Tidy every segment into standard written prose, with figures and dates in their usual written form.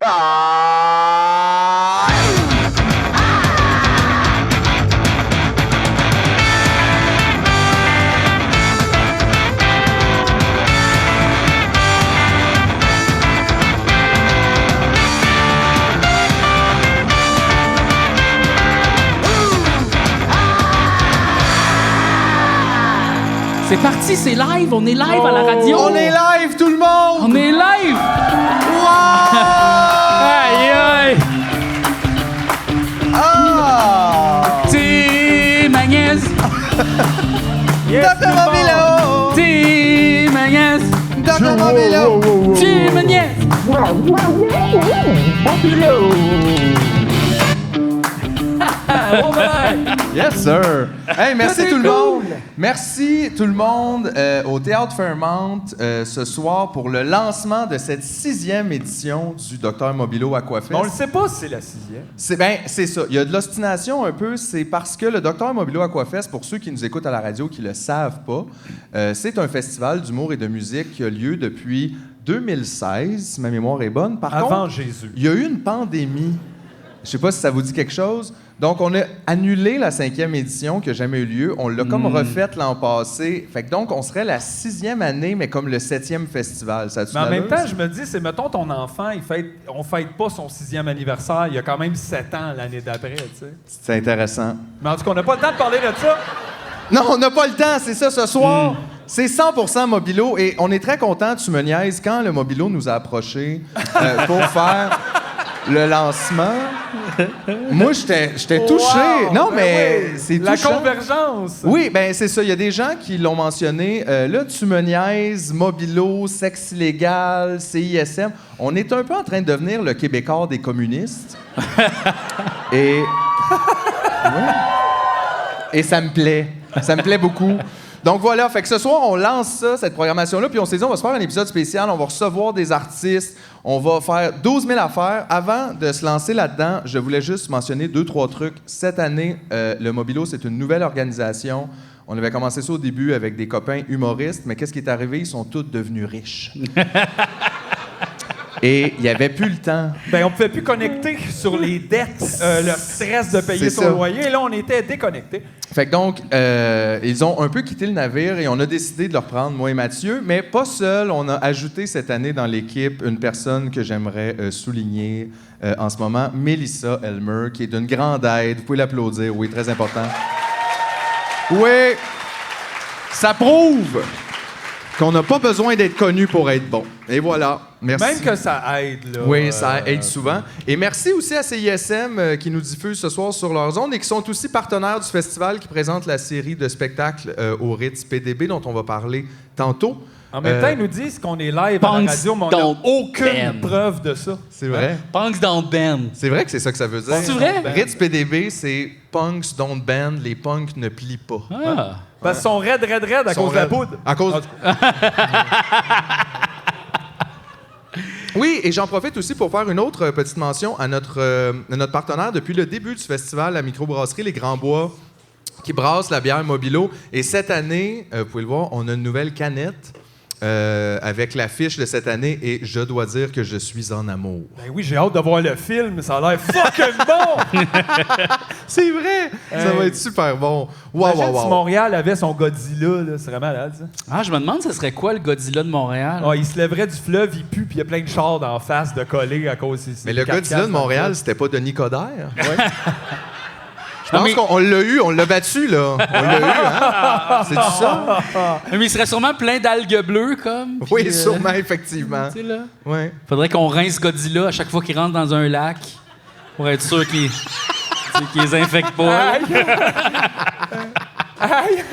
C'est parti, c'est live, on est live à la radio. On est live, tout le monde! On est live! Wow! Aïe, aïe! Ah! C'est ma nièce! Dr. Mobilo! C'est ma nièce! Dr. Mobilo! C'est ma nièce! Yes, sir! Hey, merci tout le monde! Merci tout le monde au Théâtre Fairmount ce soir pour le lancement de cette 6e édition du Dr. Mobilo Aquafest. On le sait pas si c'est la 6e. C'est ça. Il y a de l'ostination un peu. C'est parce que le Dr. Mobilo Aquafest, pour ceux qui nous écoutent à la radio qui le savent pas, c'est un festival d'humour et de musique qui a lieu depuis 2016, si ma mémoire est bonne. Par Avant contre, Jésus. il y a eu une pandémie. Je sais pas si ça vous dit quelque chose. Donc, on a annulé la 5e édition qui n'a jamais eu lieu. On l'a comme refaite l'an passé. Fait que donc, on serait la 6e année, mais comme le 7e festival. Ça Mais en même temps, je me dis, c'est mettons ton enfant, on fête pas son 6e anniversaire, il y a quand même 7 ans l'année d'après, tu sais. C'est intéressant. Mais en tout cas, on n'a pas le temps de parler de ça. Non, on n'a pas le temps, c'est ça, ce soir. C'est 100% Mobilo et on est très contents, tu me niaises, quand le Mobilo nous a approchés pour faire le lancement. Moi, j'étais touché. Non, mais oui. c'est La touchant. convergence. Oui, ben c'est ça. Il y a des gens qui l'ont mentionné. Là, tu me niaises, Mobilo, sexe illégal, CISM. On est un peu en train de devenir le Québécois des communistes. Et... Oui. Et ça me plaît. Ça me plaît beaucoup. Donc voilà, fait que ce soir, on lance ça, cette programmation-là, puis on s'est dit, on va se faire un épisode spécial, on va recevoir des artistes, on va faire 12 000 affaires. Avant de se lancer là-dedans, je voulais juste mentionner 2-3 trucs. Cette année, le Mobilo, c'est une nouvelle organisation. On avait commencé ça au début avec des copains humoristes, mais qu'est-ce qui est arrivé? Ils sont tous devenus riches. Et il n'y avait plus le temps. Ben, on pouvait plus connecter sur les dettes, le stress de payer C'est son ça. loyer. Et là, on était déconnectés. Fait que donc, ils ont un peu quitté le navire et on a décidé de le reprendre, moi et Mathieu, mais pas seul. On a ajouté cette année dans l'équipe une personne que j'aimerais souligner en ce moment, Mélissa Elmer, qui est d'une grande aide. Vous pouvez l'applaudir, oui, très important. Oui, ça prouve qu'on n'a pas besoin d'être connu pour être bon. Et voilà, merci. Même que ça aide, là. Oui, ça aide souvent. Et merci aussi à CISM qui nous diffuse ce soir sur leurs ondes et qui sont aussi partenaires du festival qui présente la série de spectacles au Ritz PDB dont on va parler tantôt. En même temps, ils nous disent qu'on est live à la Punks radio, mais on n'a don't aucune bend. preuve de ça. C'est vrai? Punks don't bend. C'est vrai que c'est ça que ça veut dire. C'est vrai? Ritz PDB, c'est Punks don't bend, les punks ne plient pas. Ah. Parce qu'ils sont raides à Ils sont cause de la raides. poudre. À cause... Oui, et j'en profite aussi pour faire une autre petite mention à notre partenaire depuis le début du festival, la microbrasserie Les Grands Bois, qui brasse la bière Mobilo. Et cette année, vous pouvez le voir, on a une nouvelle canette avec l'affiche de cette année et je dois dire que je suis en amour. Ben oui, j'ai hâte de voir le film. Ça a l'air fucking bon! C'est vrai! Ça va être super bon. Wow, Imagine wow, si wow. Montréal avait son Godzilla, là, ce serait malade, ça. Ah, je me demande, ce serait quoi le Godzilla de Montréal? Ah, il se lèverait du fleuve, il pue, puis il y a plein de chars d'en face de coller à cause ici. Mais le Godzilla de Montréal, c'était pas Denis Coderre? Ouais. Je pense qu'on l'a eu, on l'a battu, là. On l'a eu, hein? C'est tout ça? Mais il serait sûrement plein d'algues bleues, comme. Oui, puis, sûrement, effectivement. Tu sais, là. Ouais. Faudrait qu'on rince Godzilla à chaque fois qu'il rentre dans un lac pour être sûr qu'il les infecte pas. Aïe! Aïe!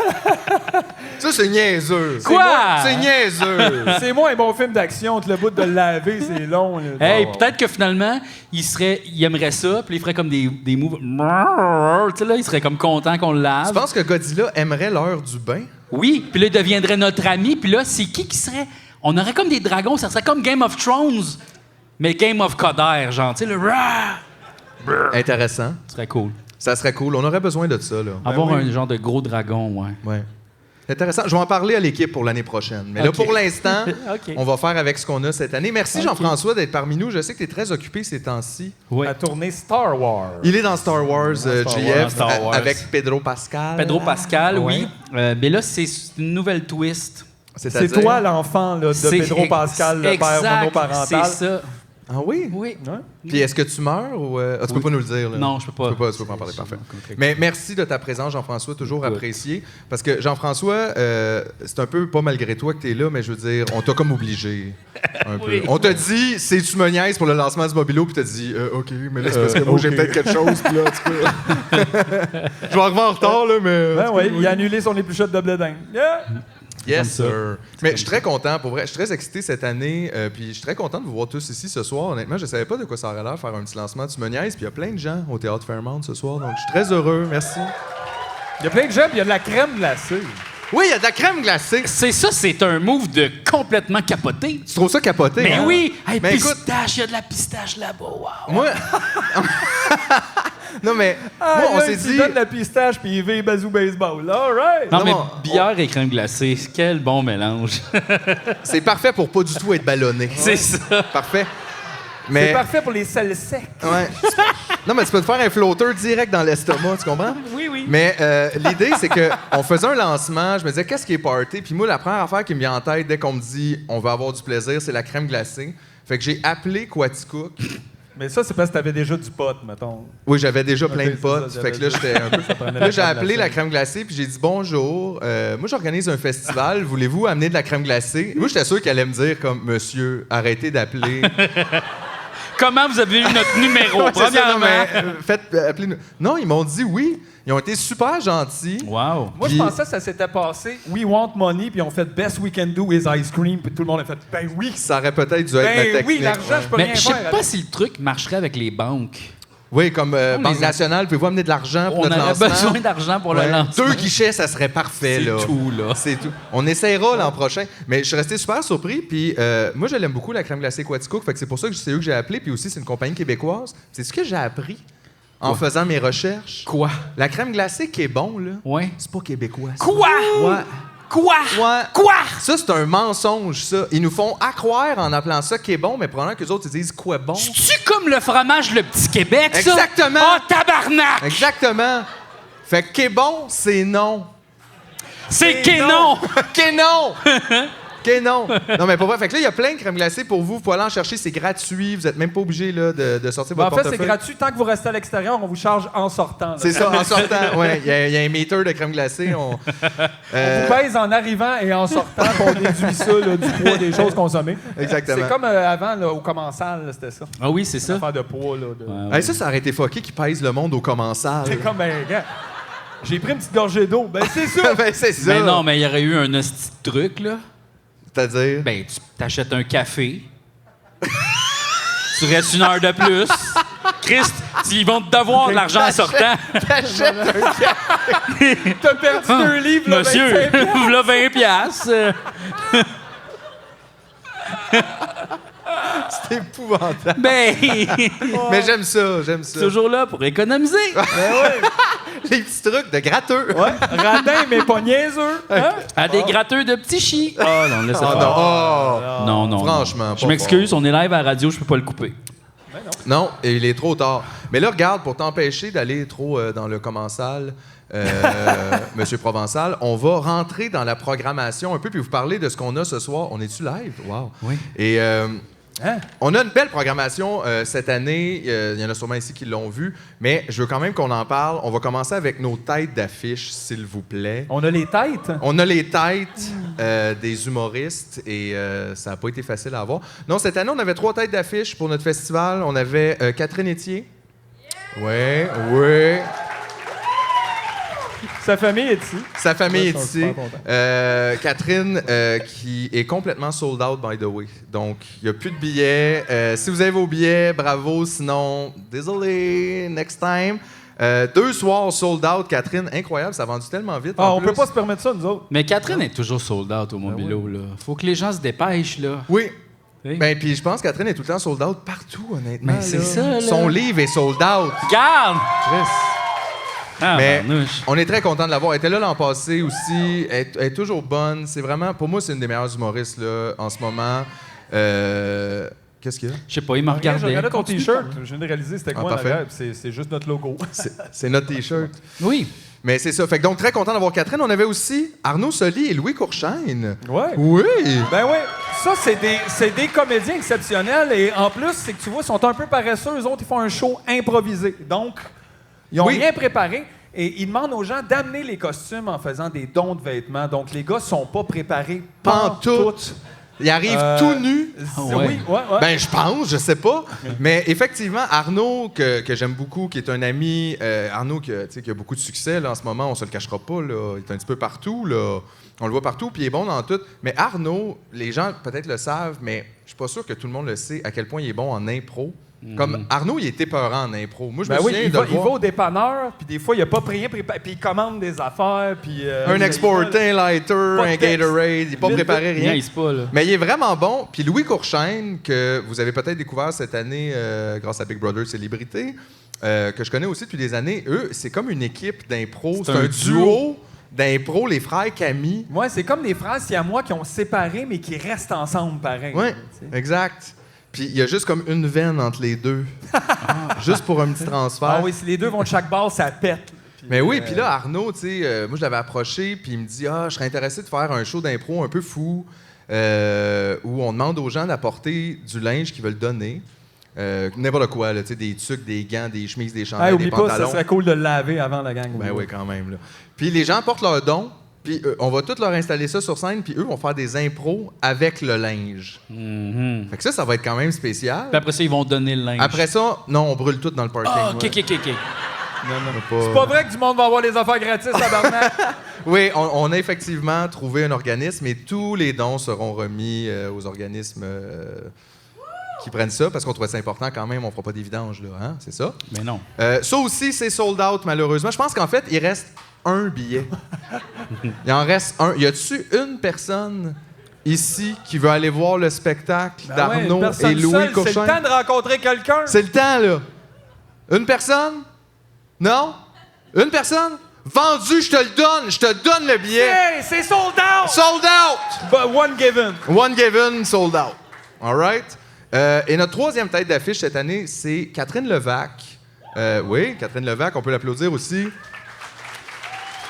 Ça, c'est niaiseux. Quoi? C'est niaiseux. C'est moins un bon film d'action, le bout de le laver, c'est long. Là. Hey, Oh. peut-être que finalement, il aimerait ça, puis il ferait comme des moves. Tu sais, là, il serait comme content qu'on le lave. Tu penses que Godzilla aimerait l'heure du bain? Oui, puis là, il deviendrait notre ami, puis là, c'est qui serait. On aurait comme des dragons, ça serait comme Game of Thrones, mais Game of Coder, genre, tu sais, le. Intéressant. Ce serait cool. Ça serait cool. On aurait besoin de ça, là. Avoir oui. un genre de gros dragon, ouais. Ouais. C'est intéressant. Je vais en parler à l'équipe pour l'année prochaine. Mais là, OK. pour l'instant, OK. on va faire avec ce qu'on a cette année. Merci, OK. Jean-François, d'être parmi nous. Je sais que tu es très occupé ces temps-ci. Oui. À tourner Star Wars. Il est dans Star Wars, Star JF, Wars. Star Wars. avec Pedro Pascal. Pedro Pascal, Ouais. oui. Mais là, c'est une nouvelle twist. C'est toi l'enfant là, de C'est Pedro Pascal, le père exact, monoparental. C'est ça. Ah oui? Oui. Ouais. Puis est-ce que tu meurs ou... tu peux pas nous le dire, là? Non, je peux pas. Tu peux pas en parler, parfait. Mais merci de ta présence, Jean-François, toujours Écoute. apprécié. Parce que, Jean-François, c'est un peu pas malgré toi que t'es là, mais je veux dire, on t'a comme obligé. Un peu. Oui. On t'a dit, c'est-tu me niaises pour le lancement du Mobilo, puis t'as dit, OK, mais là, c'est parce que moi, j'ai OK. peut-être quelque chose, puis là, en tout cas... Je vais arriver en retard, là, mais... Ben oui, il a annulé son épluchette de blé d'Inde. Yeah! Yes, Comme ça. sir. Mais je suis très content, pour vrai. Je suis très excité cette année. Puis je suis très content de vous voir tous ici ce soir. Honnêtement, je savais pas de quoi ça aurait l'air faire un petit lancement de Tu me niaises. Puis il y a plein de gens au Théâtre Fairmount ce soir. Donc je suis très heureux. Merci. Il y a plein de gens, puis il y a de la crème glacée. Oui, il y a de la crème glacée. C'est ça, c'est un move de complètement capoté. Tu trouves ça capoté? Mais hein? oui! Hey, Mais écoute- pistache, il y a de la pistache là-bas. Wow! Moi. Non, mais Ah, moi, on là, s'est il dit. donne la pistache, puis il veut bazou baseball. All right! Non, Non, mais mais bière et crème glacée, quel bon mélange. C'est parfait pour pas du tout être ballonné. C'est ça. Parfait. C'est Mais. parfait pour les selles secs. Ouais. Non, mais tu peux te faire un flotteur direct dans l'estomac, tu comprends? Oui, oui. Mais l'idée, c'est que on faisait un lancement, je me disais, qu'est-ce qui est party? Puis moi, la première affaire qui me vient en tête dès qu'on me dit, on va avoir du plaisir, c'est la crème glacée. Fait que j'ai appelé Quaticook. Mais ça, c'est parce que t'avais déjà du pot, mettons. Oui, j'avais déjà plein Ok, de c'est potes. ça, Fait que là, j'avais j'étais un peu. prenait Là, la j'ai crème appelé la glacée. crème glacée, puis j'ai dit bonjour. Moi, j'organise un festival. Voulez-vous amener de la crème glacée? Moi, j'étais sûr qu'elle allait me dire, comme, monsieur, arrêtez d'appeler. Comment vous avez eu notre numéro? Ouais, c'est ça, non, Premièrement. mais, appelez-nous. Non, ils m'ont dit oui. Ils ont été super gentils. Wow. Moi, Puis- je pensais que ça s'était passé. We want money, puis on fait best we can do is ice cream, puis tout le monde a fait ben oui. Ça aurait peut-être dû être ma Ben technique. oui, l'argent, je peux Mais rien je sais faire. pas si le truc marcherait avec les banques. Oui, comme Banque les- nationale, pouvez-vous amener de l'argent pour On notre aurait lancement? besoin d'argent pour Ouais. le lancement. 2 guichets, ça serait parfait, C'est là. tout, là. C'est tout. On essaiera l'an prochain. Mais je suis resté super surpris. Puis moi, je l'aime beaucoup, la crème glacée Quaticook. Fait que c'est pour ça que c'est eux que j'ai appelé. Puis aussi, c'est une compagnie québécoise. C'est ce que j'ai appris en faisant mes recherches. Quoi? La crème glacée qui est bon, là, Ouais. c'est pas québécois. ça. Quoi? Ouais. Quoi? Ouais. Quoi? Ça, c'est un mensonge, ça. Ils nous font accroire en appelant ça qui est bon, mais probablement que les autres, ils disent quoi bon. C'est-tu comme le fromage Le Petit Québec, ça? Exactement. Oh, tabarnak! Exactement. Fait que qui est bon, c'est non. C'est Kénon! Kénon! Kénon! Non, mais pour vrai, fait que là, il y a plein de crème glacée pour vous. Vous pouvez aller en chercher, c'est gratuit. Vous n'êtes même pas obligé là, de sortir Ben, en votre fait, c'est portefeuille. gratuit. Tant que vous restez à l'extérieur, on vous charge en sortant. là. C'est ça, en sortant. Ouais, il y a un meter de crème glacée. On vous pèse en arrivant et en sortant, puis on déduit ça là, du poids des choses consommées. Exactement. C'est comme avant, là, au commensal, là, c'était ça. Ah oui, c'est ça. Affaire de poids. Là, de... Ouais, ouais. Hey, ça aurait été fucké qui pèse le monde au commensal. C'est comme, ben, gars, j'ai pris une petite gorgée d'eau. Ben, c'est ça. Ben, c'est ça. Mais non, mais il y aurait eu un hostie de truc, là. C'est-à-dire. Ben, tu t'achètes un café. Tu restes une heure de plus. Christ, ils vont te devoir de l'argent en sortant. T'achètes un café. T'as perdu 2 livres, là, Monsieur, 25 piastres. voilà 20 piastres. C'est épouvantable. Ben, Mais j'aime ça, j'aime ça. toujours là pour économiser. Les petits trucs de gratteux. Ouais, radin, mais pas niaiseux. Hein? À des gratteurs de petits chiens. Ah non, laissez Oh faire. non. Oh. Non, non. Franchement, non. pas Je m'excuse, on est live à la radio, je peux pas le couper. Non, et il est trop tard. Mais là, regarde, pour t'empêcher d'aller trop dans le commensal, Monsieur Provençal, on va rentrer dans la programmation un peu puis vous parler de ce qu'on a ce soir. On est-tu live? Wow. Oui. Et Hein? on a une belle programmation cette année. Il y en a sûrement ici qui l'ont vu, mais je veux quand même qu'on en parle. On va commencer avec nos têtes d'affiche, s'il vous plaît. On a les têtes. On a les têtes des humoristes et ça n'a pas été facile à avoir. Non, cette année, on avait 3 têtes d'affiche pour notre festival. On avait Catherine Etier. Oui, oui. Sa famille est ici. Sa famille Ouais, est ils sont ici. super contents. Catherine, qui est complètement sold out, by the way. Donc, il n'y a plus de billets. Si vous avez vos billets, bravo. Sinon, désolé, next time. 2 soirs sold out, Catherine. Incroyable, ça a vendu tellement vite. Ah, en on plus. peut pas se permettre ça, nous autres. Mais Catherine est toujours sold out au Mobilo, là. Faut que les gens se dépêchent, là. Oui. Oui. Ben, puis je pense que Catherine est tout le temps sold out partout, honnêtement. Mais c'est là. ça, là. Son livre est sold out. Regarde! Chris. Ah, Mais barnouche. on est très content de l'avoir. Elle était là l'an passé aussi. Elle est toujours bonne. C'est vraiment, pour moi, c'est une des meilleures humoristes là, en ce moment. Qu'est-ce qu'il y a? Je sais pas, il m'a Je regardé. regardais ton Continue. T-shirt. Je viens de réaliser c'était quoi parfait. derrière, puis c'est juste notre logo. C'est notre T-shirt. Oui. Mais c'est ça. Fait que donc, très content d'avoir Catherine. On avait aussi Arnaud Soli et Louis Courchaine. Ouais. Oui! Ben oui, ça, c'est des comédiens exceptionnels. Et en plus, c'est que tu vois, ils sont un peu paresseux. Eux autres, ils font un show improvisé. Donc, ils n'ont Oui. rien préparé. Et ils demandent aux gens d'amener les costumes en faisant des dons de vêtements. Donc, les gars sont pas préparés Pantoute. Il arrive tout nu. Oui, ouais. Ben, je pense, je sais pas. Mais effectivement, Arnaud, que j'aime beaucoup, qui est un ami, Arnaud qui a beaucoup de succès là, en ce moment, on se le cachera pas, là, il est un petit peu partout, là. On le voit partout, puis il est bon dans tout. Mais Arnaud, les gens peut-être le savent, mais je suis pas sûr que tout le monde le sait, à quel point il est bon en impro. Comme Arnaud, il est épeurant en impro. Moi, je Ben me oui, souviens il de va, le il va voir. au dépanneur, puis des fois, il a pas rien préparé, puis il commande des affaires, puis... Un exporté, un lighter, Pas de un texte. Gatorade, il n'est pas Vite, préparé, Il rien. niaise pas, là. Mais il est vraiment bon. Puis Louis Courchaine, que vous avez peut-être découvert cette année grâce à Big Brother Célébrité, que je connais aussi depuis des années, eux, c'est comme une équipe d'impro. C'est un duo d'impro, les frères Camille. Ouais, c'est comme des frères siamois qui ont séparé, mais qui restent ensemble, pareil. Oui, Tu sais. exact. Puis il y a juste comme une veine entre les deux. Juste pour un petit transfert. Ah oui, si les deux vont de chaque base, ça pète. Puis, Mais oui, puis là, Arnaud, tu sais, moi, je l'avais approché, puis il me dit « Ah, je serais intéressé de faire un show d'impro un peu fou, où on demande aux gens d'apporter du linge qu'ils veulent donner. N'importe quoi, là, tu sais, des tucs, des gants, des chemises, des chandails, Hey, des oublie pas, pantalons. ça serait cool de le laver avant la gang. Ben oui, quand même. Là. Puis les gens portent leurs dons, puis on va tous leur installer ça sur scène, puis eux vont faire des impros avec le linge. Fait que ça va être quand même spécial. Puis après ça, ils vont donner le linge. Après ça, non, on brûle tout dans le parking. Ah, OK. C'est pas vrai que du monde va avoir des affaires gratis à Barnac. Oui, on a effectivement trouvé un organisme et tous les dons seront remis aux organismes qui prennent ça, parce qu'on trouvait ça important quand même, on fera pas des vidanges, là, hein? C'est ça? Mais non. Ça aussi, c'est sold out, malheureusement. Je pense qu'en fait, il reste un billet. Il en reste un. Y a-tu une personne ici qui veut aller voir le spectacle Ben ouais, d'Arnaud une personne et Louis seule, Courchaine? C'est le temps de rencontrer quelqu'un. C'est le temps, là. Une personne? Non? Une personne? Vendu, je te le donne. Je te donne le billet. Hey, c'est sold out! Sold out! But one given. One given, sold out. All right? Et notre troisième tête d'affiche cette année, c'est Catherine Levac. Oui, Catherine Levac, on peut l'applaudir aussi.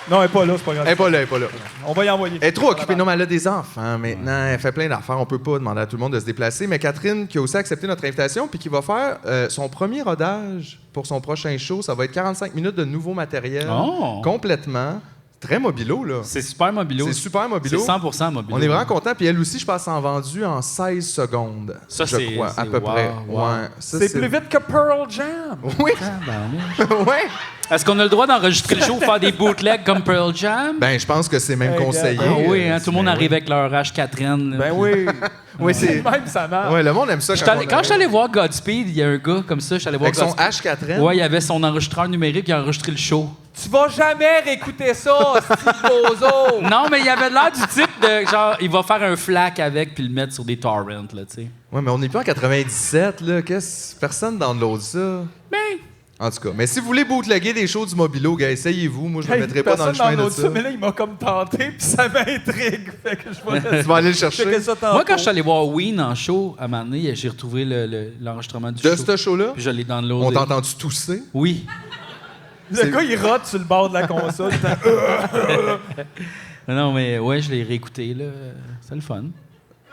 Non, elle est pas là, c'est pas grave. Elle est pas là, elle est pas là. On va y envoyer. Elle est trop occupée. Non, mais elle a des enfants maintenant. Elle fait plein d'affaires. On peut pas demander à tout le monde de se déplacer. Mais Catherine, qui a aussi accepté notre invitation, puis qui va faire son premier rodage pour son prochain show, ça va être 45 minutes de nouveau matériel. Oh! Complètement. Très mobilo, là. C'est super mobilo. C'est super mobilo. C'est 100% mobilo. On est vraiment contents. Puis elle aussi, je pense, s'en vendu en 16 secondes. Ça, je c'est- crois, à c'est peu wow, près. wow. Ouais. Ça, C'est plus vite que Pearl Jam. Oui. Tabarnouche. ouais. Est-ce qu'on a le droit d'enregistrer le show ou faire des bootlegs comme Pearl Jam? Ben, je pense que c'est même Hey, conseillé. Ah oui, hein, Euh, tout le monde ben arrive avec leur H Catherine. là. Ben oui. Oui, c'est. Même ça marche. Ouais, le monde aime ça Quand je suis allé voir Godspeed, il y a un gars comme ça, je suis allé voir Avec son Godspeed. H4N. Ouais, il y avait son enregistreur numérique, il a enregistré le show. Tu vas jamais réécouter ça, Steve Bozo. Non, mais il avait l'air du type de genre, il va faire un flac avec puis le mettre sur des torrents, là, tu sais. Ouais, mais on n'est plus en 97, là. Personne download ça. Mais, En tout cas, mais si vous voulez bootlegger des shows du Mobilo, gars, essayez-vous. Moi, je ne me Hey, mettrai pas dans le personne chemin de download ça. Mais là, il m'a comme tenté, puis ça m'intrigue. Fait que je vais Tu vas aller le chercher. checker ça tantôt. moi, quand je suis allé voir Ween en show, à un moment donné, j'ai retrouvé l'enregistrement du De show. ce show-là, Puis je l'ai downloadé. on t'a entendu tousser. Oui. Le gars, il rote sur le bord de la console. Non, mais ouais, je l'ai réécouté, là. C'est le fun.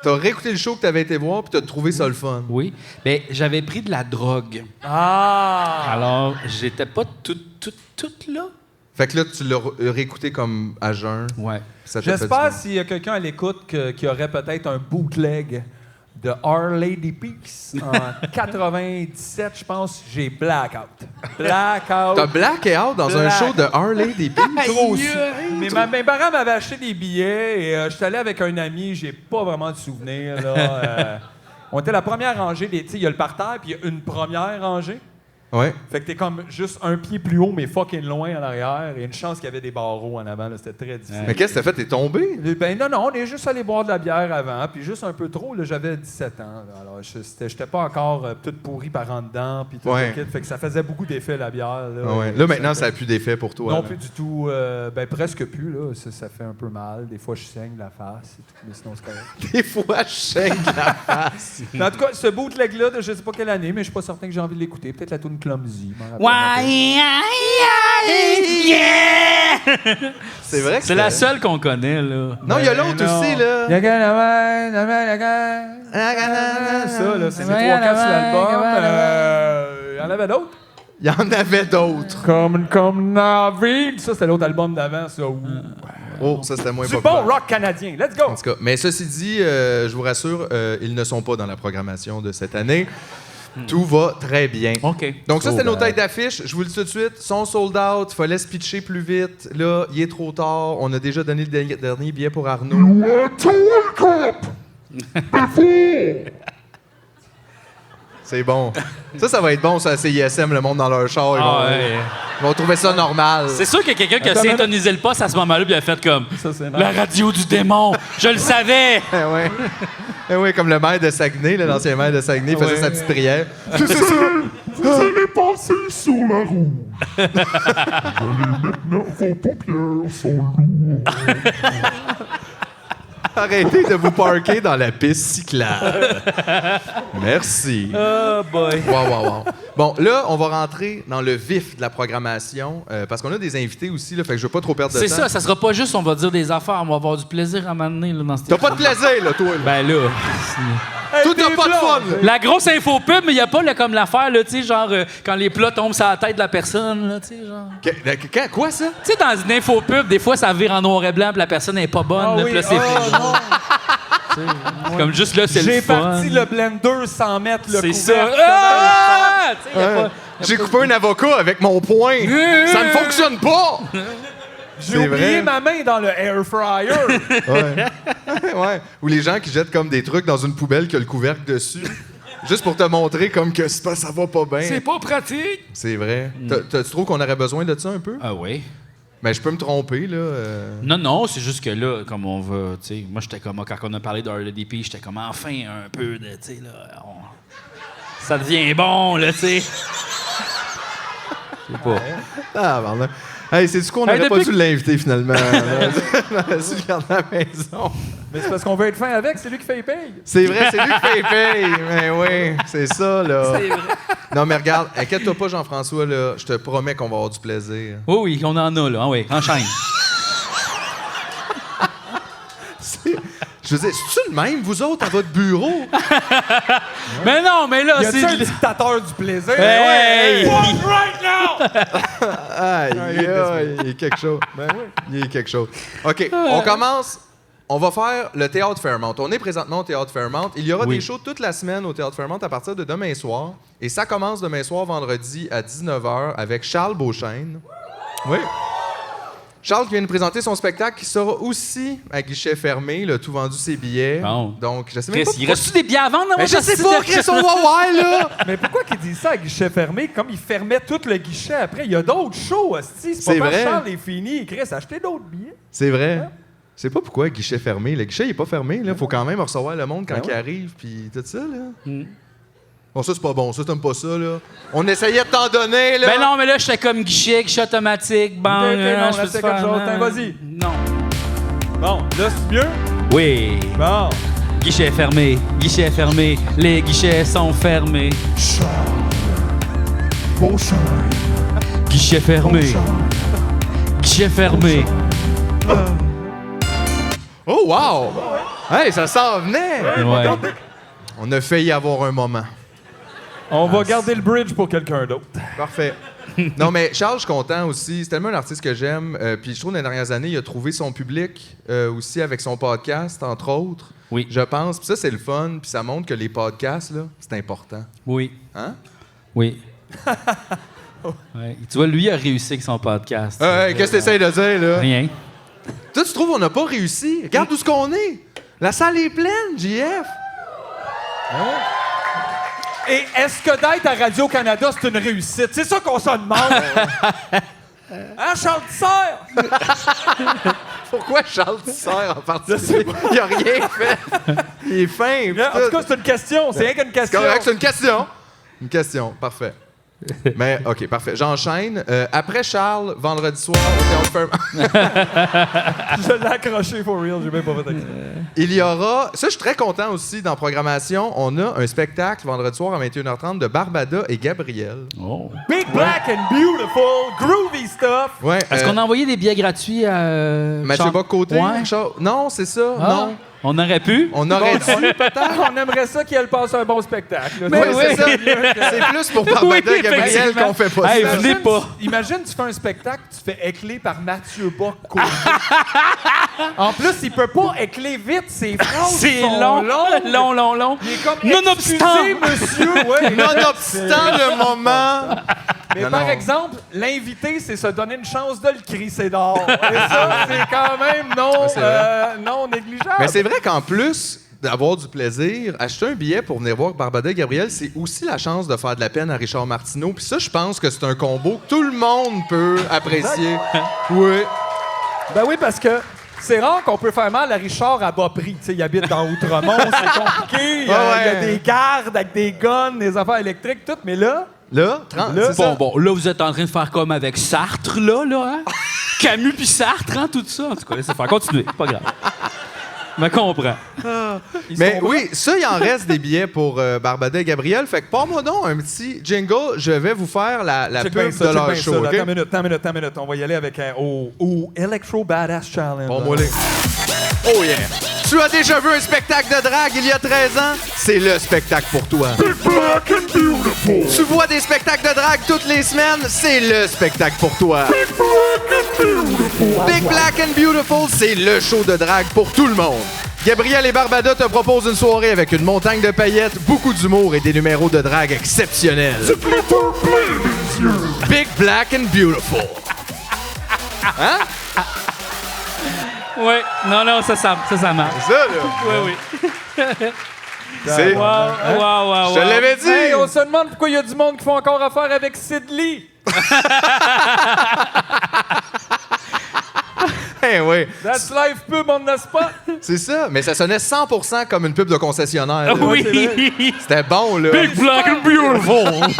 T'as réécouté le show que t'avais été voir, puis t'as trouvé ça le fun. Oui. Ben, j'avais pris de la drogue. Ah! Alors, j'étais pas toute là. Fait que là, tu l'as réécouté comme à jeun. Ouais. Ça t'a fait du J'espère bien. s'il y a quelqu'un à l'écoute qui aurait peut-être un bootleg de Our Lady Peace en 97, je pense, j'ai blackout. Blackout. T'as blackout dans un show de Our Lady Peace? Trop su. Mais mes parents m'avaient acheté des billets et je suis allé avec un ami, j'ai pas vraiment de souvenirs. Là, on était la première rangée, tu sais, il y a le parterre puis il y a une première rangée. Ouais. Fait que t'es comme juste un pied plus haut, mais fucking loin en arrière. Et une chance qu'il y avait des barreaux en avant. Là, c'était très difficile. Mais qu'est-ce que t'as fait? T'es tombé? Ben non, on est juste allé boire de la bière avant, puis juste un peu trop. Là, j'avais 17 ans. Là, alors, j'étais pas encore toute pourrie par en dedans, puis tout Ouais. le kit. Fait que ça faisait beaucoup d'effet, la bière. Là, Ouais. Là, maintenant, ça n'a plus d'effet pour toi. Non, là. plus du tout. Ben, presque plus. Là. Ça fait un peu mal. Des fois, je saigne de la face, et tout, mais sinon, c'est correct. Des fois, je saigne la face. Mais en tout cas, ce bootleg-là, de je sais pas quelle année, mais je suis pas certain que j'ai envie de l'écouter. Peut-être la tune Clumsy. je m'en rappelle un peu. Yeah! C'est vrai que C'est la seule qu'on connaît, là. Non, il y a l'autre aussi, là. Ça, là, c'est les 3-4 sur l'album. Il y en avait d'autres? Il y en avait d'autres. Comme Navid. Ça, c'était l'autre album d'avant, ça. Oh, ça, c'était moins Du populaire. bon rock canadien. Let's go! En tout cas, mais ceci dit, je vous rassure, ils ne sont pas dans la programmation de cette année. Tout va très bien. OK. Donc ça, c'était nos bad. têtes d'affiche. Je vous le dis tout de suite, sont sold out. Fallait se pitcher plus vite. Là, il est trop tard. On a déjà donné le dernier billet pour Arnaud. C'est bon. Ça va être bon, ça, à CISM, le monde dans leur char. Ils vont trouver ça normal. C'est sûr qu'il y a quelqu'un qui a Attends, syntonisé le poste à ce moment-là puis a fait comme Ça, c'est la radio du démon. Je le savais. Eh ouais. Eh ouais, comme le maire de Saguenay, là, l'ancien maire de Saguenay, faisait sa petite prière. Vous allez passer sur la roue. Maintenant, vos paupières sont lourdes. Arrêtez de vous parker dans la piste cyclable. Merci. Oh boy. Wow. Bon, là, on va rentrer dans le vif de la programmation parce qu'on a des invités aussi, là, fait que je veux pas trop perdre de temps. C'est ça sera pas juste on va dire des affaires, on va avoir du plaisir à m'amener là, dans cette T'as pas de plaisir, là, toi. Là. Ben là. Toi, t'as pas de fun. là. La grosse info pub, mais il y a pas là, comme l'affaire, là, tu sais, genre, quand les plats tombent sur la tête de la personne, là, tu sais, genre. Quoi, ça? Tu sais, dans une info pub, des fois, ça vire en noir et blanc, puis la personne n'est pas bonne, là, puis là, c'est fini. Comme juste là, c'est le J'ai fun. parti le blender sans mettre le C'est couvercle. ça. Ah! Tu sais, y a Ouais. pas- J'ai coupé un avocat avec mon poing. Ça ne fonctionne pas. J'ai C'est oublié vrai. ma main dans le air fryer. Ouais. Ou les gens qui jettent comme des trucs dans une poubelle qui a le couvercle dessus. Juste pour te montrer comme que ça va pas bien. C'est pas pratique. C'est vrai. Tu trouves qu'on aurait besoin de ça un peu? Ah oui. Ben, je peux me tromper, là. Non, c'est juste que là, comme on va, tu sais, moi, j'étais comme, quand on a parlé d'RLDP, j'étais comme, enfin, un peu de, tu sais, là, ça devient bon, là, tu sais. Je sais pas. Ah, pardon. Hey, c'est-tu qu'on Hey, n'aurait pas depuis dû l'inviter, finalement? On aurait dû le garder à la maison. Mais c'est parce qu'on veut être fin avec, c'est lui qui fait les payes. C'est vrai, c'est lui qui fait paye. Mais oui, c'est ça, là. C'est vrai. Non, mais regarde, inquiète-toi pas, Jean-François, là. Je te promets qu'on va avoir du plaisir. Oui, on en a, là. Ah oui, enchaîne. Je veux dire, c'est-tu le même, vous autres, à votre bureau? Mais non, mais là, Y a-tu c'est... un dictateur du plaisir? Hey! One right now! Aïe, aïe, il y a quelque chose. Ben oui. Il y a quelque chose. OK, on commence. On va faire le Théâtre Fairmont. On est présentement au Théâtre Fairmont. Il y aura Oui. des shows toute la semaine au Théâtre Fairmont à partir de demain soir. Et ça commence demain soir, vendredi, à 19h, avec Charles Beauchesne. Oui. Charles qui vient nous présenter son spectacle qui sera aussi à guichet fermé. Il a tout vendu ses billets. Bon. Donc, je sais même Chris, pas. il reste-tu des billets à vendre? Mais je sais pas, Chris, on va voir, là! Mais pourquoi qu'il dit ça à guichet fermé, comme il fermait tout le guichet après? Il y a d'autres shows, hostie. C'est C'est pas parce vrai. que Charles est fini. Chris, achetez d'autres billets. C'est vrai. Je sais pas pourquoi guichet fermé. Le guichet, il est pas fermé. Il faut quand même recevoir le monde quand Ben il ouais. arrive, puis tout ça, là. Bon, ça, c'est pas bon. Ça, t'aimes pas ça, là. On essayait de t'en donner, là. Ben non, mais là, j'étais comme guichet automatique, bon, Ok, non, je là, peux c'est faire... quelque chose. Tiens, vas-y. Non. Bon, là, c'est mieux? Oui. Bon. Guichet fermé, les guichets sont fermés. Beauchesne. Guichet fermé, guichet fermé. Oh, wow! Hey, ça s'en venait! Ouais. On a failli avoir un moment. On va garder le bridge pour quelqu'un d'autre. Parfait. Non, mais Charles, je suis content aussi. C'est tellement un artiste que j'aime. Puis je trouve, dans les dernières années, il a trouvé son public aussi avec son podcast, entre autres. Oui. Je pense. Puis ça, c'est le fun. Puis ça montre que les podcasts, là, c'est important. Oui. Hein? Oui. Ouais. Tu vois, lui a réussi avec son podcast. Qu'est-ce que tu essaies de dire, là? Rien. Toi, tu trouves qu'on n'a pas réussi? Regarde où ce qu'on est. La salle est pleine, JF. Et est-ce que d'être à Radio-Canada, c'est une réussite? C'est ça qu'on se demande. Hein, Charles Tissère? Pourquoi Charles Tissère en particulier? Il a rien fait. Il est fin. En tout cas, c'est une question. C'est rien qu'une C'est question. correct, c'est une question. Une question, parfait. Mais, OK, parfait. J'enchaîne. Après Charles, vendredi soir, au Théâtre Fairmont. Je l'ai accroché for real. J'ai même pas fait exprès. Il y aura... Ça, je suis très content aussi, dans programmation, on a un spectacle vendredi soir à 21h30 de Barbada et Gabriel. Oh. Big Black and Beautiful, groovy stuff. Ouais, Est-ce qu'on a envoyé des billets gratuits à... Mathieu Bock-Côté? Ouais. Non, c'est ça. Ah. Non. On aurait pu. On aurait dû. On aimerait ça qu'elle passe un bon spectacle. là. Mais oui. c'est ça. C'est plus pour Barbada Oui, et Gabriel effectivement. qu'on fait pas Hey, ça. venez pas. Imagine, tu fais un spectacle, tu fais écler par Mathieu Bock. En plus, il peut pas écler vite, ses phrases C'est sont long, longues. long. Il est comme, Nonobstant. excusez, monsieur. Ouais. Nonobstant le moment. Mais Non, par non. exemple, l'invité, c'est se donner une chance de le crisser dehors. Et ça, c'est quand même c'est vrai. non négligeable. Mais c'est vrai qu'en plus d'avoir du plaisir, acheter un billet pour venir voir Barbada et Gabriel, c'est aussi la chance de faire de la peine à Richard Martineau. Puis ça, je pense que c'est un combo que tout le monde peut apprécier. Oui. Ben oui, parce que c'est rare qu'on peut faire mal à Richard à bas prix. Tu sais, il habite dans Outremont, c'est compliqué. Il y a des gardes avec des guns, des affaires électriques, tout. Mais là, Là, c'est ça. Bon, là, vous êtes en train de faire comme avec Sartre, là, hein? Camus puis Sartre, hein, tout ça. En tout cas, laissez faire. Continuez, pas grave. Me comprends. Mais oui, ça, il en reste des billets pour Barbada et Gabriel. Fait que pas-moi donc un petit jingle. Je vais vous faire la check pub bien ça, de leur check bien show. ça. OK? Attends une minute. On va y aller avec un au Electro Badass Challenge. Bon, moi, les... Oh yeah! Tu as déjà vu un spectacle de drague il y a 13 ans? C'est le spectacle pour toi. Black and beautiful. Tu vois des spectacles de drague toutes les semaines? C'est le spectacle pour toi. Big Black and Beautiful, c'est le show de drague pour tout le monde. Gabriel et Barbada te proposent une soirée avec une montagne de paillettes, beaucoup d'humour et des numéros de drague exceptionnels. Big Black and Beautiful. Hein? Oui, non, ça marche. C'est ça, là. Oui. C'est... Wow. Je te l'avais dit! Hey, on se demande pourquoi il y a du monde qui font encore affaire avec Sid Lee. Eh oui, That's life pub on the spot. c'est ça. Mais ça sonnait 100% comme une pub de concessionnaire. là. Oui. C'était bon, là. Big Black and Beautiful.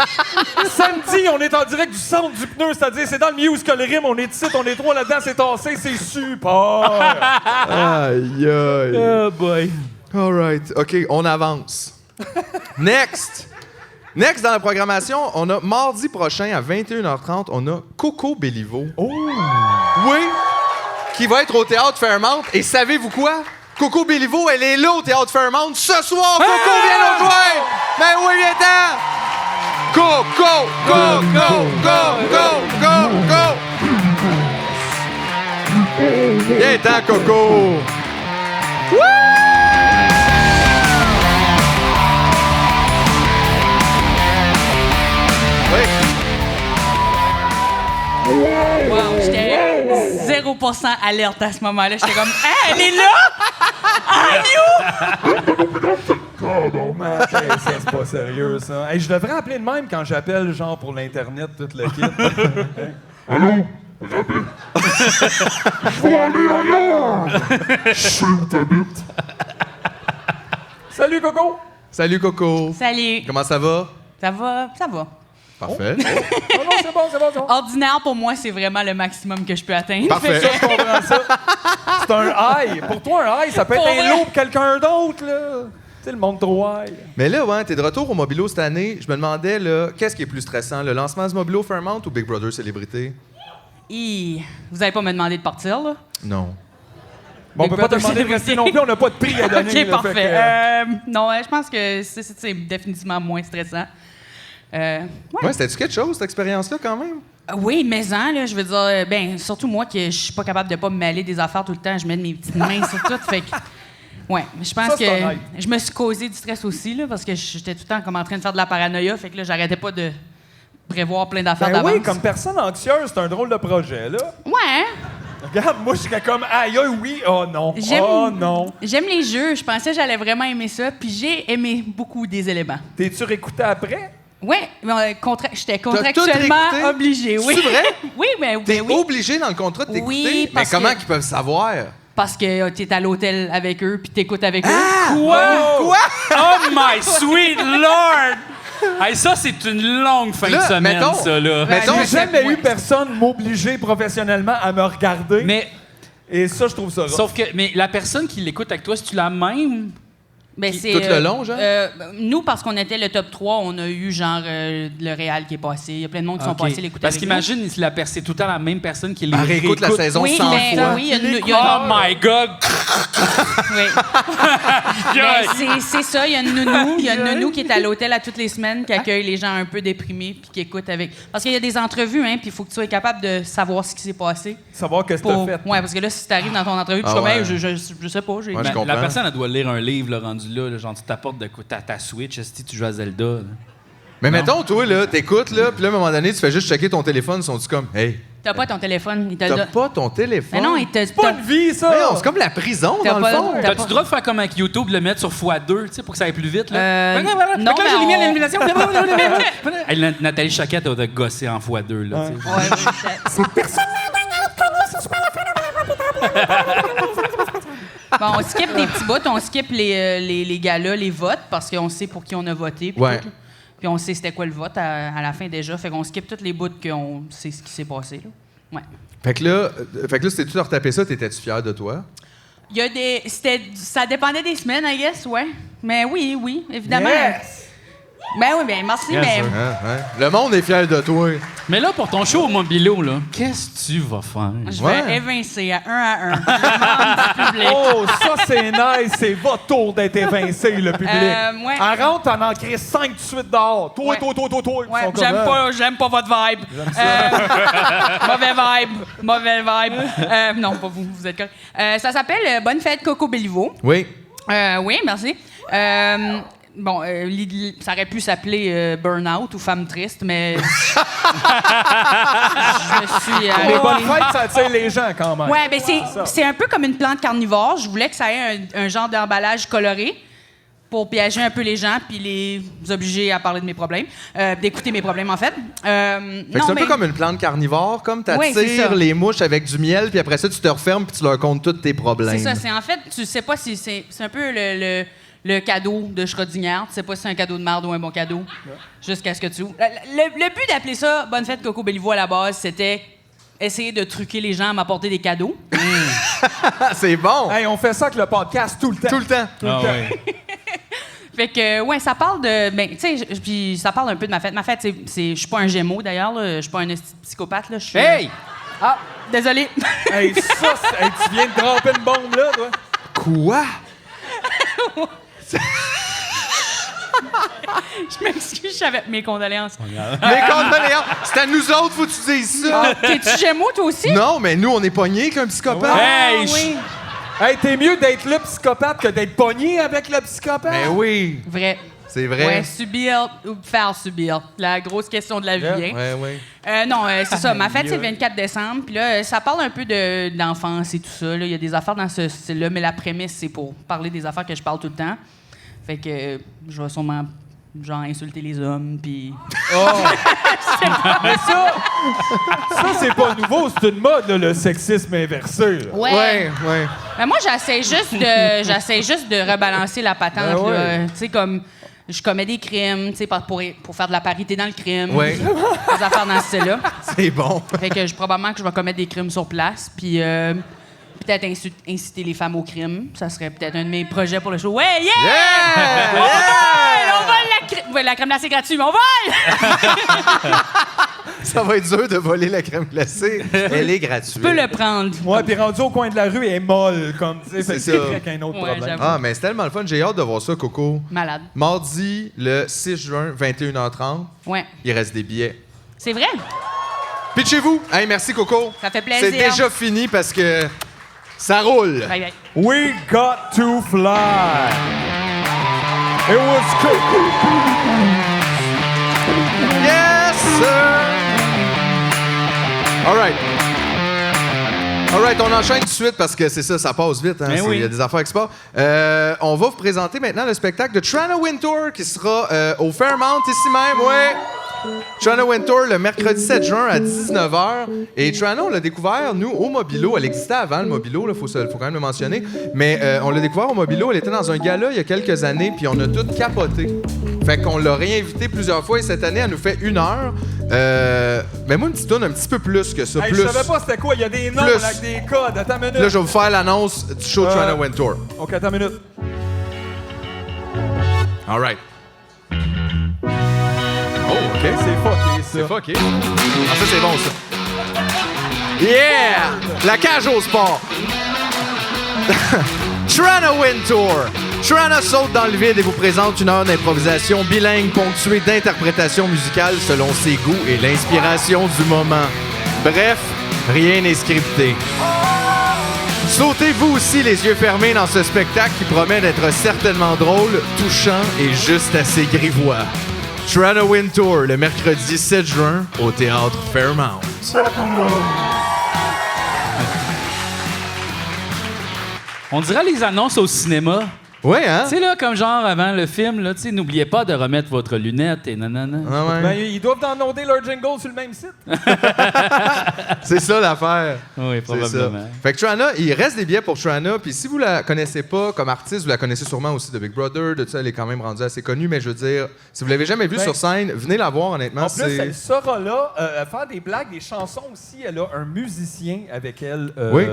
Samedi, on est en direct du centre du pneu, c'est-à-dire c'est dans le musical Rim, on est ici, on est trois là-dedans, c'est tassé, c'est super. Aïe, aïe. Oh boy. All right. OK, on avance. Next dans la programmation, on a mardi prochain à 21h30, on a Coco Béliveau. Oh! Oui! Qui va être au Théâtre Fairmount. Et savez-vous quoi? Coco Béliveau, elle est là au Théâtre Fairmount ce soir. Coco, viens nous rejoindre! Mais oui, viens-t'en! Coco! Viens-t'en, Coco! Oui. Wow, j'étais 0% alerte à ce moment-là. J'étais comme, hey, elle est là! C'est pas sérieux, ça. Hey, je devrais appeler de même quand j'appelle, genre, pour l'Internet, tout le kit. Allô? Je vais aller ailleurs. Je suis où t'habites? Salut, Coco! Salut, Coco. Salut. Comment ça va? Ça va? Ça va. Parfait. Oh non, c'est bon. Ordinaire, pour moi, c'est vraiment le maximum que je peux atteindre. Parfait. Fait que- Je comprends ça. C'est un high. Pour toi, un high, ça peut être Pour un vrai. lot pour quelqu'un d'autre, là. Tu sais, le monde trop high. Mais là, ouais, t'es de retour au Mobilo cette année. Je me demandais, là, qu'est-ce qui est plus stressant, le lancement du Mobilo Fairmount ou Big Brother Célébrité? Vous avez pas me demandé de partir, là? Non. Bon, on peut pas te demander de rester non plus, on n'a pas de prix à donner. OK, là, fait parfait. que, Non, je pense que c'est définitivement moins stressant. Ouais. Ouais, c'était-tu quelque chose, cette expérience-là, quand même? Oui, mais là, je veux dire, ben, surtout moi que je suis pas capable de pas me mêler des affaires tout le temps, je mets mes petites mains sur tout, fait que... Ouais, mais je pense Ça, c'est que honnête. je me suis causé du stress aussi, là, parce que j'étais tout le temps comme en train de faire de la paranoïa, fait que là, j'arrêtais pas de prévoir plein d'affaires Ben d'avance. oui, comme personne anxieuse, c'est un drôle de projet, là. Ouais, hein? Regarde, moi, je serais comme, aïe, oui, oh non, oh non. J'aime les jeux. Je pensais que j'allais vraiment aimer ça. Puis j'ai aimé beaucoup des éléments. T'es-tu réécouté après? Oui, j'étais tout contractuellement réécouté? obligée. Oui. C'est vrai? Oui, mais T'es oui. obligé dans le contrat de t'écouter? Oui, mais parce comment que- qu'ils peuvent savoir? Parce que t'es à l'hôtel avec eux, puis t'écoutes avec eux. Quoi? Oh my sweet lord! Hey, ça, c'est une longue fin Là, de semaine, mettons- ça, là. mettons- J'ai jamais Ouais. eu personne m'obliger professionnellement à me regarder. Mais, Et ça, je trouve ça rough. sauf que, mais la personne qui l'écoute avec toi, c'est-tu la même? Ben, c'est, Tout le long, genre? Nous, parce qu'on était le top 3, on a eu genre le Réal qui est passé. Il y a plein de monde qui sont Ok. passés l'écouter Parce avec qu'imagine, c'est tout le temps la même personne qui Elle réécoute la saison nous. Oui, 100 mais fois. oui, il y a Oh my God! oui. Ben, c'est ça, il y a une nounou qui est à l'hôtel à toutes les semaines, qui accueille les gens un peu déprimés, puis qui écoute avec... Parce qu'il y a des entrevues, hein, puis il faut que tu sois capable de savoir ce qui s'est passé. Savoir qu'est-ce que t'as fait. Ouais, parce que là, si t'arrives dans ton entrevue, puis Ah je suis comme, ouais. hey, je sais pas, j'ai... Ouais, je La comprends. personne, elle doit lire un livre, là, rendu là, genre, tu t'apportes de quoi? Ta Switch, si tu joues à Zelda. Là. Mais mettons, toi, là, t'écoutes, là, puis là, à un moment donné, tu fais juste checker ton téléphone, sont-tu comme, hey, T'as pas ton téléphone, il te le t'as donne. pas ton téléphone? Mais non, il te... C'est pas une vie, ça! Voyons, c'est comme la prison, T'as dans pas- le fond. t'as- T'as-tu le droit de faire comme avec YouTube, de le mettre sur x2, tu sais, pour que ça aille plus vite, là? non, Fait que là, mais j'ai mis on- l'élimination. Hey, Nathalie Choquette a de gosser en x2, là, tu sais. Ouais, oui, Bon, on skip des petits bouts, on skip les galas, les votes, parce qu'on sait pour qui on a voté. Puis Ouais. tout. Puis on sait c'était quoi le vote à la fin déjà. Fait qu'on skip tous les bouts qu'on sait ce qui s'est passé. Là. Ouais. Fait que là, c'était-tu de retaper ça, t'étais-tu fier de toi? Il y a des. Ça dépendait des semaines, I guess, ouais. Mais oui, évidemment. Yes! Ben oui, ben merci, Yes, mais. sir. Hein? Le monde est fier de toi. Mais là, pour ton show au Mobilo, là, qu'est-ce que tu vas faire? Je Ouais. vais évincer à un. Le membre du public. Oh, ça, c'est nice! C'est votre tour d'être évincé, le public. Ouais. Elle rentre, t'en en crée 5 de suite dehors. Toi, Ouais. toi. Ils Ouais, sont comme, j'aime pas votre vibe. Mauvais vibe. Non, pas vous, vous êtes correct. Ça s'appelle Bonne fête Coco Béliveau. Oui. Oui, merci. Bon, ça aurait pu s'appeler Burnout ou Femme triste, mais je me suis... Les bonnes fêtes, ça attire les gens, quand même. Ouais, ben c'est un peu comme une plante carnivore. Je voulais que ça ait un genre d'emballage coloré pour piéger un peu les gens puis les obliger à parler de mes problèmes, d'écouter mes problèmes, en fait. Fait que c'est un peu comme une plante carnivore, comme Oui, c'est t'attires ça. les mouches avec du miel, puis après ça, tu te refermes, puis tu leur comptes tous tes problèmes. C'est ça, c'est en fait, tu sais pas si c'est un peu le cadeau de Schrödinger. Tu sais pas si c'est un cadeau de merde ou un bon cadeau, jusqu'à ce que tu ouvres. Le but d'appeler ça Bonne fête Coco Béliveau à la base, c'était essayer de truquer les gens à m'apporter des cadeaux. Ah, c'est bon! Hey, on fait ça avec le podcast tout le temps. Tout le temps. Ah ouais. Fait que, ouais, ça parle de. Ben, tu sais, puis ça parle un peu de ma fête. Ma fête, je suis pas un gémeau d'ailleurs, là. Je suis pas un psychopathe, là. Je suis. Hey! Ah, désolé. Hey, ça, hey, tu viens de dropper une bombe, là, toi? Quoi? Je m'excuse, j'avais mes condoléances. Mais condoléances! C'est à nous autres, faut que tu dises ça! T'es-tu gémeau, toi aussi? Non, mais nous, on est pognés qu'un psychopathe. Ah, Hey, oui. Hey, t'es mieux d'être le psychopathe que d'être pogné avec le psychopathe? Ben oui, Vrai. c'est vrai. Ouais, subir ou faire subir. La grosse question de la vie, hein. Ouais, ouais. Non, c'est ça. Ma fête, c'est le 24 décembre. Puis là, ça parle un peu d'enfance et tout ça. Là. Il y a des affaires dans ce style-là, mais la prémisse, c'est pour parler des affaires que je parle tout le temps. Fait que je vais sûrement, genre, insulter les hommes, puis... Mais ça, c'est pas nouveau. C'est une mode, là, le sexisme inversé. Là. Ouais. Ouais. Mais moi, j'essaie juste de rebalancer la patente. Ben ouais. Là. Tu sais, comme... Je commets des crimes, tu sais, pour faire de la parité dans le crime. Ouais. Des affaires dans ce style-là. C'est bon. Fait que probablement que je vais commettre des crimes sur place, puis peut-être inciter les femmes au crime. Ça serait peut-être un de mes projets pour le show. Ouais, yeah! On vole la crème glacée gratuite, mais on vole! Ça va être dur de voler la crème glacée. Elle est gratuite. Tu peux le prendre. Ouais, puis rendu au coin de la rue, elle est molle, comme tu sais. C'est Fait que ça. c'est vrai qu'il y a un autre Ouais, problème. j'avoue. Ah, mais c'est tellement le fun. J'ai hâte de voir ça, Coco. Malade. Mardi, le 6 juin, 21h30. Ouais. Il reste des billets. C'est vrai? Pitchez-vous! Hey, merci, Coco. Ça fait plaisir. C'est déjà fini parce que ça roule. Bye, bye. We got to fly. It was cool. Yes, sir! All right. All right, on enchaîne tout de suite parce que c'est ça, ça passe vite. Hein? Ben oui. Il y a des affaires qui se passent. On va vous présenter maintenant le spectacle de Trana Wintour qui sera au Fairmount ici même. Ouais. Trana Wintour le mercredi 7 juin à 19h. Et Trana, on l'a découvert, nous, au Mobilo. Elle existait avant, le Mobilo, il faut quand même le mentionner. Mais on l'a découvert au Mobilo. Elle était dans un gala il y a quelques années, puis on a tout capoté. Fait qu'on l'a réinvitée plusieurs fois et cette année, elle nous fait 1 heure. Mais moi, une petite tourne un petit peu plus que ça. Hey, plus. Je savais pas c'était quoi. Il y a des noms Plus. avec des codes. Attends une minute. Là, je vais vous faire l'annonce du show de Trana Wintour. OK, attends une minute. All right. Oh, OK. C'est fucké, ça. C'est fucké. Ah, ça, c'est bon, ça. Yeah! La cage au sport. Trana Wintour. Trana saute dans le vide et vous présente 1 heure d'improvisation bilingue ponctuée d'interprétation musicale selon ses goûts et l'inspiration du moment. Bref, rien n'est scripté. Sautez vous aussi les yeux fermés dans ce spectacle qui promet d'être certainement drôle, touchant et juste assez grivois. Trana Wintour, le mercredi 7 juin, au Théâtre Fairmount. On dirait les annonces au cinéma. Ouais, hein? Tu sais, là, comme genre avant le film, là, tu sais, n'oubliez pas de remettre votre lunette et nanana. Ah ouais. Ben, ils doivent downloader leur jingle sur le même site. C'est ça l'affaire. Oui, C'est ça. probablement. Fait que Trana, il reste des billets pour Trana. Puis si vous la connaissez pas comme artiste, vous la connaissez sûrement aussi de Big Brother. De ça, elle est quand même rendue assez connue. Mais je veux dire, si vous l'avez jamais vue Ben, sur scène, venez la voir, honnêtement. En plus, elle sera là, faire des blagues, des chansons aussi. Elle a un musicien avec elle Oui.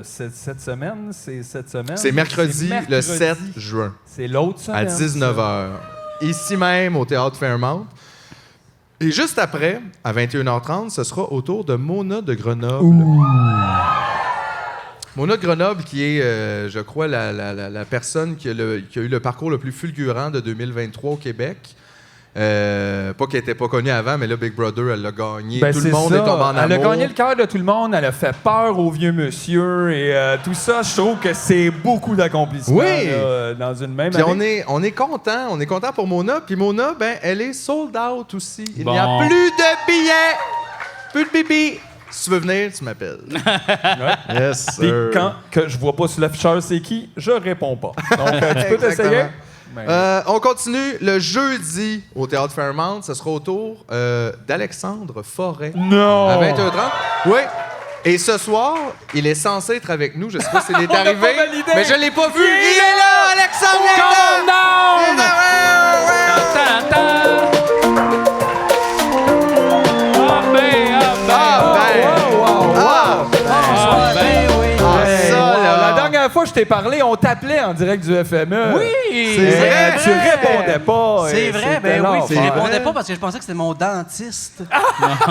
cette semaine. C'est cette semaine. C'est mercredi, le 7 juin. C'est l'autre semaine. À 19h. Ici même, au Théâtre Fairmount. Et juste après, à 21h30, ce sera au tour de Mona de Grenoble. Mona de Grenoble, qui est, je crois, la personne qui a eu le parcours le plus fulgurant de 2023 au Québec. Pas qu'elle n'était pas connue avant, mais là, Big Brother, elle l'a gagné. Ben, tout le c'est monde ça. est tombé en amour. Elle a gagné le cœur de tout le monde. Elle a fait peur au vieux monsieur. Et tout ça, je trouve que c'est beaucoup d'accomplissement Oui. là, dans une même Puis année. on est content. On est content pour Mona. Puis Mona, ben, elle est sold out aussi. Il Bon. n'y a plus de billets. Plus de bibi. Si tu veux venir, tu m'appelles. Yes, Puis sir. quand que je vois pas sur l'afficheur c'est qui, je réponds pas. Donc, tu peux t'essayer. Exactement. Ben, On continue le jeudi au Théâtre Fairmount. Ce sera au tour d'Alexandre Forêt. non! À 21h30. Oui. Et ce soir, il est censé être avec nous. Je sais pas s'il est On l'a arrivé, pas validé. mais je l'ai pas vu. Il est là, Alexandre! il est Come là! Il est down! là, ouais, ouais. Ta-ta-ta! Ah ben, Ah ben! Ah ben! ah ben oui! Ah, Hey, ça, wow. là. La dernière fois que je t'ai parlé, on t'appelait en direct du FME. Oui! C'est vrai. Tu répondais pas. C'est vrai, ben oui. C'est Je vrai. répondais pas parce que je pensais que c'était mon dentiste.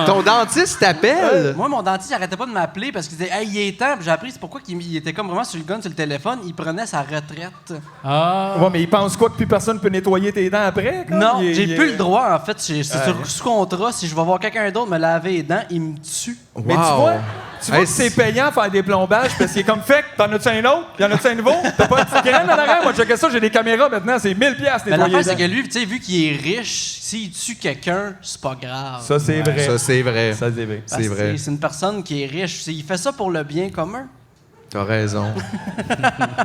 Ton dentiste t'appelle? Moi, mon dentiste, il arrêtait pas de m'appeler parce qu'il disait « Hey, il est temps. » Puis j'ai appris c'est pourquoi il était comme vraiment sur le gun, sur le téléphone. Il prenait sa retraite. Ah! Ouais, mais il pense quoi que plus personne peut nettoyer tes dents après? comme? Non, Il- j'ai il- plus le droit, en fait. C'est sous contrat. Si je vais voir quelqu'un d'autre me laver les dents, il me tue. Mais tu Wow. vois Hey, que c'est payant faire des plombages parce qu'il est comme fait. T'en as-tu un autre? Y'en a-tu un nouveau? T'as pas une petite graine en arrière? Moi, checker ça, j'ai des caméras maintenant, c'est 1000$ Mais nettoyer l'affaire, les c'est dents. que lui, tu sais, vu qu'il est riche, s'il tue quelqu'un, c'est pas grave. Ça, c'est vrai. Ça, c'est vrai. Ça, c'est vrai. Parce c'est que vrai. C'est une personne qui est riche. Il fait ça pour le bien commun. T'as raison.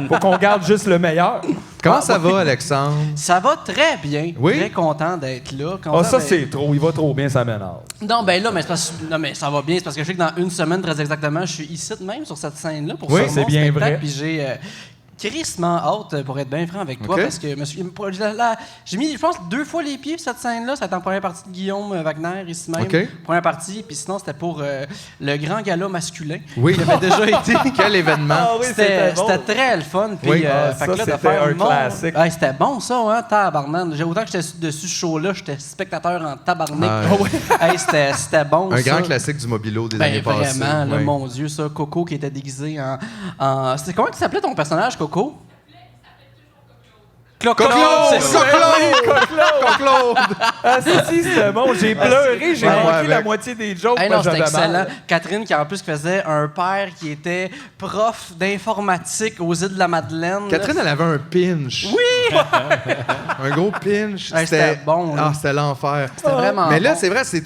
Faut qu'on garde juste le meilleur. Comment ça va, Alexandre? Ça va très bien. Oui? Très content d'être là. Ah, ça, ben- c'est trop. Il va trop bien, ça m'énerve. Non, ben là, mais, c'est parce... non, mais ça va bien. C'est parce que je sais que dans une semaine, très exactement, je suis ici de même sur cette scène-là pour Oui, ce c'est mon bien spectacle. vrai. Puis j'ai crissement hâte, pour être bien franc avec toi, OK. parce que j'ai mis, je pense, 2 fois les pieds sur cette scène-là. C'était en première partie de Guillaume Wagner, ici même. OK. Première partie, puis sinon, c'était pour le grand gala masculin. Oui. Qui avait déjà été. Quel événement? Ah oui, C'était bon. très le fun. Puis, Oui. Ah, fait ça, que là, de c'était faire un le monde- classique. Ouais, c'était bon, ça, hein, tabarnak. Autant que j'étais dessus ce show-là, j'étais spectateur en tabarnak. Ah, Hey, c'était bon, Un ça. grand classique du Mobilo des Ben, années passées. vraiment, là, Ouais. mon Dieu, ça. Coco qui était déguisé en... C'était comment tu s'appelait ton personnage, Coco? C'est ça. Claude! Ah, si, c'était bon. J'ai pleuré, j'ai manqué la moitié des jokes. Hey, moi, non, c'était j'avais excellent. mal. Catherine, qui en plus faisait un père qui était prof d'informatique aux îles de la Madeleine. Catherine, elle avait un pinch. Oui! Un gros pinch. Hey, c'était bon, là. Ah, c'était l'enfer. C'était vraiment Mais là, bon. c'est vrai, c'est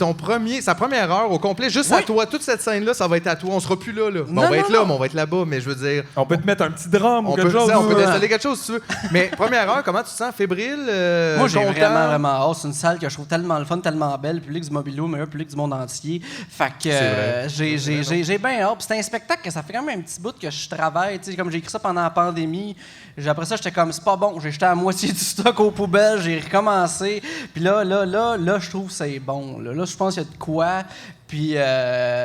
sa première heure au complet, juste à toi. Toute cette scène-là, ça va être à toi. On sera plus là. Bon, Non, on va être là, non. mais on va être là-bas. Mais je veux dire, On peut te mettre un petit drum ou on quelque peut, chose. on peut là. installer quelque chose si tu veux. Mais première heure, comment tu te sens? Fébrile? Moi, j'ai content? vraiment hâte. C'est une salle que je trouve tellement le fun, tellement belle. Le public du Mobilo, meilleur public du monde entier. Fait que j'ai bien hâte. Puis c'est un spectacle que ça fait quand même un petit bout que je travaille. Tu sais, comme j'ai écrit ça pendant la pandémie. Après ça, j'étais comme, c'est pas bon. J'ai jeté à moitié du stock aux poubelles. J'ai recommencé. Puis là, je trouve que c'est bon. Là, je pense qu'il y a de quoi. Puis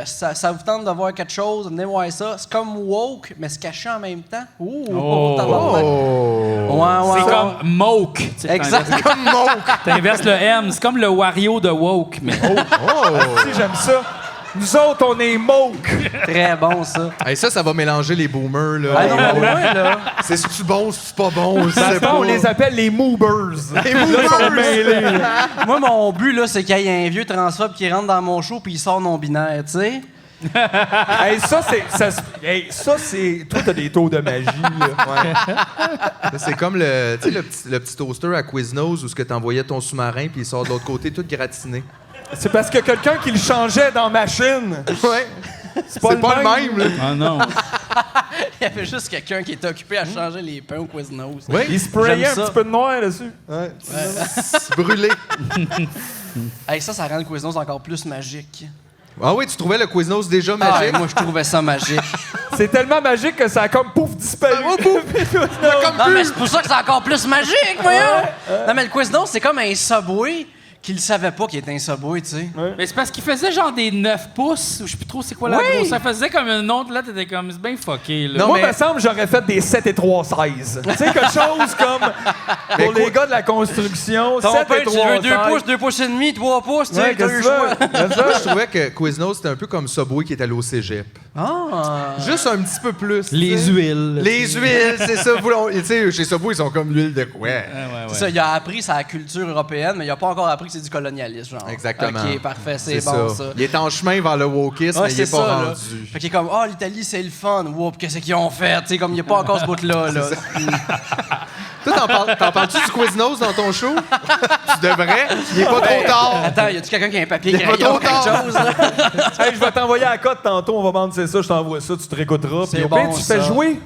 ça vous tente de voir quelque chose, venez voir ça. C'est comme woke, mais se cacher en même temps. Tabarnak. Ouais. C'est comme Moke. Exact. C'est comme Monk. T'inverses le M. C'est comme le Wario de Woke. Mais Si, j'aime ça. Nous autres, on est moke. Très bon, ça. Hey, ça va mélanger les boomers. Là. Ah non, mais ouais, là. C'est-tu bon, c'est pas bon? Je sais Maintenant, pas. on les appelle les moobers. Les boomers! Moi, mon but, là, c'est qu'il y ait un vieux transphobe qui rentre dans mon show puis il sort non-binaire, tu sais. Hey, ça, c'est... Toi, t'as des taux de magie, là. C'est comme le petit toaster à Quiznos où tu envoyais ton sous-marin puis il sort de l'autre côté tout gratiné. C'est parce que quelqu'un qui le changeait dans la machine. Ouais. C'est pas le même, là. ah non. Il y avait juste quelqu'un qui était occupé à changer les pains au Quiznos. Oui. Il sprayait J'aime un ça. petit peu de noir dessus. Ouais. C'est brûlé. Hey, ça rend le Quiznos encore plus magique. Ah oui, tu trouvais le Quiznos déjà Ah, magique? moi, je trouvais ça magique. C'est tellement magique que ça a comme pouf disparu. Non, mais c'est pour ça que c'est encore plus magique, voyons! Non, mais le Quiznos, c'est comme un Subway qu'il savait pas qu'il était un Subway, tu sais. Mais c'est parce qu'il faisait genre des 9 pouces, ou je sais plus trop c'est quoi la Oui. grosse. Ça faisait comme une autre, là, t'étais comme, c'est bien fucké, là. Non, Moi, mais- me semble, j'aurais fait des 7 et 3 16. Tu sais, quelque chose comme pour les gars de la construction, Ton 7 pain, et tu 3 veux 2 pouces, 2 pouces et demi, 3 pouces, tu sais, Ouais, t'as eu le choix. Moi, je trouvais que Quiznos, c'était un peu comme Subway qui est allé au cégep. Ah! Juste un petit peu plus. tu Les sais. huiles. Les huiles, c'est ça. Tu sais, chez Subway, ils sont comme l'huile de quoi? C'est ça, il a appris sa culture européenne, mais il a pas encore appris que c'est du colonialisme, genre. Exactement. OK, parfait, c'est bon, ça. Il est en chemin vers le wokisme, Ouais, mais il est c'est pas ça, là. rendu. Fait qu'il est comme, ah, l'Italie, c'est le fun. Wow, qu'est-ce qu'ils ont fait? Tu sais, comme, il n'y a pas encore ce bout-là, là. Toi, t'en parles-tu du Quiznos dans ton show? Tu devrais. Il est pas trop tard. Attends, y a-tu quelqu'un qui a un papier Il est pas crayon trop ou quelque tard. chose, là? Hey, je vais t'envoyer à la cote tantôt, on va bander ça, je t'envoie ça, tu te réécouteras. C'est Puis au pire, bon, tu ça. fais jouer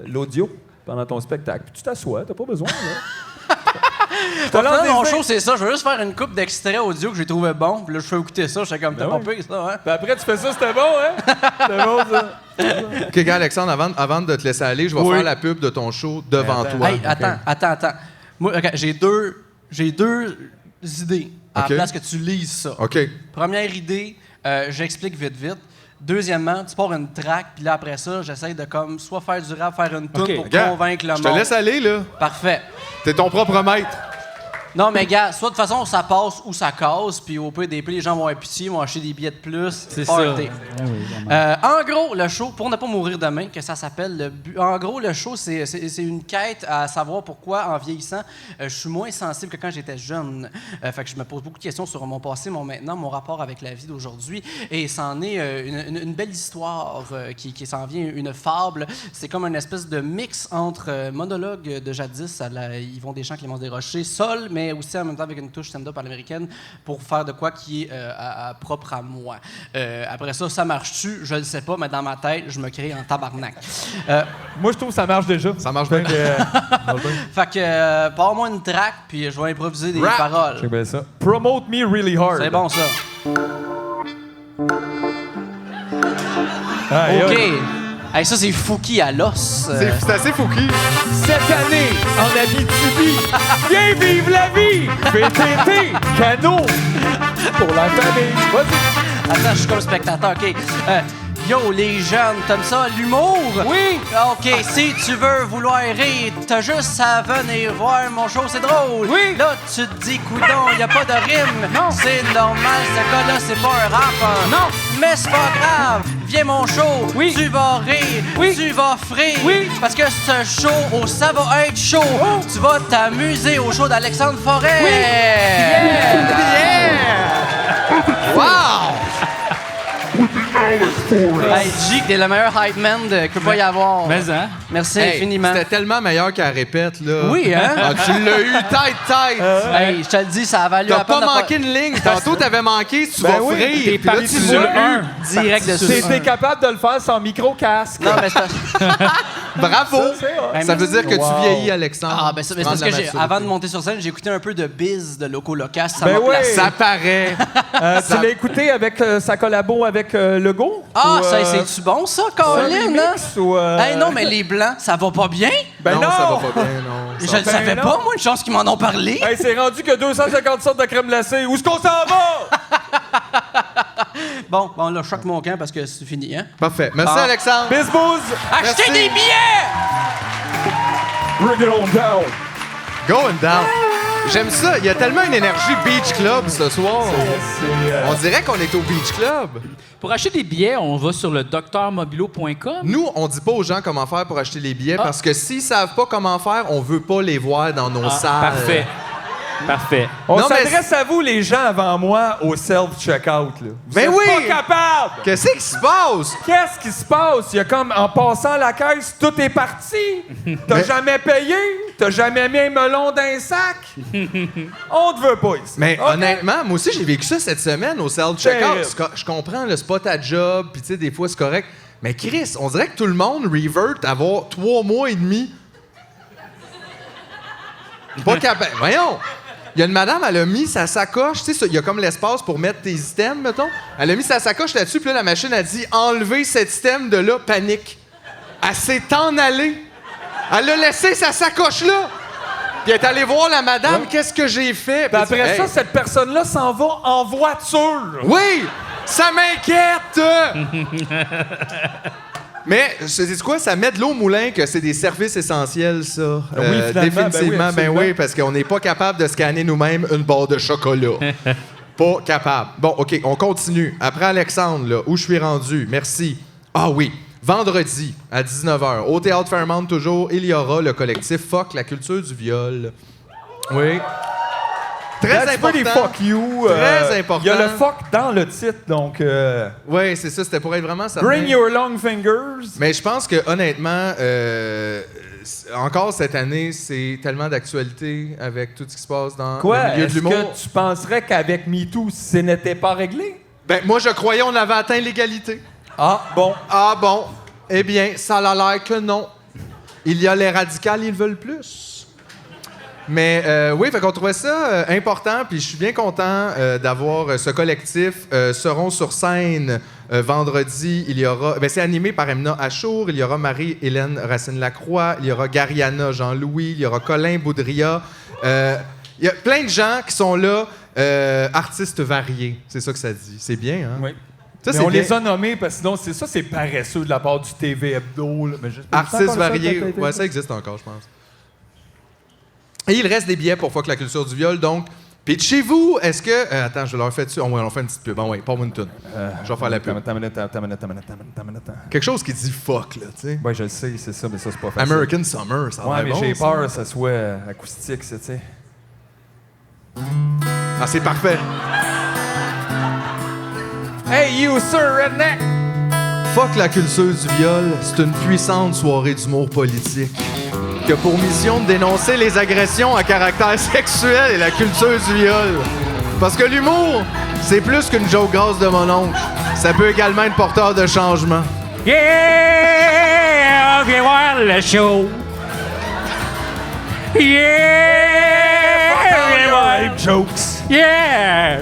l'audio pendant ton spectacle. Puis tu t'assois, t'as pas besoin, là. Mon lance show, c'est ça. Je veux juste faire une coupe d'extraits audio que j'ai trouvé bon. Puis là, je fais écouter ça. J'étais comme, t'as pas pire, ça, hein? Puis après, tu fais ça, c'était bon, hein? C'était bon, ça. OK, gars, Alexandre, avant de te laisser aller, je vais faire la pub de ton show devant toi. Hey, attends. Moi, OK, j'ai deux idées à OK. la place que tu lises ça. OK. Première idée, j'explique vite. Deuxièmement, tu pars une track, puis là, après ça, j'essaie de comme soit faire du rap, faire une tune pour Gars, convaincre le je monde. te laisse aller, là. Parfait. T'es ton propre maître. Non, mais gars, soit de toute façon, ça passe ou ça casse, puis au pire des prix, les gens vont avoir pitié, vont acheter des billets de plus. C'est Party. ça. En gros, le show, pour ne pas mourir demain, que ça s'appelle En gros, le show, c'est une quête à savoir pourquoi, en vieillissant, je suis moins sensible que quand j'étais jeune. Fait que je me pose beaucoup de questions sur mon passé, mon maintenant, mon rapport avec la vie d'aujourd'hui. Et c'en est une belle histoire qui s'en vient, une fable. C'est comme une espèce de mix entre monologue de jadis à la Yvon Deschamps, Clémence Desrochers, Sol, mais aussi en même temps avec une touche stand-up à l'américaine pour faire de quoi qui est propre à moi. Après ça marche-tu? Je le sais pas, mais dans ma tête, je me crée en tabarnak. Moi, je trouve que ça marche déjà. Ça marche bien. Fait que, pars-moi une track, puis je vais improviser des paroles. Check bien ça. Promote me really hard. C'est bon, ça. Aïe, OK. aïe. Hey, ça, c'est Fouki à l'os. C'est assez fouki. Cette année, en Abitibi, viens vivre la vie! VTT, canot, pour la famille. Vas-y. Attends, je suis comme spectateur, OK. Yo, les jeunes, t'aimes ça, l'humour? Oui! OK, si tu veux vouloir rire, t'as juste à venir voir mon show, c'est drôle. Oui! Là, tu te dis, coudon, y a pas de rime. Non! C'est normal, ce gars-là, c'est pas un rappeur. Non! Mais c'est pas grave, viens mon show. Oui. Tu vas rire, Oui. tu vas frire. Oui. Parce que ce show, ça va être chaud. Tu vas t'amuser au show d'Alexandre Forêt. Oui. Wow! Hey, G, t'es le meilleur hype man que peut pas y avoir. Mais, hein? Merci Hey, infiniment. c'était tellement meilleur qu'à répète, là. Oui, hein? Ah, tu l'as eu tête. Hey, je te le dis, ça a valu T'as la peine pas de manqué une ligne. Tantôt, t'avais manqué, tu vas oui, frire. T'es Puis là, parti tu sur l'as eu. un. direct dessus. T'es capable de le faire sans micro-casque. Non, mais c'est Bravo! c'est Ça veut dire que Wow. tu vieillis, Alexandre. Ah, ben ça, Tu mais c'est prends parce de que la j'ai, maturité. avant de monter sur scène, j'ai écouté un peu de Biz de Loco Locas. Ça Ben m'a oui. placé. Ça paraît. Tu l'as écouté avec sa collabo avec Legault? Ah, Ou, ça, c'est-tu bon, ça, Colin? Hein? remix, ou, Hey, non, mais les Blancs, ça va pas bien? Ben non! ça va pas bien, non. Je Ça le va savais non. pas, moi, une chance qu'ils m'en ont parlé. Hey, c'est rendu que 250 sortes de crème glacée. Où est-ce qu'on s'en va? Bon, là, je choque mon camp parce que c'est fini, hein? Parfait. Merci, Ah. Alexandre. Bisbouze! Achetez Merci. des billets! Bring it on down! Going down. J'aime ça. Il y a tellement une énergie Beach Club ce soir. On dirait qu'on est au Beach Club. Pour acheter des billets, on va sur le docteurmobilo.com. Nous, on dit pas aux gens comment faire pour acheter les billets parce que s'ils savent pas comment faire, on veut pas les voir dans nos salles. Parfait. Parfait. On Non, mais s'adresse à vous, les gens avant moi, au self-checkout. Là. Vous Ben êtes oui! pas capable! Qu'est-ce qui se passe? Qu'est-ce qui se passe? Il y a comme, en passant à la caisse, tout est parti. T'as Mais- jamais payé. T'as jamais mis un melon dans un sac. On te veut pas ici. Mais OK? honnêtement, moi aussi, j'ai vécu ça cette semaine au self-checkout. Terrible. Je comprends, le spot à job, puis tu sais, des fois, c'est correct. Mais Chris, on dirait que tout le monde revert à avoir 3 mois et demi. Pas capable. Voyons! Il y a une madame, elle a mis sa sacoche, tu sais, il y a comme l'espace pour mettre tes items, mettons. Elle a mis sa sacoche là-dessus, puis là, la machine a dit « Enlevez cet item de là, panique ». Elle s'est en allée. Elle a laissé sa sacoche là. Puis elle est allée voir la madame, qu'est-ce que j'ai fait? Puis Puis après elle dit, ça, cette personne-là s'en va en voiture. oui! Ça m'inquiète! Mais, c'est quoi? Ça met de l'eau au moulin que c'est des services essentiels, ça. Oui, finalement, définitivement, ben oui, parce qu'on n'est pas capable de scanner nous-mêmes une barre de chocolat. Pas capable. Bon, OK, on continue. Après Alexandre, là, où je suis rendu? Merci. Ah oui, vendredi, à 19h, au Théâtre Fairmount, toujours, il y aura le collectif Fuck la culture du viol. Oui. Très That's pretty important. fuck you. Très important. Il y a le fuck dans le titre, donc... Oui, c'est ça. C'était pour être vraiment certain. Bring your long fingers. Mais je pense que honnêtement, encore cette année, c'est tellement d'actualité avec tout ce qui se passe dans Quoi? le milieu de Est-ce l'humour. que tu penserais qu'avec MeToo, ce n'était pas réglé? Ben, moi, je croyais qu'on avait atteint l'égalité. Ah, bon. Ah bon? Eh bien, ça a l'air que non. Il y a les radicales, ils veulent plus. Mais oui, fait qu'on trouvait ça important, puis je suis bien content d'avoir ce collectif. Seront sur scène vendredi. Il y aura, ben, c'est animé par Emna Achour. Il y aura Marie-Hélène Racine-Lacroix. Il y aura Gariana Jean-Louis. Il y aura Colin Boudria. Il y a plein de gens qui sont là, artistes variés. C'est ça que ça dit. C'est bien, hein? Oui. Ça, Mais c'est on bien. les a nommés parce que sinon, c'est paresseux de la part du TV Hebdo. Là. Mais juste- Artistes variés. peut-être. Ouais, ça existe encore, je pense. Et il reste des billets pour Fuck la culture du viol, donc. Puis de chez vous, est-ce que. Attends, je leur fais dessus. Oh, ouais, on fait une petite pub. Bon, ouais, pas une toune. Je vais faire la pub. Attends une minute. Quelque chose qui dit fuck, là, tu sais. Ouais, je le sais, c'est ça, mais ça, c'est pas facile. American Summer, ça a Ouais, l'air mais bon, j'ai ça. peur que ça soit acoustique, ça, tu sais. Ah, c'est parfait. Hey, you, sir, redneck! Fuck la culture du viol, c'est une puissante soirée d'humour politique qui a pour mission de dénoncer les agressions à caractère sexuel et la culture du viol. Parce que l'humour, c'est plus qu'une joke grasse de mon oncle. Ça peut également être porteur de changement. Yeah! Viens voir le show! Yeah! Viens voir! Jokes! Yeah!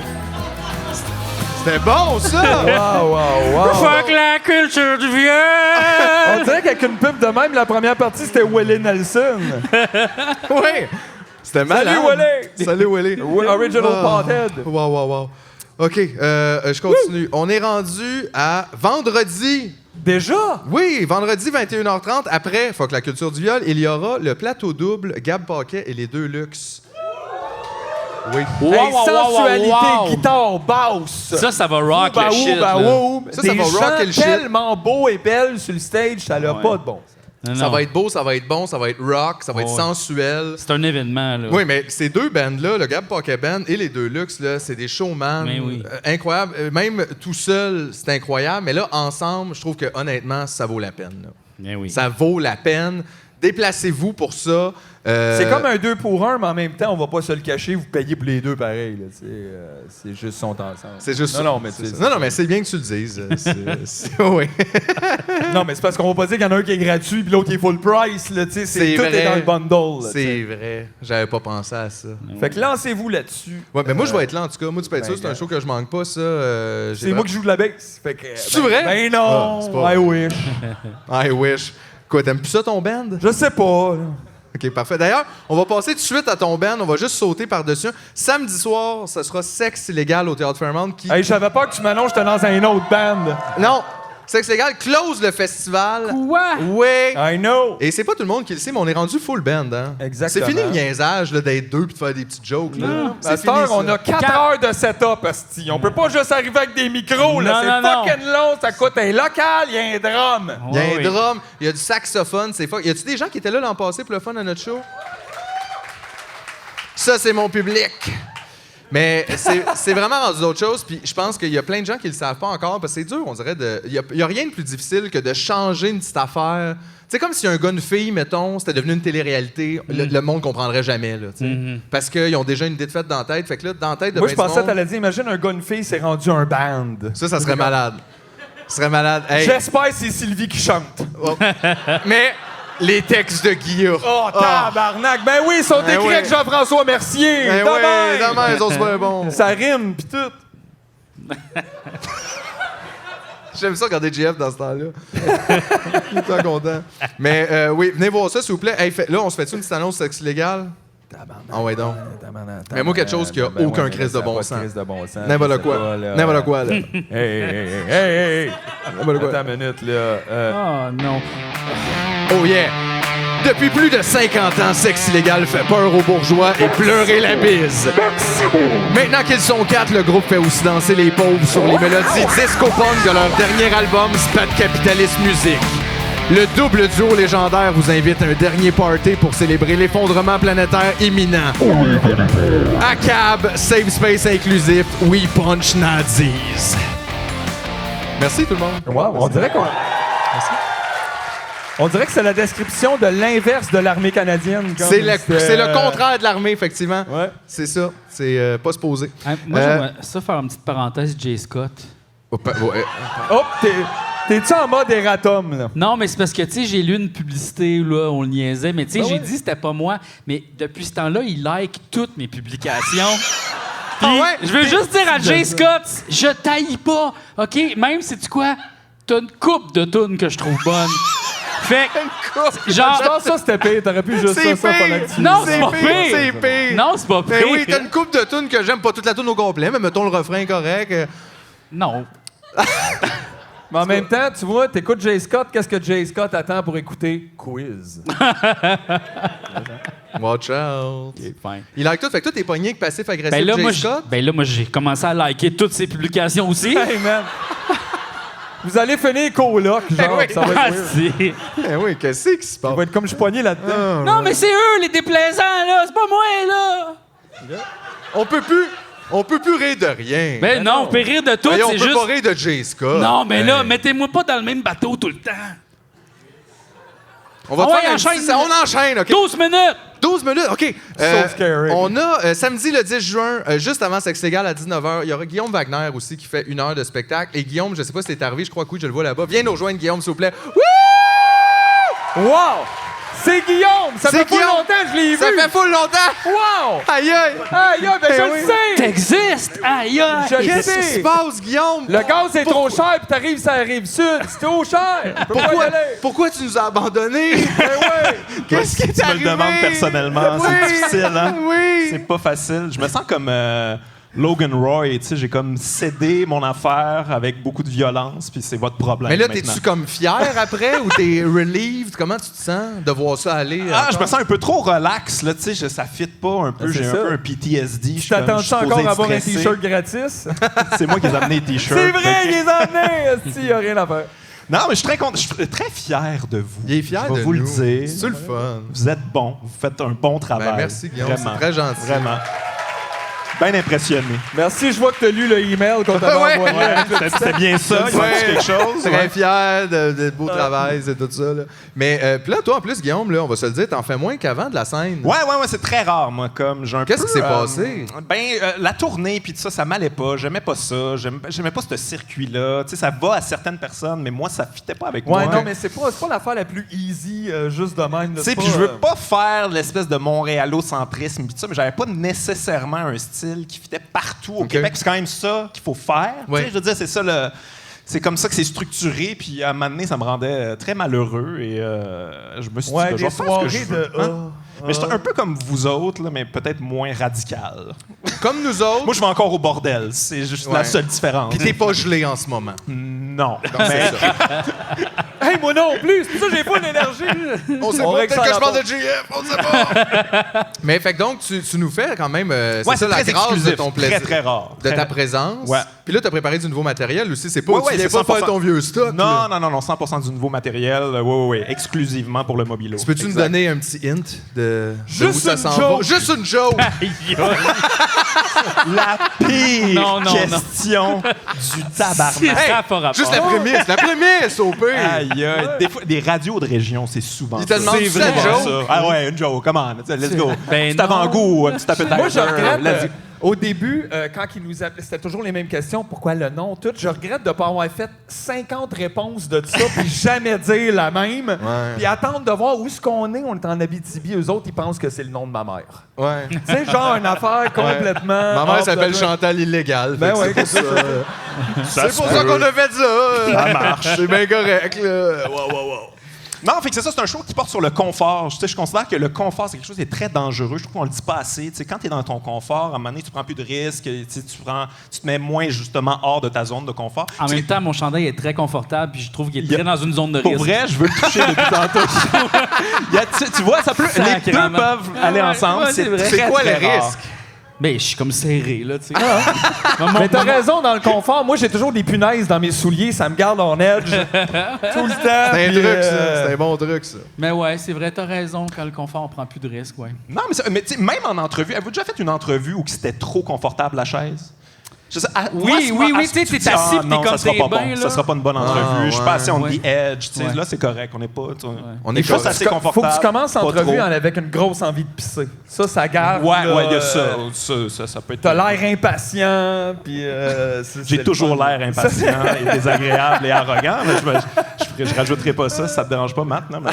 C'était bon, ça! Wow. Fuck la culture du On viol! dirait qu'avec une pub de même, la première partie, c'était Willie Nelson. Oui! C'était malade. Salut, Willie! Salut, Willie! Original Ah. Pothead. Wow. OK, je continue. On est rendu à vendredi. Déjà? Oui, vendredi 21h30, après Fuck la culture du viol, il y aura le plateau double Gab Paquet et les deux luxe. Oui. Hey, sensualité, guitare, basse. Ça va rock Bah, le shit. bah, là. wow. Ça Des va rocker gens le shit. tellement beaux et belles sur le stage, ça n'a Ouais. pas de bon sens. Non, Ça non. va être beau, ça va être bon, ça va être rock, ça va être Ouais. sensuel. C'est un événement, là. Oui, mais ces deux bands-là, le Gab Pocket Band et les deux Luxe, là, c'est des showman Mais oui. incroyables. Même tout seul, c'est incroyable. Mais là, ensemble, je trouve que honnêtement, ça vaut la peine. Là. Bien oui. Ça vaut la peine. Déplacez-vous pour ça. C'est comme un 2 pour 1, mais en même temps, on va pas se le cacher, vous payez pour les deux pareil. Là, c'est juste son ensemble. C'est juste non, ça. mais Non, mais c'est bien que tu le dises. Oui. Non, mais c'est parce qu'on va pas dire qu'il y en a un qui est gratuit puis l'autre qui est full price. Là, tout vrai. est dans le bundle. Là, C'est vrai. J'avais pas pensé à ça. Fait que lancez-vous là-dessus. Ouais, mais moi, je vais être là, en tout cas. Moi, tu peux être ben, sûr, c'est un gars. show que je manque pas, ça. C'est moi qui joue de la bass. Fait que, C'est vrai? Ben non! Ah, c'est pas I vrai. wish. I wish. Quoi, t'aimes plus ça, ton band? Je sais pas. là. OK, parfait. D'ailleurs, on va passer tout de suite à ton band. On va juste sauter par-dessus. Samedi soir, ce sera Sexe illégal au Théâtre Fairmount qui... Hey, j'avais peur que tu m'annonces que j'étais dans un autre band. Non! Sexe illégal close le festival. Quoi? Oui! I know. Et c'est pas tout le monde qui le sait, mais on est rendu full band, hein? Exactement. C'est fini le niaisage là, d'être deux puis de faire des petites jokes. Là. À C'est cette heure, fini, on ça. a 4 heures de setup, asti. On peut pas juste arriver avec des micros, là. Non, C'est non, fucking long, ça coûte un local, il y a un drum. Il y a un Ouais, oui. drum, il y a du saxophone, c'est fuck. Y a-tu des gens qui étaient là l'an passé pour le fun à notre show? Ça, c'est mon public. Mais c'est vraiment rendu d'autres choses. Puis je pense qu'il y a plein de gens qui le savent pas encore parce que c'est dur, on dirait. Il y a rien de plus difficile que de changer une petite affaire. C'est comme si un gars, une fille, mettons, c'était devenu une télé-réalité, le monde comprendrait jamais. Là, tu sais. Parce qu'ils ont déjà une idée de faite dans la tête. Fait que là, dans la tête de Moi, ben je du pensais que monde, t'allais dire, imagine un gars, une fille, c'est rendu un band. ça serait malade. Ce serait malade. Hey. J'espère que c'est Sylvie qui chante. Oh. Mais les textes de Guillaume. Oh, tabarnak! Ben oui, ils sont Ben écrits oui. avec Jean-François Mercier. Ben Demain. oui, demain, ils ont super bon. Ça rime, pis tout. J'aime ça regarder JF dans ce temps-là. Il est pas content. Mais oui, venez voir ça, s'il vous plaît. Hey, là, on se fait-tu une petite annonce sexe illégal? Ah ouais, donc. Mais moi, quelque chose qui a aucun crise de bon sens. N'importe quoi. N'importe quoi, là. Hey. Attends une minute, là. Oh non. Oh yeah! Depuis plus de 50 ans, Sexe illégal fait peur aux bourgeois et pleurer la bise. Maintenant qu'ils sont 4, le groupe fait aussi danser les pauvres sur les mélodies disco-punk de leur dernier album, Spat Capitalist Music. Le double duo légendaire vous invite à un dernier party pour célébrer l'effondrement planétaire imminent. À cab, safe space inclusif, we punch Nazis. Merci tout le monde. Wow, on dirait qu'on... On dirait que c'est la description de l'inverse de l'armée canadienne. comme C'est le c'était, contraire de l'armée, effectivement. Ouais. C'est ça. C'est pas supposé. Hein, moi, j'aimerais ça faire une petite parenthèse, Jay Scott. Ouais. Hop, t'es-tu en mode erratum, là? Non, mais c'est parce que, tu sais, j'ai lu une publicité, là, on le niaisait, mais tu sais, Ben j'ai ouais. dit que c'était pas moi. Mais depuis ce temps-là, il like toutes mes publications. Puis, Ah ouais? je veux juste dire à Jay Scott, je taille pas, OK? Même, sais-tu quoi? T'as une coupe de tunes que je trouve bonne. Fait que, genre... Je pense que ça, c'était pire. T'aurais pu juste C'est ça pendant pire. que tu... Non, C'est c'est pas pire, pire. c'est pire. Non, c'est pas pire. Ben oui, t'as une coupe de tunes que j'aime, pas toute la tune au complet, mais mettons le refrain correct. Non. Mais en même temps, tu vois, t'écoutes Jay Scott, qu'est-ce que Jay Scott attend pour écouter? Quiz. Watch out. OK, fine. Il like tout, fait que toi, t'es pogné avec passif-agressif Ben là, Jay moi, Scott. j'ai commencé à liker toutes ses publications aussi. Hey, man! Vous allez finir coloc, genre, oui. ça va Ah, être weird. si. Ben oui, qu'est-ce qui se Ça passe? va être comme je suis poigné là-dedans. Non, mais c'est eux, les déplaisants, là. C'est pas moi, là. On peut plus rire de rien. Ben non, on peut rire de tout, Voyons, on c'est peut juste... pas rire de Jay Scott. Non, mais Ben, là, mettez-moi pas dans le même bateau tout le temps. On va Ah te ouais, faire un enchaîne. petit- On enchaîne, OK? 12 minutes! 12 minutes, OK. So scary. On a samedi le 10 juin, juste avant Sexe légal à 19h, il y aura Guillaume Wagner aussi qui fait 1 heure de spectacle. Et Guillaume, je sais pas si c'est arrivé, je crois que oui, je le vois là-bas. Viens nous rejoindre, Guillaume, s'il vous plaît. Wow! C'est Guillaume! Ça C'est fait pas Guillaume. longtemps que je l'ai vu! Ça fait full longtemps! Wow! Aïe, aïe! Aïe, aïe, ben Eh je oui. le sais! T'existes! Aïe, aïe! Je le Qu'est-ce qui se sais! passe, Guillaume? Le gaz est trop cher, puis t'arrives sur la rive sud. C'est trop cher! On peut pas y Pourquoi, aller. pourquoi tu nous as abandonnés? Ben ouais! Qu'est-ce qui t'est Tu me arrivé? le demandes personnellement, Oui. c'est difficile, hein? Oui! C'est pas facile. Je me sens comme Logan Roy, tu sais, j'ai comme cédé mon affaire avec beaucoup de violence, puis c'est votre problème. Mais là, maintenant. t'es-tu comme fier après ou t'es relieved? Comment tu te sens de voir ça aller? Ah, je me sens un peu trop relax, là, tu sais, ça fit pas un peu, Ah, c'est j'ai un ça. peu un PTSD. Tu t'attends-tu encore à avoir un T-shirt gratis? C'est moi qui ai amené les T-shirts. C'est vrai, Fait il que- les a amenés! Il n'y a rien à faire. Non, mais je suis très content, je suis très fier de vous. Il est fier je vais de vous nous. le dire. C'est le fun. Vous êtes bons, vous faites un bon travail. Ben, merci, Guillaume, Vraiment. c'est très gentil. Vraiment. Bien impressionné. Merci, je vois que tu as lu le email qu'on t'avait Ouais. envoyé. Ouais, c'était bien ça, il Ouais. manque quelque chose. Très ouais. fier de beau travail, c'est tout ça. Là. Mais puis là, toi, en plus, Guillaume, là, on va se le dire, t'en fais moins qu'avant de la scène. Ouais, c'est très rare, moi, comme j'ai un Qu'est-ce peu, qui s'est passé? La tournée, puis tout ça, ça m'allait pas. J'aimais pas ça. J'aimais pas ce circuit-là. Tu sais, ça va à certaines personnes, mais moi, ça fitait pas avec Ouais, moi. non, mais c'est pas l'affaire la plus easy, juste de même. Tu sais, puis je veux pas faire l'espèce de montréalocentrisme, puis tout ça, mais j'avais pas nécessairement un style qui fitait partout au Ok. Québec. C'est quand même ça qu'il faut faire. Ouais. Tu sais, je veux dire, c'est ça le. C'est comme ça que c'est structuré, puis à un moment donné, ça me rendait très malheureux et je me suis dit, Ouais, je des vais faire ce que je soirées veux. de... Hein? Mais j'étais un peu comme vous autres, là, mais peut-être moins radical. Comme nous autres, Moi, je vais encore au bordel. C'est juste Ouais. la seule différence. puis t'es pas gelé en ce moment. Non. C'est Mais ça. Hey, moi non plus! C'est pour ça que j'ai pas d'énergie! On sait On pas, règle peut-être ça que je à parle la de GF, on sait pas. Mais fait que donc, tu nous fais quand même, c'est ouais, ça la très grâce de exclusif, ton plaisir. Très, très rare. De Très- ta présence. Ouais. Puis là, t'as préparé du nouveau matériel aussi. C'est pas, Ouais, tu viens c'est pas faire 100%. ton vieux stock. là. Non, 100% du nouveau matériel. Oui, exclusivement pour le mobilo. Tu peux-tu nous Exact. donner un petit hint de Juste où ça une s'en joke. va? Juste une joke! La pire Non, non, question du tabarnak. Hey, Ça a pas rapport. juste la prémisse, au pire! Aïe, aïe. Des fois, des radios de région, c'est souvent Ils te ça. demandent C'est une vraiment joke? ça. Ah ouais, une joke, come on. Let's go. Ben Petit non. avant-goût, un petit appetizer. Moi, je regrette, let's go. au début, quand ils nous appelaient, c'était toujours les mêmes questions. Pourquoi le nom, tout. Je regrette de ne pas avoir fait 50 réponses de ça, puis jamais dire la même. Puis attendre de voir où est-ce qu'on est. On est en Abitibi. Eux autres, ils pensent que c'est le nom de ma mère. Ouais. Tu sais, genre une affaire complètement... Ma mère hors s'appelle de- Chantal Illégal. Ben fait que ouais, c'est pour ça. C'est pour ça qu'on a fait ça. Ça marche. C'est bien correct, là. Wow. Non, fait que c'est un show qui porte sur le confort. Tu sais, je considère que le confort, c'est quelque chose qui est très dangereux. Je trouve qu'on le dit pas assez. Tu sais, quand tu es dans ton confort, à un moment donné, tu prends plus de risques. Tu sais, tu te mets moins, justement, hors de ta zone de confort. En même temps, mon chandail est très confortable, puis je trouve qu'il est très dans une zone de Pour risque. vrai, je veux le toucher depuis tantôt. Tu vois, les deux Sacrément. peuvent aller ensemble. ouais, c'est vrai. C'est quoi très le rare. risque? Mais je suis comme serré, là, tu sais. Mais t'as raison, dans le confort, moi, j'ai toujours des punaises dans mes souliers. Ça me garde en edge tout le temps. C'est un puis, truc, ça. C'est un bon truc, ça. Mais ouais, c'est vrai, t'as raison. Quand le confort, on prend plus de risques, ouais. Non, mais tu sais, même en entrevue, avez-vous déjà fait une entrevue où c'était trop confortable la chaise? Je sais, Oui, tu sais, t'es assis, puis t'es comme ça sera t'es pas bien, bon. là. Ça sera pas une bonne entrevue. Ah, Je suis pas assez on ouais. the edge. Tu sais, Ouais. là, c'est correct. On n'est pas. On est est juste correct. assez Faut confortable. que tu commences pas l'entrevue trop. avec une grosse envie de pisser. Ça garde. Ouais, là, il y a ça. Ça peut être. T'as l'air impatient, puis... J'ai toujours l'air impatient et désagréable et arrogant. Mais je rajouterai pas ça si ça te dérange pas, Matt. Non, mais...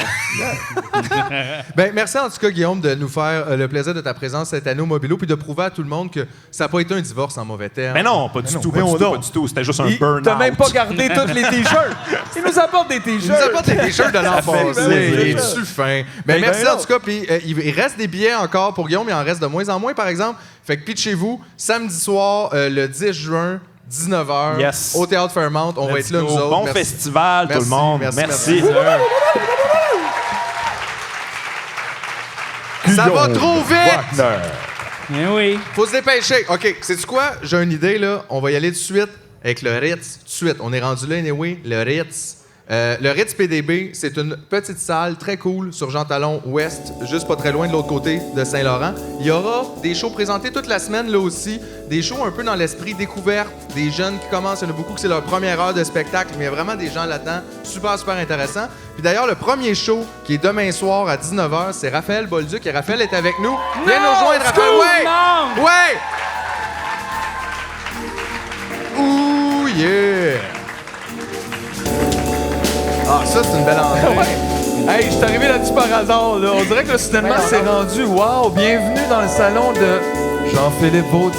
Ben, merci en tout cas, Guillaume, de nous faire le plaisir de ta présence cette année au Mobilo, puis de prouver à tout le monde que ça n'a pas été un divorce en mauvais termes. Mais non, pas du tout. voyons donc. Pas du tout. C'était juste un burn-out. T'as même pas gardé tous les t-shirts. Il nous apporte des Il nous t-shirts. apporte des t-shirts de l'an fait passé. plaisir. Il est-tu fin? Ben, merci en tout cas. Puis il reste des billets encore pour Guillaume. Il en reste de moins en moins, par exemple. Fait que pitchez-vous, samedi soir, le 10 juin, 19h, Yes. au Théâtre Fairmount. On va Let's être là, go. nous autres. Bon Merci. festival, tout le monde. Merci. Ça va trop vite! Eh oui. Faut se dépêcher. OK, sais-tu quoi? J'ai une idée, là. On va y aller tout de suite avec le Ritz. Tout de suite. On est rendu là, anyway. Le Ritz. Le Ritz PDB, c'est une petite salle très cool sur Jean Talon Ouest, juste pas très loin de l'autre côté de Saint-Laurent. Il y aura des shows présentés toute la semaine, là aussi. Des shows un peu dans l'esprit découverte, des jeunes qui commencent. Il y en a beaucoup que c'est leur première heure de spectacle, mais il y a vraiment des gens là-dedans. Super, super intéressant. Puis d'ailleurs, le premier show, qui est demain soir à 19h, c'est Raphaël Bolduc. Et Raphaël est avec nous. Viens nous rejoindre, Raphaël. Ouais! Ouais! Ouh, yeah! Ah, ça, c'est une belle entrée. Ouais. Hey, je suis arrivé là-dessus par hasard. Là. On dirait que là, soudainement, c'est rendu. Wow, bienvenue dans le salon de Jean-Philippe Vautier.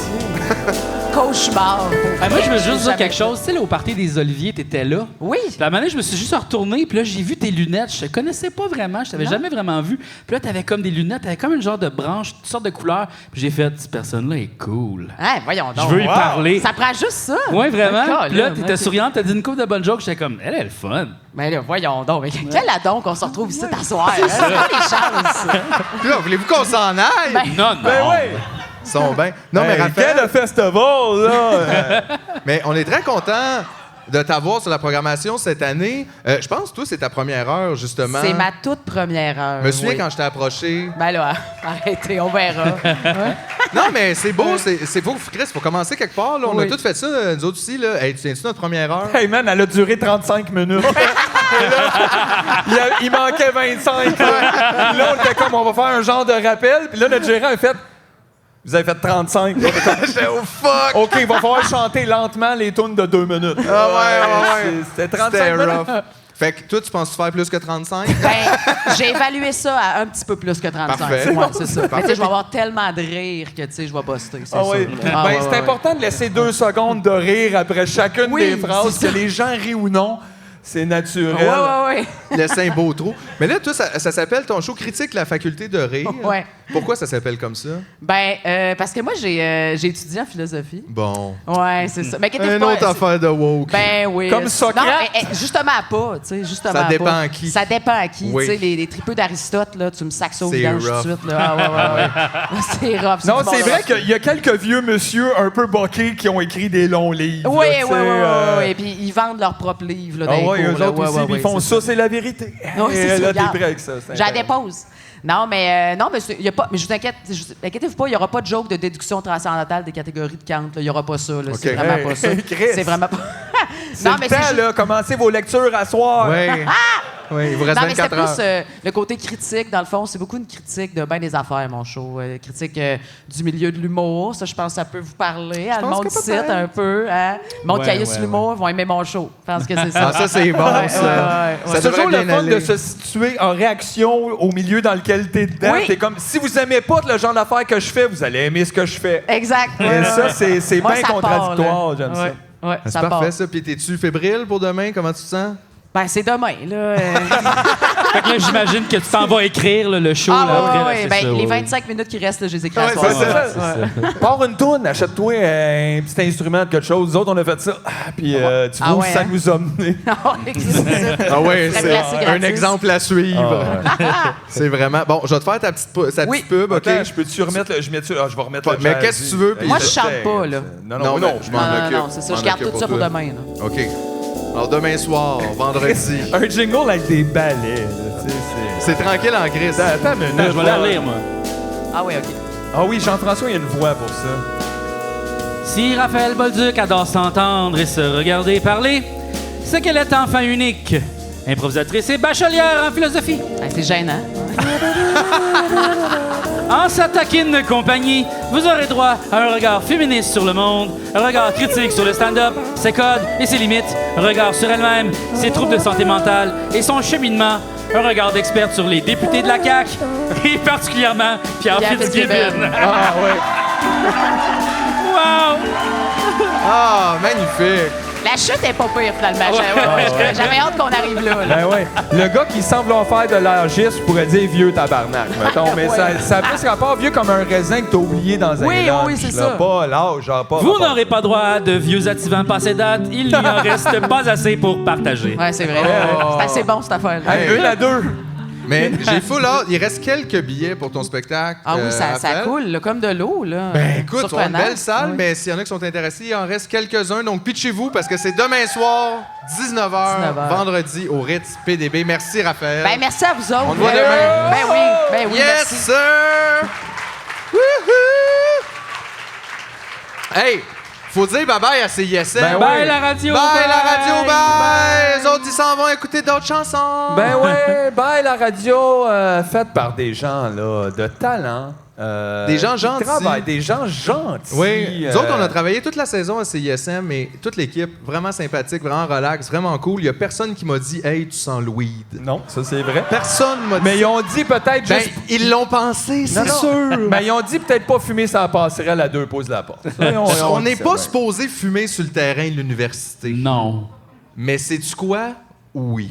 cauchemar. Moi, je veux juste dire quelque chose. Tu sais, là, au party des Oliviers, t'étais là. Oui. Puis à un moment donné, je me suis juste retourné, puis là, j'ai vu tes lunettes. Je te connaissais pas vraiment, je t'avais jamais vraiment vu. Puis là, t'avais comme des lunettes, t'avais comme une genre de branche, toutes sortes de couleurs. Puis j'ai fait, cette personne-là est cool. Hein, voyons donc. Je veux y parler. Ça prend juste ça. Ouais, vraiment. D'accord, Puis là, là, t'étais ok. souriante, t'as dit une couple de bonnes jokes. J'étais comme, elle est le fun. Mais là, voyons donc. Mais quel adon qu'on se retrouve ici t'asseoir. C'est pas les chances. Puis là, voulez-vous qu'on s'en aille? Non, non. Ben oui! Ils sont bien. Non, mais Hey, Raphaël, quel festival, là! mais on est très content de t'avoir sur la programmation cette année. Je pense que toi, c'est ta première heure, justement. C'est ma toute première heure. Je me souviens oui. quand je t'ai approché. Ben là, arrêtez, on verra. Non, mais c'est beau, c'est beau. Chris, faut commencer quelque part. Là. On a Oui. tous fait ça, nous autres aussi. Là. Hey, tu viens-tu notre première heure? Hey man, elle a duré 35 minutes. Et là, il manquait 25. Là. Puis là, on était comme, on va faire un genre de rappel. Puis là, notre gérant a fait, vous avez fait 35. J'étais au fuck! OK, il va falloir chanter lentement les tunes de 2 minutes. Ah ouais. C'était 35 C'était minutes. rough. Fait que toi, tu penses faire plus que 35? Ben, j'ai évalué ça à un petit peu plus que 35. Parfait. Ouais, c'est ça. Mais tu Parfait. sais, je vais avoir tellement de rire que, tu sais, je vais buster, c'est Ah sûr. oui. Ah, Ben, ouais, c'est ouais, important de laisser 2 secondes de rire après chacune Oui, des phrases, c'est que les gens rient ou non. C'est naturel. ouais. Ouais, ouais, Laisser un beau trou. Mais là, toi, ça s'appelle ton show Critique la faculté de rire. Ouais. Pourquoi ça s'appelle comme ça? Ben, parce que moi, j'ai étudié en philosophie. Bon. Ouais, c'est ça. Mais inquiétez-vous Une pas, autre affaire de woke. Ben oui. Comme Socrate? Non, mais, justement pas, tu sais, justement Ça dépend pas. à qui. Ça dépend à qui. Oui. Tu sais, les tripeux d'Aristote, là, tu me sacs ça au C'est vidange tout de rough. suite, là. Ah, ouais. C'est rough. Non, du c'est bon vrai rough. qu'il y a quelques vieux monsieur un peu boqués qui ont écrit des longs livres. Oui, là, oui, tu sais, oui. Et puis, ils vendent leurs propres livres, là, Ah dans les ouais, cours, eux là. autres aussi, puis ils font ça, c'est la vérité. Oui, c'est Et ça, là, t'es regarde. prêt avec ça. c'est J'en intéressant. dépose. Non, mais y a pas. Mais je vous inquiète, inquiétez-vous pas, il n'y aura pas de joke de déduction transcendantale des catégories de Kant. Il n'y aura pas ça. Là. C'est OK. vraiment pas ça. Chris. C'est vraiment pas. C'est le temps, là. Commencez vos lectures à soir. Oui. Oui, il vous reste Non, mais c'est 24 heures. plus le côté critique, dans le fond. C'est beaucoup une critique de bien des affaires, mon show. Critique du milieu de l'humour. Ça, je pense que ça peut vous parler. Le monde que cite peut-être. un peu. Hein? Le monde qui Ouais, haïsse ouais, l'humour vont aimer mon show. Je pense que c'est ça. Ah, ça, c'est bon, ça. Ça C'est devrait toujours le bien fun aller. de se situer en réaction au milieu dans lequel t'es dedans. Oui. T'es comme, si vous aimez pas le genre d'affaires que je fais, vous allez aimer ce que je fais. Exact. Et ça, c'est Moi, bien ça part, contradictoire, là. j'aime ça. Ouais, ouais, C'est ça parfait, part. ça. Puis t'es-tu fébrile pour demain? Comment tu te sens? Ben, c'est demain, là. Fait que là, j'imagine que tu t'en vas écrire là, le show Ah, là, après. là, ouais, c'est ben, ça, les ouais. 25 minutes qui restent, là, je les écris à Ouais, soir. c'est ça. Pars une toune, achète-toi un petit instrument de quelque chose. Nous autres, on a fait ça. Puis tu Ah vois où ouais, ça hein? nous a mené. Ouais, c'est ça. Ah oui, Très c'est classique un gratis. exemple à suivre. C'est vraiment... Bon, je vais te faire ta petite, Oui. petite pub, OK? Attends, je peux-tu remettre le... Je vais remettre Ouais, le mais jazz. qu'est-ce que tu veux, puis- Moi, je chante pas, là. Non, Non, non, mais non. je m'en occupe. Non, c'est ça. Je garde tout ça pour demain, là. OK. Alors, demain soir, vendredi. Un jingle avec des balais, là, tu sais, c'est... C'est tranquille en gris. Attends une minute. Attends, je vais la relire, moi. Ah oui, OK. Ah oui, Jean-François, il y a une voix pour ça. Si Raphaël Bolduc adore s'entendre et se regarder parler, c'est qu'elle est enfin unique. Improvisatrice et bachelière en philosophie. Ah, c'est gênant. En sa taquine compagnie, vous aurez droit à un regard féministe sur le monde, un regard critique sur le stand-up, ses codes et ses limites, un regard sur elle-même, ses troubles de santé mentale et son cheminement, un regard d'experte sur les députés de la CAQ et particulièrement Pierre Pierre Fitzgibbon. Fitzgibbon. Ah ouais. Wow! Ah, magnifique. La chute est pas pire, finalement. J'avais hâte qu'on arrive là. Ben ouais. Le gars qui semble en faire de l'âgisme pourrait dire vieux tabarnak, mettons. Mais ça a plus rapport vieux comme un raisin que t'as oublié dans un Oui, lunch, oui, c'est là. ça. Pas l'âge, genre pas. Vous rapport. n'aurez pas droit à de vieux activants passés date, il n'y en reste pas assez pour partager. Ouais, c'est vrai. C'est assez bon, cette affaire-là. Hey, une à deux. Mais j'ai full hâte. Il reste quelques billets pour ton spectacle. Ah oui, ça Raphaël. coule, là, comme de l'eau, là. Ben écoute, on a une Surprenant. belle salle, Ouais. mais s'il y en a qui sont intéressés, il en reste quelques-uns. Donc pitchez-vous parce que c'est demain soir, 19h, 19h. vendredi au Ritz PDB. Merci Raphaël. Ben, merci à vous autres. On te voit demain. Ben oui, yes, merci. sir! Wouhou! Hey, faut dire bye-bye à CISM. Ben Bye oui. la radio! Bye la radio, bye! Les autres, ils s'en vont écouter d'autres chansons. Ben ouais, bye la radio faite par des gens là, de talent. Des gens gentils. Des gens gentils. Oui. Nous autres, on a travaillé toute la saison à CISM et toute l'équipe, vraiment sympathique, vraiment relax, vraiment cool. Il y a personne qui m'a dit « Hey, tu sens le weed ». Non, ça c'est vrai. Personne m'a dit. Mais ils ont dit peut-être Ben, juste... ils l'ont pensé, c'est Non. sûr. Mais ils ont dit peut-être pas fumer sans passerelle à 2 pouces de la porte. Ça, On dit n'est ça, pas ben. supposé fumer sur le terrain de l'université. Non. Mais sais-tu quoi? Oui.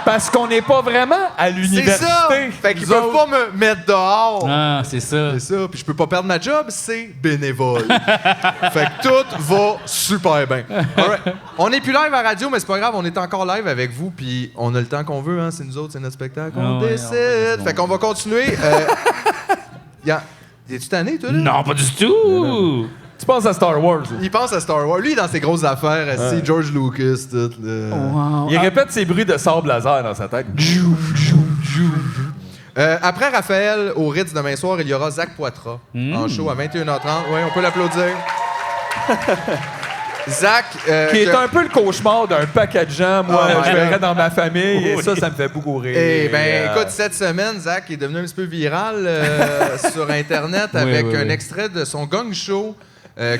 Parce qu'on n'est pas vraiment à C'est l'université. ça! Fait qu'ils Nous peuvent autres. pas me mettre dehors. Ah, c'est ça. C'est ça. Puis je peux pas perdre ma job, c'est bénévole. Fait que tout va super bien. All right. On n'est plus live à radio, mais c'est pas grave, on est encore live avec vous, puis on a le temps qu'on veut, hein. C'est nous autres, c'est notre spectacle. On Ah ouais, décide. Fait qu'on va continuer. Es-tu tanné, toi, là? Non, pas du tout. Tu penses à Star Wars. Là. Il pense à Star Wars. Lui, dans ses grosses affaires, c'est George Lucas, tout. Là. Wow. Il répète ses bruits de sable laser dans sa tête. Après Raphaël, au Ritz demain soir, il y aura Zach Poitras en show à 21h30. Oui, on peut l'applaudir. Zach, Qui est un peu le cauchemar d'un paquet de gens, moi, Oh my je verrais God. dans ma famille, et ça me fait beaucoup rire. Eh bien, écoute, cette semaine, Zach est devenu un petit peu viral sur Internet avec un extrait de son gang show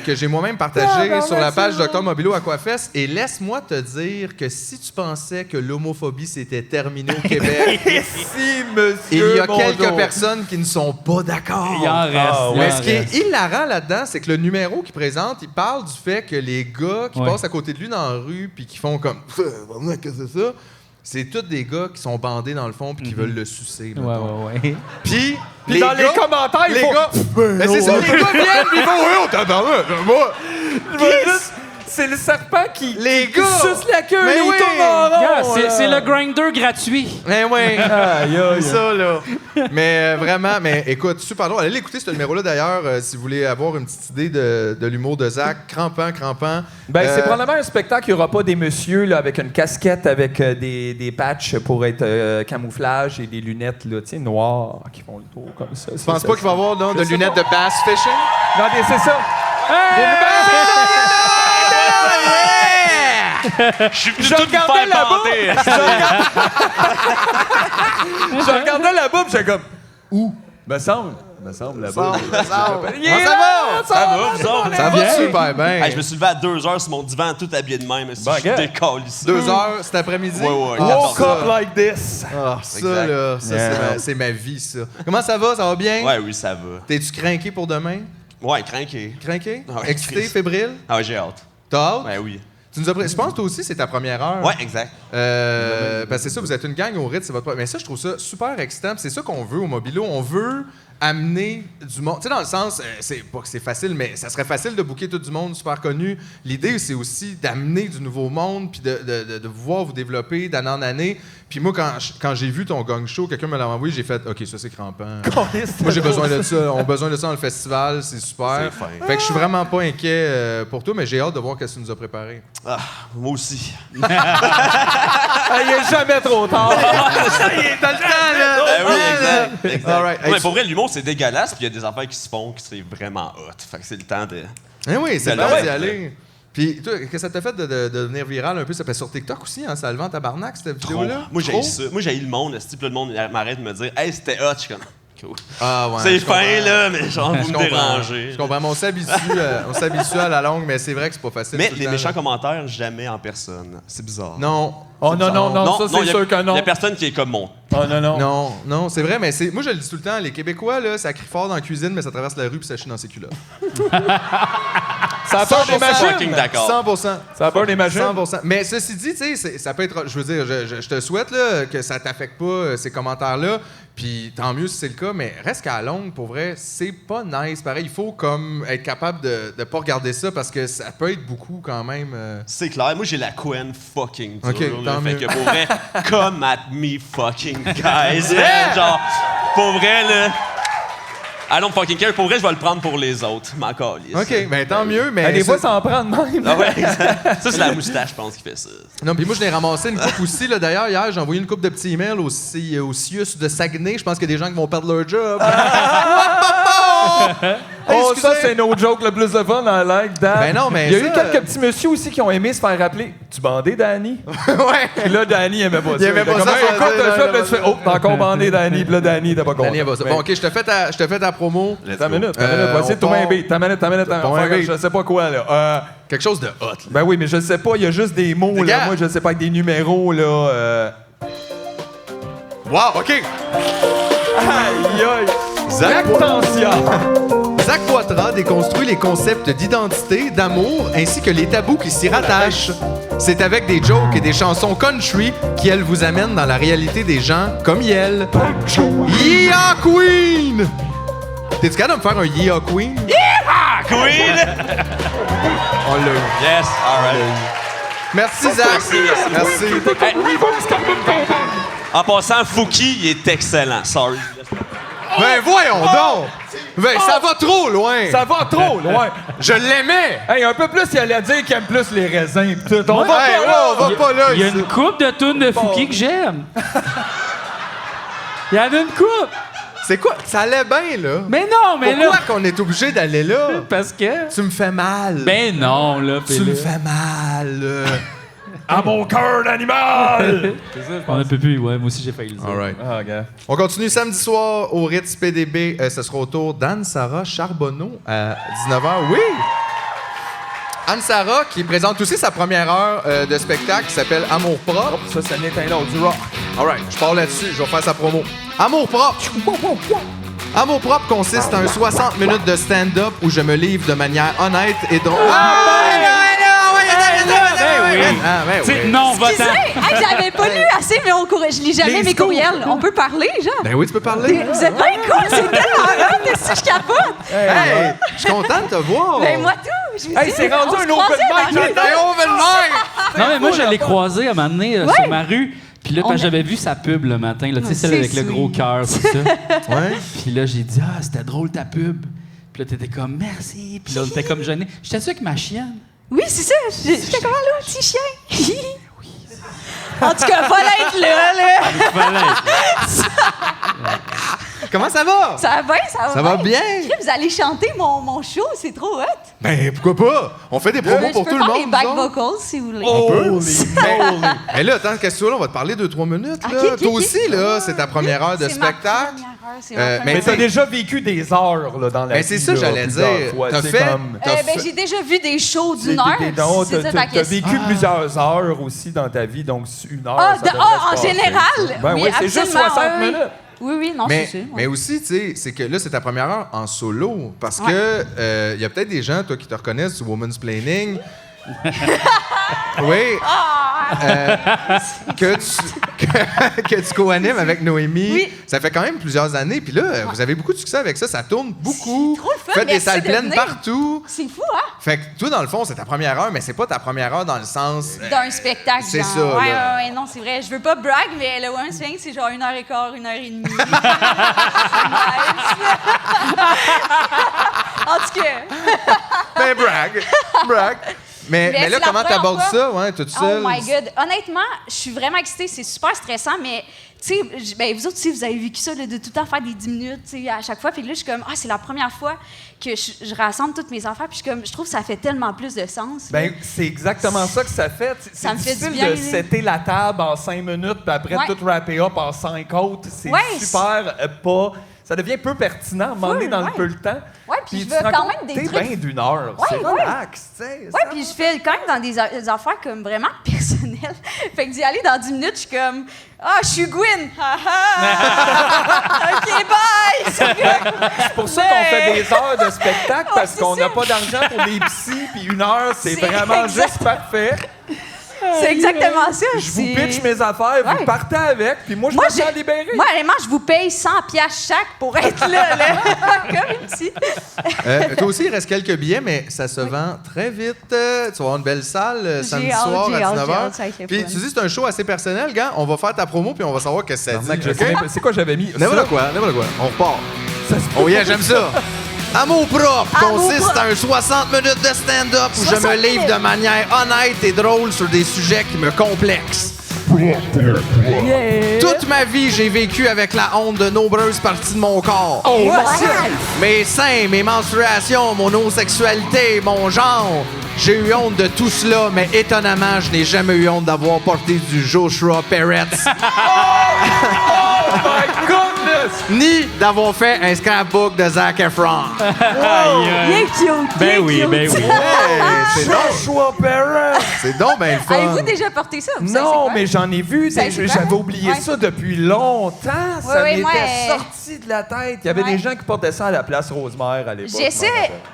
que j'ai moi-même partagé sur la page Dr Mobilo Aquafest. Et laisse-moi te dire que si tu pensais que l'homophobie s'était terminée au Québec, Si, monsieur, il y a bonjour. quelques personnes qui ne sont pas d'accord. Il en reste. il Mais en ce qui est reste. hilarant là-dedans, c'est que le numéro qu'il présente, il parle du fait que les gars qui Ouais. passent à côté de lui dans la rue puis qui font comme qu'est-ce que c'est ça? C'est tous des gars qui sont bandés dans le fond puis qui veulent le sucer. Ouais, mettons. ouais, ouais. Puis Puis dans les commentaires, les il faut... gars, ben, c'est ça, les gars viennent puis ils font oui, on tabarnak, moi. Je veux juste- C'est le serpent qui Les qui gars! suce la queue, Mais il oui! tourne en Gars, rond, c'est là. c'est le grinder gratuit. Eh ouais. Aïe, aïe. C'est ça, là. Mais vraiment, mais écoute, super drôle. Allez l'écouter, ce numéro-là, d'ailleurs, si vous voulez avoir une petite idée de l'humour de Zach. Crampant. Ben, c'est probablement un spectacle qui aura pas des messieurs là, avec une casquette, avec des patchs pour être camouflage et des lunettes là, tu sais, noires qui font le tour comme ça. Je pense pas qu'il va y avoir non, de lunettes de bass fishing. Non, c'est ça. Je regardais la bouffe. Je regardais la bouffe, j'étais comme où? Me semble là-bas. Ça va, ça va super bien. Hey, je me suis levé à 2 heures sur mon divan tout habillé de même. Ben, Je suis gars. décalissé. 2 heures cet après-midi. Ouais, ouais. Woke up like this. Ah, ça, Exact. là, ça, Yeah. c'est ma vie, ça. Comment ça va? Ça va bien? Ouais, oui, ça va. T'es-tu crinqué pour demain? Ouais, craqué. Crinqué? Ah ouais, Excité, Chris. fébrile? Ah ouais, j'ai hâte. T'as hâte? Ouais, oui. Tu nous as je pense que toi aussi, c'est ta première heure. Ouais, exact. Ben c'est ça, vous êtes une gang au Ritz, c'est votre. Mais ça, je trouve ça super excitant. puis C'est ça qu'on veut au Mobilo. On veut amener du monde. Tu sais, dans le sens, c'est pas que c'est facile, mais ça serait facile de booker tout du monde super connu. L'idée, c'est aussi d'amener du nouveau monde, puis de vous voir vous développer d'année en année. Puis moi, quand j'ai vu ton gang show, quelqu'un me l'a envoyé, j'ai fait OK, ça c'est crampant. Moi, j'ai besoin de ça. On a besoin de ça dans le festival, c'est super. C'est fin. Fait que je suis vraiment pas inquiet pour toi, mais j'ai hâte de voir ce que tu nous as préparé. Ah, moi aussi. Il est jamais trop tard. T'as le temps, là! Ah oui, exact. All right. Non, mais pour vrai, l'humour, c'est dégueulasse, puis il y a des affaires qui se font qui sont vraiment hot. Fait que c'est le temps de... Eh oui, c'est De le temps là, d'y ouais. aller. Puis, toi, qu'est-ce que ça t'a fait de devenir viral un peu? Ça fait sur TikTok aussi, hein? Ça le vend tabarnak, cette Trop. vidéo-là? Moi, Trop? j'ai ça. Moi, j'ai le monde. Puis le monde m'arrête de me dire « Hey, c'était hot. » Je suis comme « Cool. Ah, ouais. C'est je fin, comprends. là, mais genre, Je vous me comprends. dérangez. Je comprends, mais on s'habitue à la longue, mais c'est vrai que c'est pas facile. Mais tout le les temps, méchants là. commentaires, jamais en personne. C'est bizarre. Non. Oh non, non, non, ça y c'est a- sûr que non. Il y a personne qui est comme mon. Oh non, non. Non, non, c'est vrai, mais moi je le dis tout le temps, les Québécois, là, ça crie fort dans la cuisine, mais ça traverse la rue puis ça chie dans ses culottes. Ça a peur des fucking machines. d'accord. 100%. Ça a peur des machines. 100%. Mais ceci dit, tu sais, ça peut être. Je veux dire, je te souhaite là, que ça t'affecte pas, ces commentaires-là. Puis tant mieux si c'est le cas, mais reste qu'à la longue, pour vrai, c'est pas nice. Pareil, il faut comme être capable de pas regarder ça parce que ça peut être beaucoup quand même. C'est clair. Moi, j'ai la couenne fucking dure. Ok, là. tant Fait mieux. que pour vrai, come at me fucking guys. man. Genre, pour vrai, là... I don't fucking care. Pour vrai, je vais le prendre pour les autres. M'en calisse. OK, ben tant mieux, mais. Des fois, ça- ça en prend de même. Ah ouais, exact. Ça, c'est la moustache, je pense, qui fait ça. Non, puis moi, je l'ai ramassé une coupe aussi. Là. D'ailleurs, hier, j'ai envoyé une coupe de petits emails au CIUS de Saguenay. Je pense qu'il y a des gens qui vont perdre leur job. Oh, ça, excusez. c'est no joke le plus de fun dans Like That. Ben non, mais il y a eu ça- quelques petits messieurs aussi qui ont aimé se faire rappeler. Tu bandé, Danny? Ouais. Puis là, Danny aimait pas ça. Il aimait pas était ça, comme, ça Hey, écoute, veut dire, le non, fait, non, là, tu fais, oh, t'es encore bandé, Danny. Puis là, Danny, t'es pas content. Danny, bon, ok, je te fais ta promo. T'as une minute, va essayer de trouver un beat. T'as une minute. Ton un beat. Je sais pas quoi, là. Quelque chose de hot. Là. Ben oui, mais je sais pas, il y a juste des mots, là. Regarde. Moi, je sais pas, avec des numéros, là. Wow, ok. Aïe, aïe. Zach Attention. Poitras déconstruit les concepts d'identité, d'amour, ainsi que les tabous qui s'y rattachent. C'est avec des jokes et des chansons country qui, elles, vous amènent dans la réalité des gens comme Yel. Yeah Queen! T'es-tu capable de me faire un Yeah Queen? Ah, Queen! On l'a eu. Yes, all right. Merci, Zach. Merci. En passant, Fouki, il est excellent. Sorry. Ben voyons donc! Ben ça va trop loin! Ça va trop loin. Je l'aimais! Hey, un peu plus, il allait dire qu'il aime plus les raisins. Pis tout. On va Hey, pas là, là. on va pas là Il y a ici. une coupe de tunes de Fouki que j'aime. Il y en a une coupe. C'est quoi? Ça allait bien, là. Mais non, mais Pourquoi là... qu'on est obligé d'aller là? Parce que... Tu me fais mal. Ben non, là, tu me Philippe. fais mal. À mon cœur d'animal. On ne peut plus, ouais, moi aussi j'ai failli le dire. All right. Ah, gars. On continue samedi soir au Ritz PDB. Ce sera au tour d'Anne-Sara Charbonneau à 19h. Oui! Anne-Sara qui présente aussi sa première heure de spectacle qui s'appelle Amour propre. Ça, ça n'est un autre du rock. All right, je pars là-dessus. Je vais faire sa promo. Amour propre. Amour propre consiste en 60 minutes de stand-up où je me livre de manière honnête et drôle. Non, va-t'en. Hey, j'avais pas lu assez, mais je lis jamais mes courriels. On peut parler, genre? Ben oui, tu peux parler. Vous êtes bien cool, c'est tellement hot, si je capote. Hey, je suis content de te voir. Ben moi tout, je vous Hey, dis, c'est rendu on se un open croisait mic, dans les- j'adore. Hey, on veut le mic. Non, mais moi, je l'ai croisé à un moment donné sur ma rue. Puis là, On parce que a- j'avais vu sa pub le matin, là, tu sais, celle c'est avec le gros sweet. cœur, c'est ça. Ouais. Puis là, j'ai dit, ah, c'était drôle ta pub. Puis là, t'étais comme, merci. Puis là, on était comme gênés. J'étais-tu avec ma chienne? Oui, c'est ça. J'étais comment là, petit chien? En tout cas, fallait être là. Fallait. Comment ça va? Ça va bien, Ça va bien. Vous allez chanter mon show, c'est trop hot. Ben, pourquoi pas? On fait des promos pour je tout peux le faire monde. des back nous autres. vocals, si vous voulez. Mais là, attends, qu'est-ce que tu veux, là? On va te parler 2-3 minutes. Là. Ok, ok, Toi ok. aussi, là, c'est ta première heure de C'est ma spectacle. première heure, c'est Euh, ma mais première Mais t'as t'sais- déjà vécu des heures là, dans la Ben, vie. c'est ça, là, j'allais plusieurs dire. fois. T'as C'est fait- comme- j'ai déjà vu des shows d'une c'est- heure. non, si c'est ça ta t'as question. vécu plusieurs heures aussi dans ta vie, donc une heure. Ah, ça devrait en se passer. général? Ben oui, oui, c'est juste absolument, 60 oui. minutes. Oui, oui, non, Mais, c'est sûr. mais aussi, tu sais, c'est que là, c'est ta première heure en solo. Parce Ouais. que il y a peut-être des gens, toi, qui te reconnaissent sur Woman's Planning. Oui. Que tu co-animes avec Noémie. Oui. Ça fait quand même plusieurs années. Puis là, vous avez beaucoup de succès avec ça. Ça tourne beaucoup. C'est trop le fun. Faites des Merci salles de pleines venir. partout. C'est fou, hein? Fait que toi, dans le fond, c'est ta première heure, mais c'est pas ta première heure dans le sens. D'un spectacle, c'est genre. ça, Ouais, là. ouais, non, c'est vrai. Je veux pas brag, mais le One Swing, c'est genre 1h15, 1h30. En tout cas. Ben, brag. Brag. Mais Mais là, c'est la comment première t'abordes fois. ça, ouais, toute seule? Oh my God. Honnêtement, je suis vraiment excitée. C'est super stressant, mais tu sais, ben, vous autres aussi, vous avez vécu ça, là, de tout le temps faire des 10 minutes, tu sais, à chaque fois. Puis là, je suis comme, ah, c'est la première fois que je rassemble toutes mes affaires. Puis je trouve que ça fait tellement plus de sens. Ben, c'est exactement ça que ça fait. Ça C'est me fait du difficile bien, de là. setter la table en 5 minutes, puis après Ouais. tout wrapper up en 5 autres. C'est Ouais, super pas... Ça devient peu pertinent à un moment donné dans ouais. le peu le temps. Ouais, puis je tu veux te rends quand compte même des que t'es trucs- bien d'une heure. Ouais, c'est ouais. relax, tu sais. Ouais, puis je fais quand même dans des affaires comme vraiment personnelles. Fait que d'y aller dans 10 minutes, je suis comme, ah, je suis Gwyn. Ah, ah. OK, bye. C'est pour ça qu'on fait des heures de spectacle, parce c'est qu'on n'a ça. pas d'argent pour des psys, puis une heure, c'est C'est vraiment exact. juste parfait. C'est exactement ça. Je vous pitch mes affaires, vous Ouais. partez avec, puis moi, je Moi, me sens libéré. Moi, honnêtement, je vous paye 100$ chaque pour être là. Comme une petite. Toi aussi, il reste quelques billets, mais ça se vend très vite. Tu vas avoir une belle salle samedi hâte, soir j'ai à hâte, 19h. ça va être le Puis fun. tu dis c'est un show assez personnel, gars. On va faire ta promo puis on va savoir qu'est-ce que ça dit. Je sais même pas- C'est quoi j'avais mis? N'importe Ça? quoi, n'importe quoi. On repart. Ça se Oh yeah, j'aime ça. Amour propre Amour consiste propre. en 60 minutes de stand-up où je 60 me livre minutes. de manière honnête et drôle sur des sujets qui me complexent. Toute ma vie, j'ai vécu avec la honte de nombreuses parties de mon corps. Mes seins, mes menstruations, mon homosexualité, mon genre. J'ai eu honte de tout cela, mais étonnamment, je n'ai jamais eu honte d'avoir porté du Joshua Peretz. Oh my goodness! Ni d'avoir fait un scrapbook de Zac Efron. Il est cute. Ben oui, ben oui. C'est donc, Joshua Perez! c'est donc ben le fun. Avez-vous déjà porté ça? Vous savez c'est Non, quoi? mais j'en ai vu. savez c'est quoi? J'avais oublié Ouais. ça depuis longtemps. Ça ouais, m'était moi, sorti de la tête. Il y avait Ouais. des gens qui portaient ça à la place Rosemère à l'époque. J'essaie,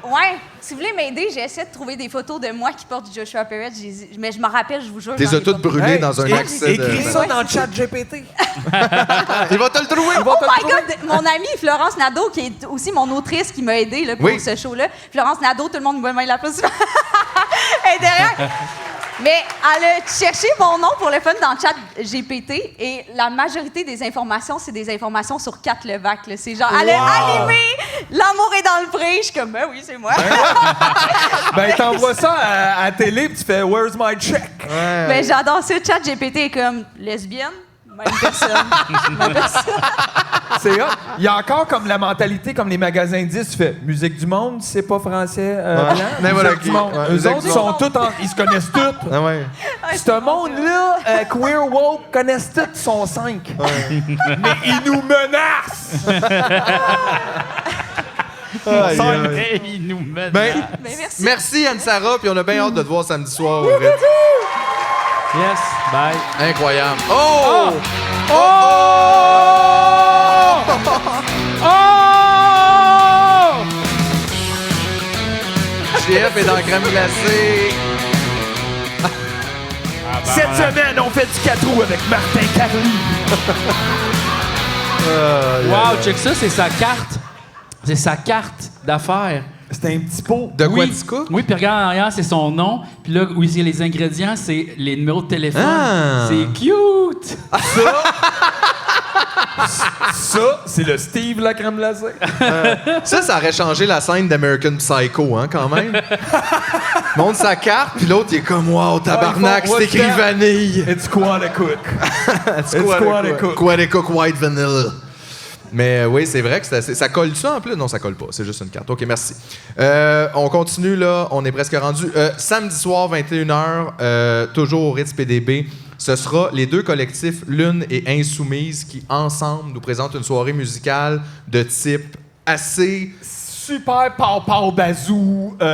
ouais, si vous voulez m'aider, j'essaie de trouver des photos de moi qui porte du Joshua Perez, mais je m'en rappelle, je vous jure. T'es j'en ai toutes pas. brûlées dans un accès de... Écris ça dans le chat GPT. Il va te le trouver. Oh my God! Mon amie Florence Nadeau, qui est aussi mon autrice, qui m'a aidée là, pour Oui. ce show-là. Florence Nadeau, tout le monde me met l'applaudissement. Elle est derrière. Mais elle a cherché mon nom pour le fun dans le chat GPT et la majorité des informations, c'est des informations sur Kat Levac. Là. C'est genre, elle a animé L'amour est dans le pré. Je suis comme, ben oui, c'est moi. Ben, t'envoies ça à la télé puis tu fais Where's my check? Ben, j'adore ça. Chat GPT est comme lesbienne. Même personne. Même personne. C'est hot. Il y a encore comme la mentalité, comme les magasins disent, tu fais musique du monde, c'est pas français blanc. N'importe Musique qui. du monde. Ouais, Eux musique autres du sont monde. tous ils se connaissent tous. Ah ouais. Ce monde-là, queer woke, connaissent tous, sont 5. Mais ils nous menacent. Aïe, aïe. Il nous met. Ben, Ben, merci. merci Anne-Sara, puis on a bien hâte de te voir samedi soir au Ritz. Yes, bye. Incroyable. Oh! Oh! Oh! GF est dans la crème glacée. Cette semaine, on fait du 4 roues avec Martin Carly. Wow, check ça, c'est sa carte. C'est sa carte d'affaires. C'est un petit pot. De quoi Oui. tu coupes? Oui, puis regarde en arrière, c'est son nom. Puis là, où il y a les ingrédients, c'est les numéros de téléphone. Ah. C'est cute! Ça, c'est le Steve la crème glacée. Ça aurait changé la scène d'American Psycho, hein, quand même. Montre sa carte, puis l'autre, il est comme, wow, tabarnak, Ouais, ils font, c'est écrit what's that? vanille. It's Quadacook. It's Quadacook. Quadacook White Vanilla. Mais oui, c'est vrai que c'est assez... Ça colle ça en plus? Non, ça colle pas. C'est juste une carte. OK, merci. On continue, là. On est presque rendu. Samedi soir, 21h, toujours au Ritz PDB. Ce sera les deux collectifs Lune et Insoumise qui, ensemble, nous présentent une soirée musicale de type assez... Super pow bazou. Tout.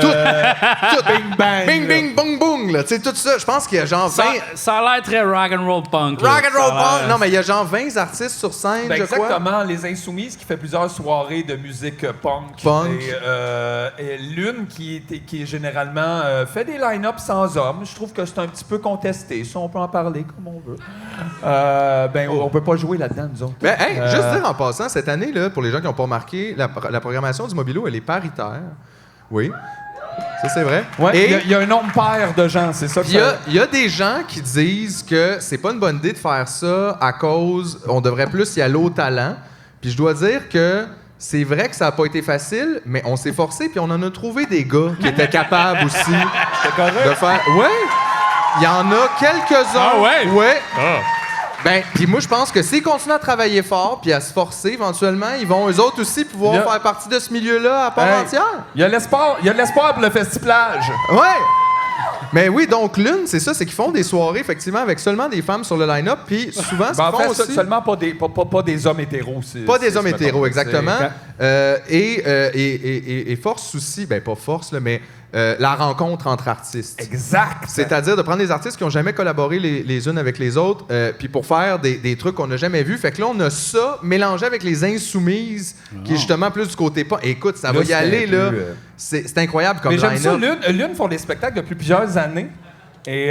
Bing bang. Bing, bing, bong, bong, là. Tu sais, tout ça. Je pense qu'il y a genre 20... Ça a l'air très rock and roll punk. là. Rock and roll Ça a l'air- punk. Non, mais il y a genre 20 artistes sur scène, Ben je crois. exactement, les Insoumises qui fait plusieurs soirées de musique punk. Punk. Et Lune qui est généralement fait des line-up sans hommes. Je trouve que c'est un petit peu contesté. Ça, on peut en parler comme on veut. On peut pas jouer là-dedans, nous autres. Ben, hey, juste dire en passant, cette année, là, pour les gens qui n'ont pas remarqué, la programmation du Mobilo, elle est paritaire. Oui. Ça, c'est vrai. Ouais, Et il y a un nombre pair de gens, c'est ça que il y a des gens qui disent que c'est pas une bonne idée de faire ça à cause... On devrait plus y aller au talent. Puis je dois dire que c'est vrai que ça n'a pas été facile, mais on s'est forcé, puis on en a trouvé des gars qui étaient capables aussi de faire... Ouais! Il y en a quelques-uns. Ah ouais? Ouais. Ah. Ben, puis moi, je pense que s'ils continuent à travailler fort puis à se forcer, éventuellement, ils vont eux autres aussi pouvoir Yeah. faire partie de ce milieu-là à part Hey. entière. Il y a de l'espoir pour le festiplage. Ouais! Mais oui, donc Lune, c'est ça, c'est qu'ils font des soirées, effectivement, avec seulement des femmes sur le line-up, puis souvent, ce Ben, en qu'ils font fait, aussi... seulement pas des hommes hétéros. Pas des hommes hétéros, exactement. C'est- Et force aussi, ben pas force, là, mais la rencontre entre artistes. Exact. C'est-à-dire de prendre des artistes qui n'ont jamais collaboré les unes avec les autres, puis pour faire des trucs qu'on n'a jamais vus. Fait que là, on a ça mélangé avec les Insoumises, qui est justement plus du côté pas. Écoute, ça Là, va y c'est aller, un peu, là. C'est incroyable comme Mais j'aime ça, line-up. Lune font des spectacles depuis plusieurs années. Et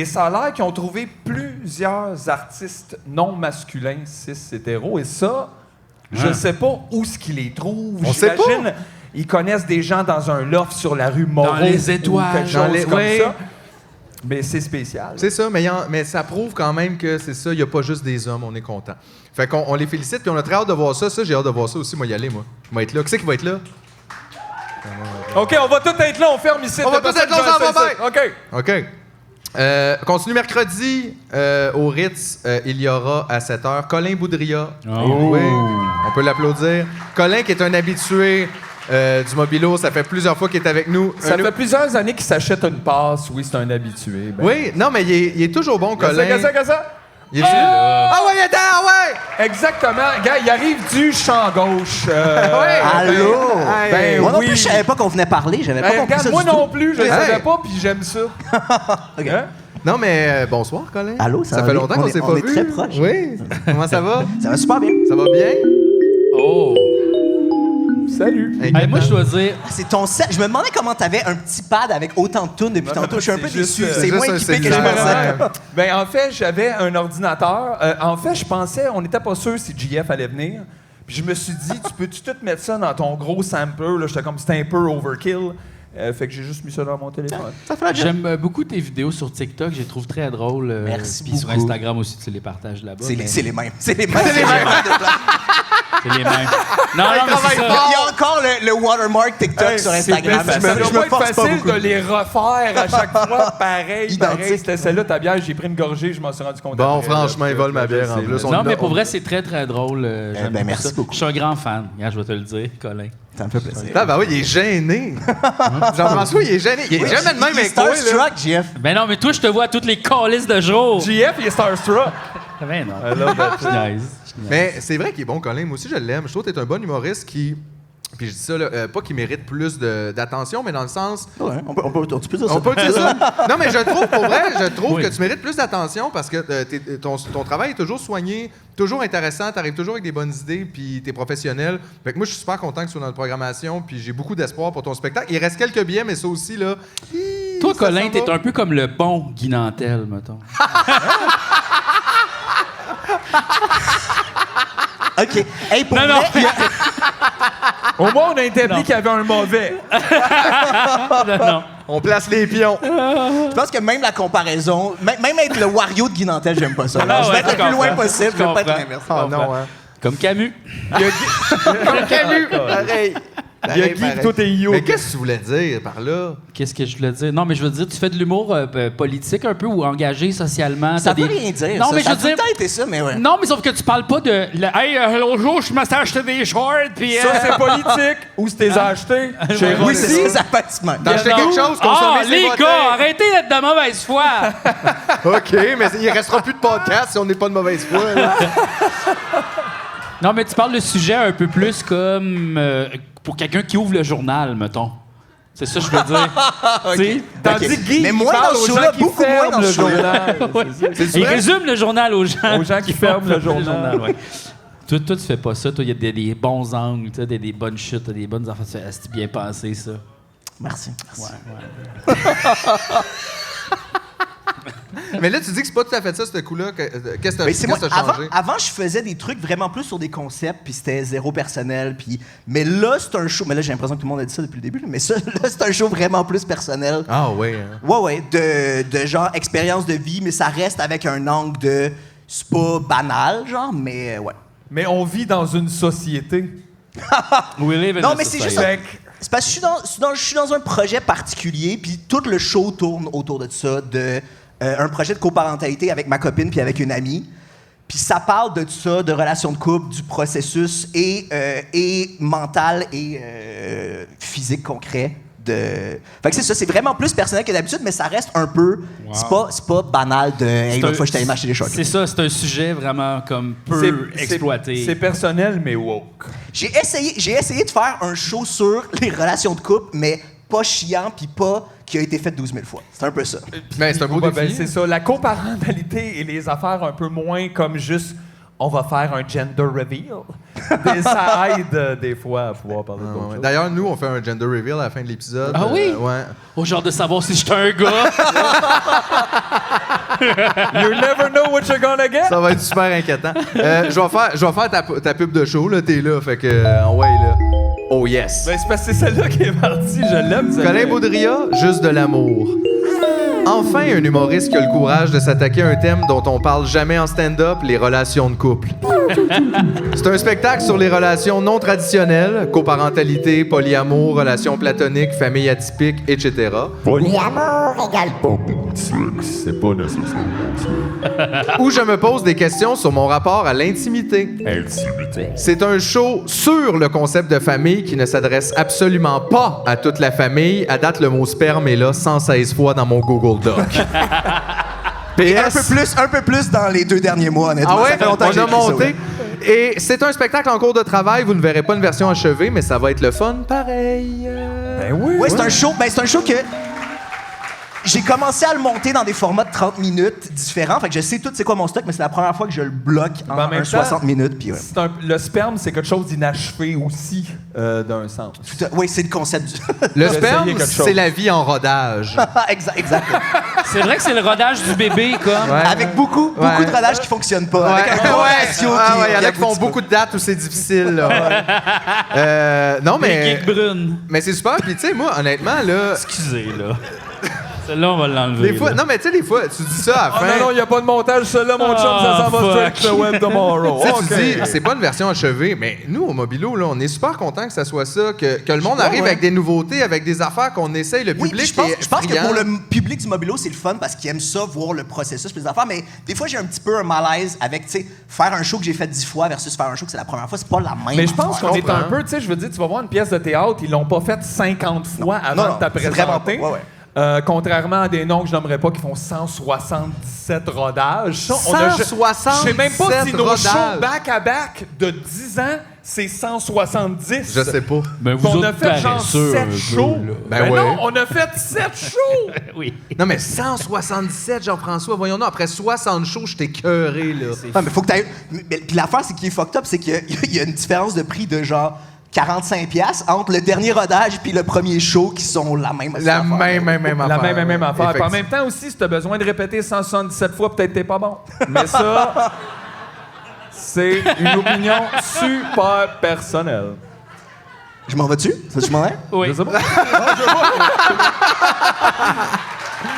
ça a l'air qu'ils ont trouvé plusieurs artistes non masculins, cis, hétéros. Et ça, je sais pas où ce qu'ils les trouvent. On sait pas. J'imagine, ils connaissent des gens dans un loft sur la rue Moreau. Dans les ou étoiles. quelque Dans chose les- comme ouais. ça. Mais c'est spécial. C'est ça, mais ça prouve quand même que c'est ça, il n'y a pas juste des hommes, on est content. Fait qu'on on les félicite, puis on a très hâte de voir ça. Ça, j'ai hâte de voir ça aussi, moi y aller, moi. Je vais être là. Qui c'est qui va être là? OK, on va tous être là, on ferme ici. On va tous être là, on s'en va bien. OK. OK. Continue mercredi au Ritz. Il y aura à 7h Colin Boudria. Oui, on peut l'applaudir. Colin qui est un habitué du Mobilo. Ça fait plusieurs fois qu'il est avec nous. Ça fait plusieurs années qu'il s'achète une passe. Oui, c'est un habitué. Ben. Oui, non, mais il est toujours bon, Colin. Gaza. Il est là. Ah ouais, il est là, ouais! Exactement. Gars, il arrive du champ gauche. Allô? Ben Moi non oui. plus, je savais pas qu'on venait parler. J'avais pas compris Regarde, ça moi du tout. non plus, je ne savais pas, puis j'aime ça. OK. Hein? Non, mais bonsoir, Colin. Allô, ça fait longtemps qu'on s'est pas On vu. est très proches. Oui. Comment ça va? Ça va super bien. Ça va bien? Oh! Salut. Hey, moi, je dois dire... C'est ton set. Je me demandais comment t'avais un petit pad avec autant de tunes depuis tantôt. Je suis un peu c'est juste, déçu. C'est juste moins un équipé que je cellulaire. pensais. Ben, en fait, j'avais un ordinateur. En fait, je pensais, on n'était pas sûr si JF allait venir. Puis je me suis dit, tu peux-tu tout mettre ça dans ton gros sampler? Là, j'étais comme, c'était un peu overkill. Fait que j'ai juste mis ça dans mon téléphone. Ça fait la job. J'aime beaucoup tes vidéos sur TikTok, je les trouve très drôles. Merci Puis sur beaucoup. Instagram aussi, tu les partages là-bas. C'est mais les mêmes. C'est les mêmes. c'est les mêmes. Non, non, mais c'est Il y ça. a encore le watermark TikTok sur Instagram. Ça doit Je pas me être force pas facile beaucoup. de les refaire à chaque fois. Pareil. Identique. C'était celle-là, ta bière, j'ai pris une gorgée, je m'en suis rendu compte. Bon, après, franchement, là. il vole ma bière en Je sais, plus. là. Non, mais pour vrai, c'est très, très drôle. J'aime beaucoup merci ça. beaucoup. Je suis un grand fan. Regarde, je vais te le dire, Colin. Ça me fait plaisir. Ah, ben oui, il est gêné. Jean-François, il est gêné. Il est jamais de même avec toi, là. Starstruck, Jeff. Ben non, mais toi, je te vois à toutes les calices de jour. JF, il est starstruck. Ben non. I love that Je niaise. Mais c'est vrai qu'il est bon, Colin. Moi aussi, je l'aime. Je trouve que t'es un bon humoriste qui... Puis je dis ça, là, pas qu'il mérite plus d'attention, mais dans le sens... Ouais, tu peux dire ça. On peut dire ça. Non, mais je trouve, pour vrai, Oui. que tu mérites plus d'attention parce que ton travail est toujours soigné, toujours intéressant, t'arrives toujours avec des bonnes idées, puis t'es professionnel. Fait que moi, je suis super content que tu sois dans la programmation, puis j'ai beaucoup d'espoir pour ton spectacle. Il reste quelques billets, mais ça aussi, là... Toi, ça Colin, s'en t'es va. un peu comme le bon Guy Nantel, mettons. OK. Hey, pour Non, vrai, non. Au moins, on a établi Non. qu'il y avait un mauvais. non. On place les pions. je pense que même la comparaison, même être le Wario de Guy Nantel, j'aime pas ça. Ah je ouais, vais être je le plus loin comprends. possible. Je veux pas être comprends. l'inverse. Ah non, hein. Comme Camus. Comme Camus, pareil. Il y a Guy, puis toi, t'es Yo. Mais qu'est-ce que tu voulais dire par là? Qu'est-ce que je voulais dire? Non, mais je veux dire, tu fais de l'humour politique un peu ou engagé socialement. Ça t'as veut des- rien dire. Non, ça. mais Ça je a veux tout le dire... temps été ça, mais ouais. Non, mais sauf que tu parles pas de... Hey, l'autre jour, je me suis acheté des shorts, puis... Ça, c'est politique. Où tu t'es acheté? Chez Oui, c'est Rossi. ça, ça fait du mal. T'as acheté quelque chose, Ah, consommé, c'est les voté. gars, arrêtez d'être de mauvaise foi! OK, mais il restera plus de podcast si on n'est pas de mauvaise foi. là. Non, mais tu parles de sujet un peu plus comme... pour quelqu'un qui ouvre le journal, mettons. C'est ça que je veux dire. Tu sais? Tandis que Guy, Mais il moins parle dans ce aux show-là, gens qui beaucoup moins ferment dans le ce show-là. journal. Il résume le journal aux gens. Aux gens qui ferment le journal. ouais. Toi, tu fais pas ça. Toi, il y a des bons angles, tu sais, des bonnes chutes, des bonnes affaires. C'est bien pensé, ça. Merci. Ouais. Mais là, tu dis que c'est pas tout à fait ça, ce coup-là. Qu'est-ce que Mais c'est moi, t'as changé? avant, je faisais des trucs vraiment plus sur des concepts, puis c'était zéro personnel. Mais là, c'est un show. Mais là, j'ai l'impression que tout le monde a dit ça depuis le début. Là, mais ça, là, c'est un show vraiment plus personnel. Ah oui. Hein. Ouais, de genre expérience de vie, mais ça reste avec un angle de. C'est pas banal, genre, mais ouais. Mais on vit dans une société. We live in Non, a mais c'est society. juste. Fait que C'est parce que je suis dans un projet particulier, puis tout le show tourne autour de ça, un projet de coparentalité avec ma copine puis avec une amie. Puis ça parle de ça, de relations de couple, du processus et mental et physique concret. Fait que c'est ça, c'est vraiment plus personnel que d'habitude, mais ça reste un peu. C'est pas banal de hey, l'autre fois je t'allais m'acheter des shorts. C'est ça, c'est un sujet vraiment comme peu exploité. C'est personnel, mais woke. J'ai essayé de faire un show sur les relations de couple, mais pas chiant puis pas qui a été fait 12 000 fois. C'est un peu ça. Ben, c'est un beau Ouais, défi. ben, c'est ça. La coparentalité et les affaires un peu moins comme juste on va faire un gender reveal. Ça aide des fois à pouvoir parler d'autres choses. D'ailleurs, nous, on fait un gender reveal à la fin de l'épisode. Ah oui? Ouais. Au genre de savoir si j'étais un gars. You never know what you're gonna get. Ça va être super inquiétant. Je vais faire ta pub de show, là. T'es là, fait que... ouais, là. Oh yes. Ben, c'est parce que c'est celle-là qui est partie. Je l'aime, celle-là. Colin Baudria, juste de l'amour. Enfin, un humoriste qui a le courage de s'attaquer à un thème dont on parle jamais en stand-up, les relations de couple. C'est un spectacle sur les relations non traditionnelles, coparentalité, polyamour, relations platoniques, famille atypique, etc. Polyamour égale couple. complexe. C'est pas nécessaire. Où je me pose des questions sur mon rapport à l'intimité. Intimité. C'est un show sur le concept de famille qui ne s'adresse absolument pas à toute la famille. À date, le mot sperme est là 116 fois dans mon Google Doc. PS. Un peu plus dans les 2 derniers mois, honnêtement. Ah ouais? Ça fait longtemps que On j'ai a écrit ça, monté. ouais. Et c'est un spectacle en cours de travail. Vous ne verrez pas une version achevée, mais ça va être le fun pareil. Ben oui. Ouais, c'est un show. Ben, c'est un show que j'ai commencé à le monter dans des formats de 30 minutes différents. Fait que je sais tout c'est quoi mon stock, mais c'est la première fois que je le bloque en Ben, en même temps, 60 minutes. Puis, ouais. Le sperme, c'est quelque chose d'inachevé aussi, d'un sens. Oui, c'est le concept du. Le J'ai sperme, essayé quelque chose. c'est la vie en rodage. exact. C'est vrai que c'est le rodage du bébé, comme. Ouais. Avec beaucoup de rodages qui fonctionnent pas. Avec un ratio il y en a qui font beaucoup de dates où c'est difficile. Là. Non, Les mais. geeks brunes. Mais c'est super. Puis, tu sais, moi, honnêtement, là. Excusez, là. Celle-là, on va l'enlever. Des fois, là. non, mais tu sais, des fois, tu dis ça à la fin. Non, il n'y a pas de montage. Celui-là, mon chum, ça s'en va fuck. straight to web tomorrow. Tu sais, OK. tu dis, c'est pas une version achevée, mais nous, au Mobilo, là, on est super contents que ça soit ça, que le monde Ouais, arrive ouais. avec des nouveautés, avec des affaires qu'on essaye, le Oui, public puis je pense que friand. pour le public du Mobilo, c'est le fun parce qu'ils aiment ça, voir le processus, puis les affaires. Mais des fois, j'ai un petit peu un malaise avec, tu sais, faire un show que j'ai fait 10 fois versus faire un show que c'est la première fois. C'est pas la même. Mais je pense affaire. qu'on est un comprends. peu, tu sais, je veux dire, tu vas voir une pièce de théâtre, ils l'ont pas faite 50 fois avant Non, de te c'est vraiment présenter. pas. Ouais, ouais. Contrairement à des noms que je nommerais pas qui font 177 rodages. Ça, je sais même pas si 177 nos shows rodages. back-à-back de 10 ans, c'est 170. Je sais pas. Ben, vous on autres a fait genre paresseux, 7 un peu, shows. là. Ben ouais. non, on a fait 7 shows. Oui. Non, mais 177, Jean-François, voyons nous, après 60 shows, je t'ai cœuré, là. Ouais, mais faut que t'ailles. Puis l'affaire, c'est qu'il est fucked up, c'est qu'il y a une différence de prix de genre 45$ entre le dernier rodage puis le premier show qui sont la même affaire. La même affaire. La même affaire. Puis en Effectivement. même temps aussi, si tu as besoin de répéter 177 fois, peut-être t'es pas bon. Mais ça, c'est une opinion super personnelle. Je m'en vais-tu? Ça, tu m'en vais? Oui. Je sais pas.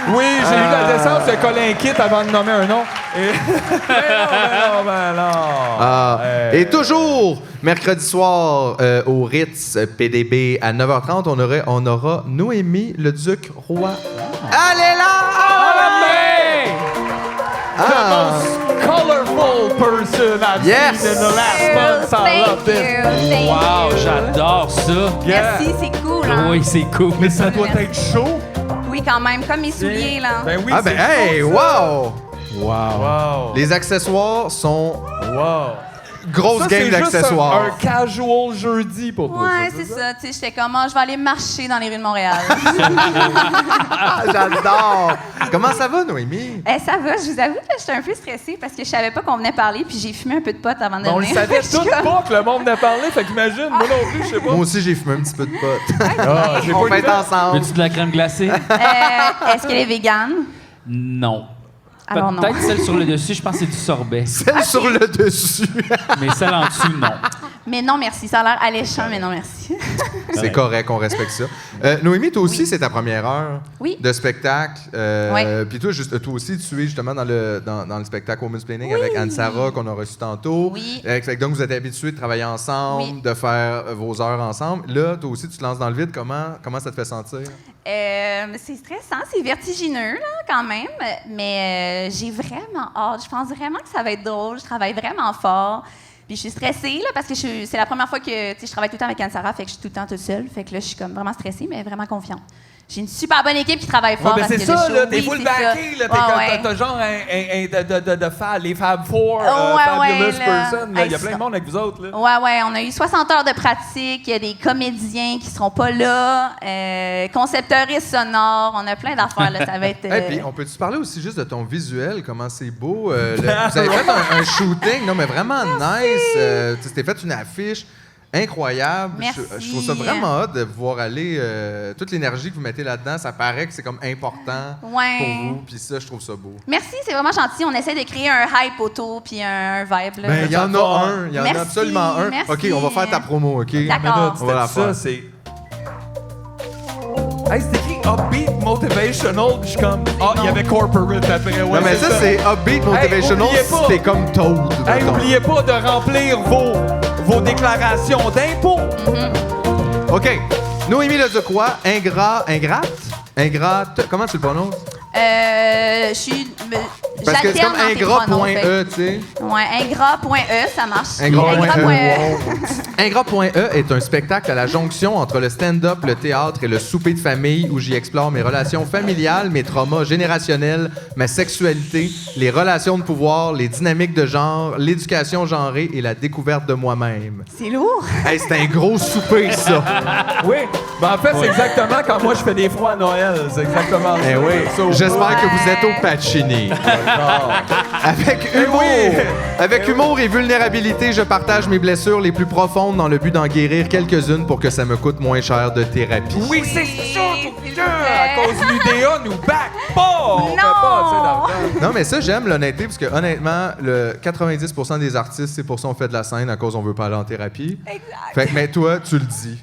Oui, j'ai eu la décence de coller un kit avant de nommer un nom. Et... ben non. Ah. Hey. Et toujours, mercredi soir, au Ritz PDB, à 9h30, on aura Noémie le Duc Roy. Allez là! Ah! Colorful person I've Yes! seen in the last month. I love this. Wow, j'adore ça. Yeah. Merci, c'est cool. Hein? Oui, c'est cool. Mais ça doit être chaud. Oui, quand même, comme mes souliers, là. Ben oui, Ah ben, c'est hey, chaud, ça. wow! Wow. Les accessoires sont Wow. grosse Ça, game c'est juste d'accessoires. un casual jeudi pour toi. Ouais, c'est ça. Tu sais, j'étais comme, je vais aller marcher dans les rues de Montréal. Ah, j'adore! Comment ça va, Noémie? Ça va, je vous avoue que j'étais un peu stressée parce que je savais pas qu'on venait parler, puis j'ai fumé un peu de pot avant de On le venir. savait Je suis tous comme- pas que le monde venait parler, fait qu'imagine, moi non plus, je sais pas. Moi aussi, j'ai fumé un petit peu de pot. Ah, j'ai On pas fait été- ensemble. Veux-tu de la crème glacée? Est-ce qu'elle est végane? Non. Alors non. Peut-être celle sur le dessus, je pense que c'est du sorbet. Celle sur le dessus. Mais celle en dessous, non. Mais non, merci. Ça a l'air alléchant, mais non, merci. C'est correct, on respecte ça. Noémie, toi aussi, c'est ta première heure Oui. de spectacle. Oui. Puis toi aussi, tu es justement dans le spectacle Women's Planning avec Anne-Sara qu'on a reçu tantôt. Oui. Fait que donc, vous êtes habitués de travailler ensemble, Oui. de faire vos heures ensemble. Là, toi aussi, tu te lances dans le vide. Comment ça te fait sentir? C'est stressant, c'est vertigineux, là, quand même. Mais j'ai vraiment hâte. Je pense vraiment que ça va être drôle. Je travaille vraiment fort. Puis je suis stressée, là, parce que c'est la première fois que je travaille tout le temps avec Anne-Sara, fait que je suis tout le temps toute seule. Fait que là, je suis comme vraiment stressée, mais vraiment confiante. J'ai une super bonne équipe qui travaille fort. Ouais, ben parce c'est que le ça, show- là, t'es oui, full c'est ça. backé, là, t'as genre les Fab Four, Fabulous Person, là, il y a plein de monde avec vous autres, là. Ouais, on a eu 60 heures de pratique, il y a des comédiens qui seront pas là, concepteuristes sonores, on a plein d'affaires, là, ça va être... Et puis, on peut-tu parler aussi juste de ton visuel, comment c'est beau? Vous avez fait un shooting, non, mais vraiment nice. Tu t'es fait une affiche incroyable. Merci. Je trouve ça vraiment hot de voir aller toute l'énergie que vous mettez là-dedans. Ça paraît que c'est comme important Ouais. pour vous. Puis ça, je trouve ça beau. Merci, c'est vraiment gentil. On essaie de créer un hype autour puis un vibe. Là. Ben, il y en a un. Il y en a Merci, absolument un. merci. OK, on va faire ta promo, OK? D'accord. On va la faire. Ça, c'est... Hey, c'est écrit Upbeat Motivational, puis je suis comme... Ah, il y avait Corporate après, ouais, Non, mais ça, c'est Upbeat Motivational oubliez si pas. t'es comme Toad. Hey, mettons. n'oubliez pas de remplir vos déclarations d'impôts. OK. Noémie Leducroix, ingrate? Ingrate, comment tu le prononces? Je suis. Parce que c'est comme ingras.e, tu sais. Ouais, ingras.e, ça marche. Ingras.e. Ingras.e est un spectacle à la jonction entre le stand-up, le théâtre et le souper de famille où j'y explore mes relations familiales, mes traumas générationnels, ma sexualité, les relations de pouvoir, les dynamiques de genre, l'éducation genrée et la découverte de moi-même. C'est lourd. Hey, c'est un gros souper, ça. Oui. Ben, en fait, c'est exactement quand moi je fais des froids à Noël. C'est exactement ça. Eh oui. J'espère que vous êtes au Pacini. Avec humour. Avec humour et vulnérabilité, je partage mes blessures les plus profondes dans le but d'en guérir quelques-unes pour que ça me coûte moins cher de thérapie. Oui, c'est ça, à cause de l'UDA, nous back pas! On fait pas assez d'argent. Non, mais ça, j'aime l'honnêteté, parce que honnêtement, le 90% des artistes, c'est pour ça qu'on fait de la scène à cause on veut pas aller en thérapie. Exact. Fait que, mais toi, tu le dis.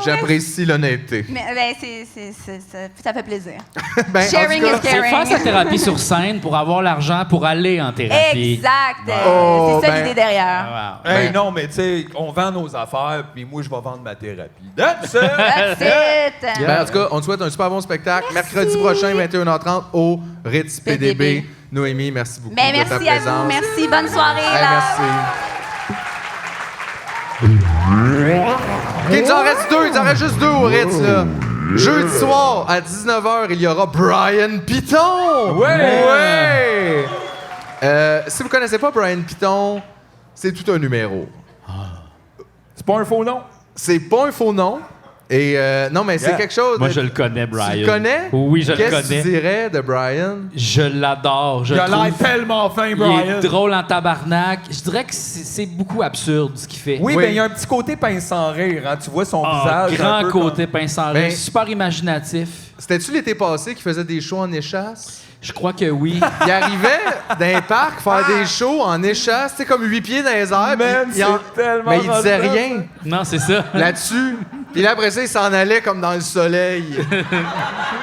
J'apprécie l'honnêteté. Mais ça fait plaisir. Ben, Sharing en tout is cas, C'est caring. faire sa thérapie sur scène pour avoir l'argent pour aller en thérapie. Exact. Oh, c'est ça ben- l'idée derrière. Wow. Hey, non, mais tu sais, on vend nos affaires, puis moi, je vais vendre ma thérapie. That's it! That's it. Ben, en tout cas, on te souhaite un super bon spectacle. Mercredi prochain, 21h30, au Ritz PDB. Noémie, merci beaucoup Ben, de ta merci à présence. vous. Merci. Bonne soirée. Hey, là. merci. OK, il en reste juste deux au Ritz, là. Jeudi soir, à 19h, il y aura Brian Piton! Ouais! Si vous connaissez pas Brian Piton, c'est tout un numéro. C'est pas un faux nom? C'est pas un faux nom. Et non, mais c'est quelque chose... Moi, je le connais, Brian. Tu le connais? Oui, je le connais. Qu'est-ce que tu dirais de Brian? Je l'adore. Il a l'air tellement fin, Brian. Il est drôle en tabarnak. Je dirais que c'est beaucoup absurde, ce qu'il fait. Oui, mais il y a un petit côté pince sans rire. Hein? Tu vois son visage. Grand un peu côté pince sans rire. Ben, Super imaginatif. C'était-tu l'été passé qu'il faisait des shows en échasse? Je crois que oui. Il arrivait d'un parc faire des shows en échasse, tu sais, comme 8 pieds dans les airs. Man, puis tellement mais il disait hot, rien Non, c'est ça. là-dessus. Puis là, après ça, il s'en allait comme dans le soleil.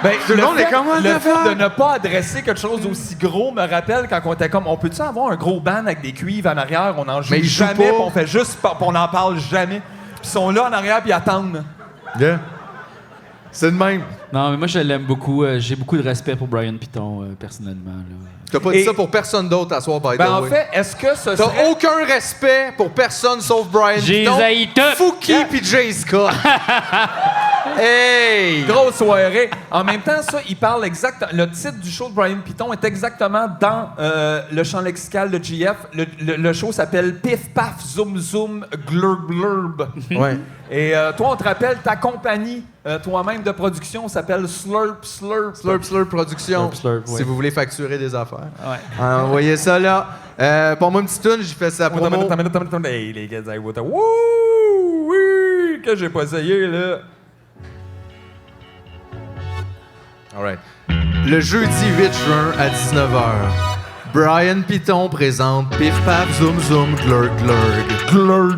Ben, Tout le monde est comme, le fait de ne pas adresser quelque chose d'aussi gros me rappelle quand on était comme, on peut-tu avoir un gros band avec des cuivres en arrière, on en joue Mais ils jouent jamais, pas. puis on fait juste, puis on n'en parle jamais. Puis ils sont là en arrière puis ils attendent. Yeah. C'est de même. Non, mais moi, je l'aime beaucoup. J'ai beaucoup de respect pour Brian Piton, personnellement. Là. T'as pas dit ça pour personne d'autre à soir, by the Ben en way. fait, est-ce que ce T'as serait... aucun respect pour personne sauf Brian J'ai Piton, haï tout. Fouki puis Jay Scott. Hey! Grosse soirée. En même temps, ça, il parle exactement... Le titre du show de Brian Piton est exactement dans le champ lexical de GF. Le show s'appelle Pif Paf Zoom Zoom Glurb Glurb. Ouais. Et toi, on te rappelle, ta compagnie, toi-même de production, s'appelle Slurp Slurp. Slurp Slurp Production. Slurp, Si ouais. vous voulez facturer des affaires. Ouais. Envoyez ça là. Pour moi, une petite toune, j'ai fait sa promo. Hey, les gars, wouh, oui, que j'ai pas essayé, là. All right. Le jeudi 8 juin à 19h, Brian Piton présente Pif Paf Zoom Zoom Glurg Glurg.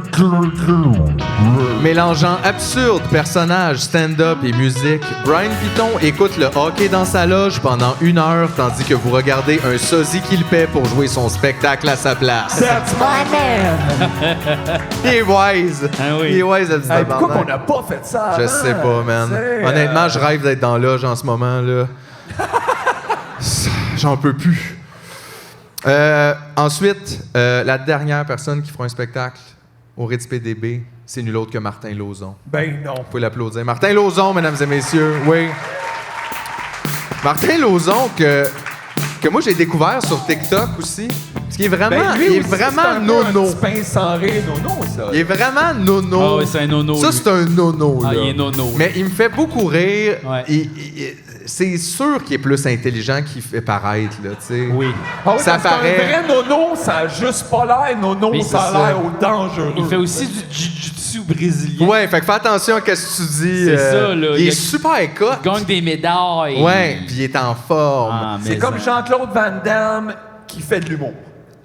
Mélangeant absurde, personnages, stand-up et musique, Brian Piton écoute le hockey dans sa loge pendant 1 heure tandis que vous regardez un sosie qui le paie pour jouer son spectacle à sa place. That's my man! Il est wise. Ah oui. Il est wise, le petit Hey, pourquoi tabarnak. qu'on n'a pas fait ça? Je avant? sais pas, man. C'est, Honnêtement, je rêve d'être dans la loge en ce moment, là. J'en peux plus. Ensuite, la dernière personne qui fera un spectacle au Ritz PDB, c'est nul autre que Martin Lauzon. Ben non. Vous pouvez l'applaudir. Martin Lauzon, mesdames et messieurs, oui. Martin Lauzon, que moi j'ai découvert sur TikTok aussi. Parce qu'il est vraiment, Ben, lui il est aussi, vraiment c'est un peu nono. Un petit pince sans rire, nono, ça. Il est vraiment nono. Ah oui, c'est un nono. Ça, lui. c'est un nono, là. Ah, il est nono. Mais il me fait beaucoup rire. Ouais. C'est sûr qu'il est plus intelligent qu'il fait paraître, là, tu sais. Oui. Ah oui, Ça parce qu'un paraît. vrai nono, ça a juste pas l'air nono, Mais ça c'est a l'air ça. au dangereux. Il fait aussi du jiu-jitsu brésilien. Ouais, fait que fais attention à ce que tu dis. C'est ça, là. Il Il est a- super cut. Il gagne des médailles. Ouais, puis il est en forme. Ah, mais C'est comme ça. Jean-Claude Van Damme qui fait de l'humour.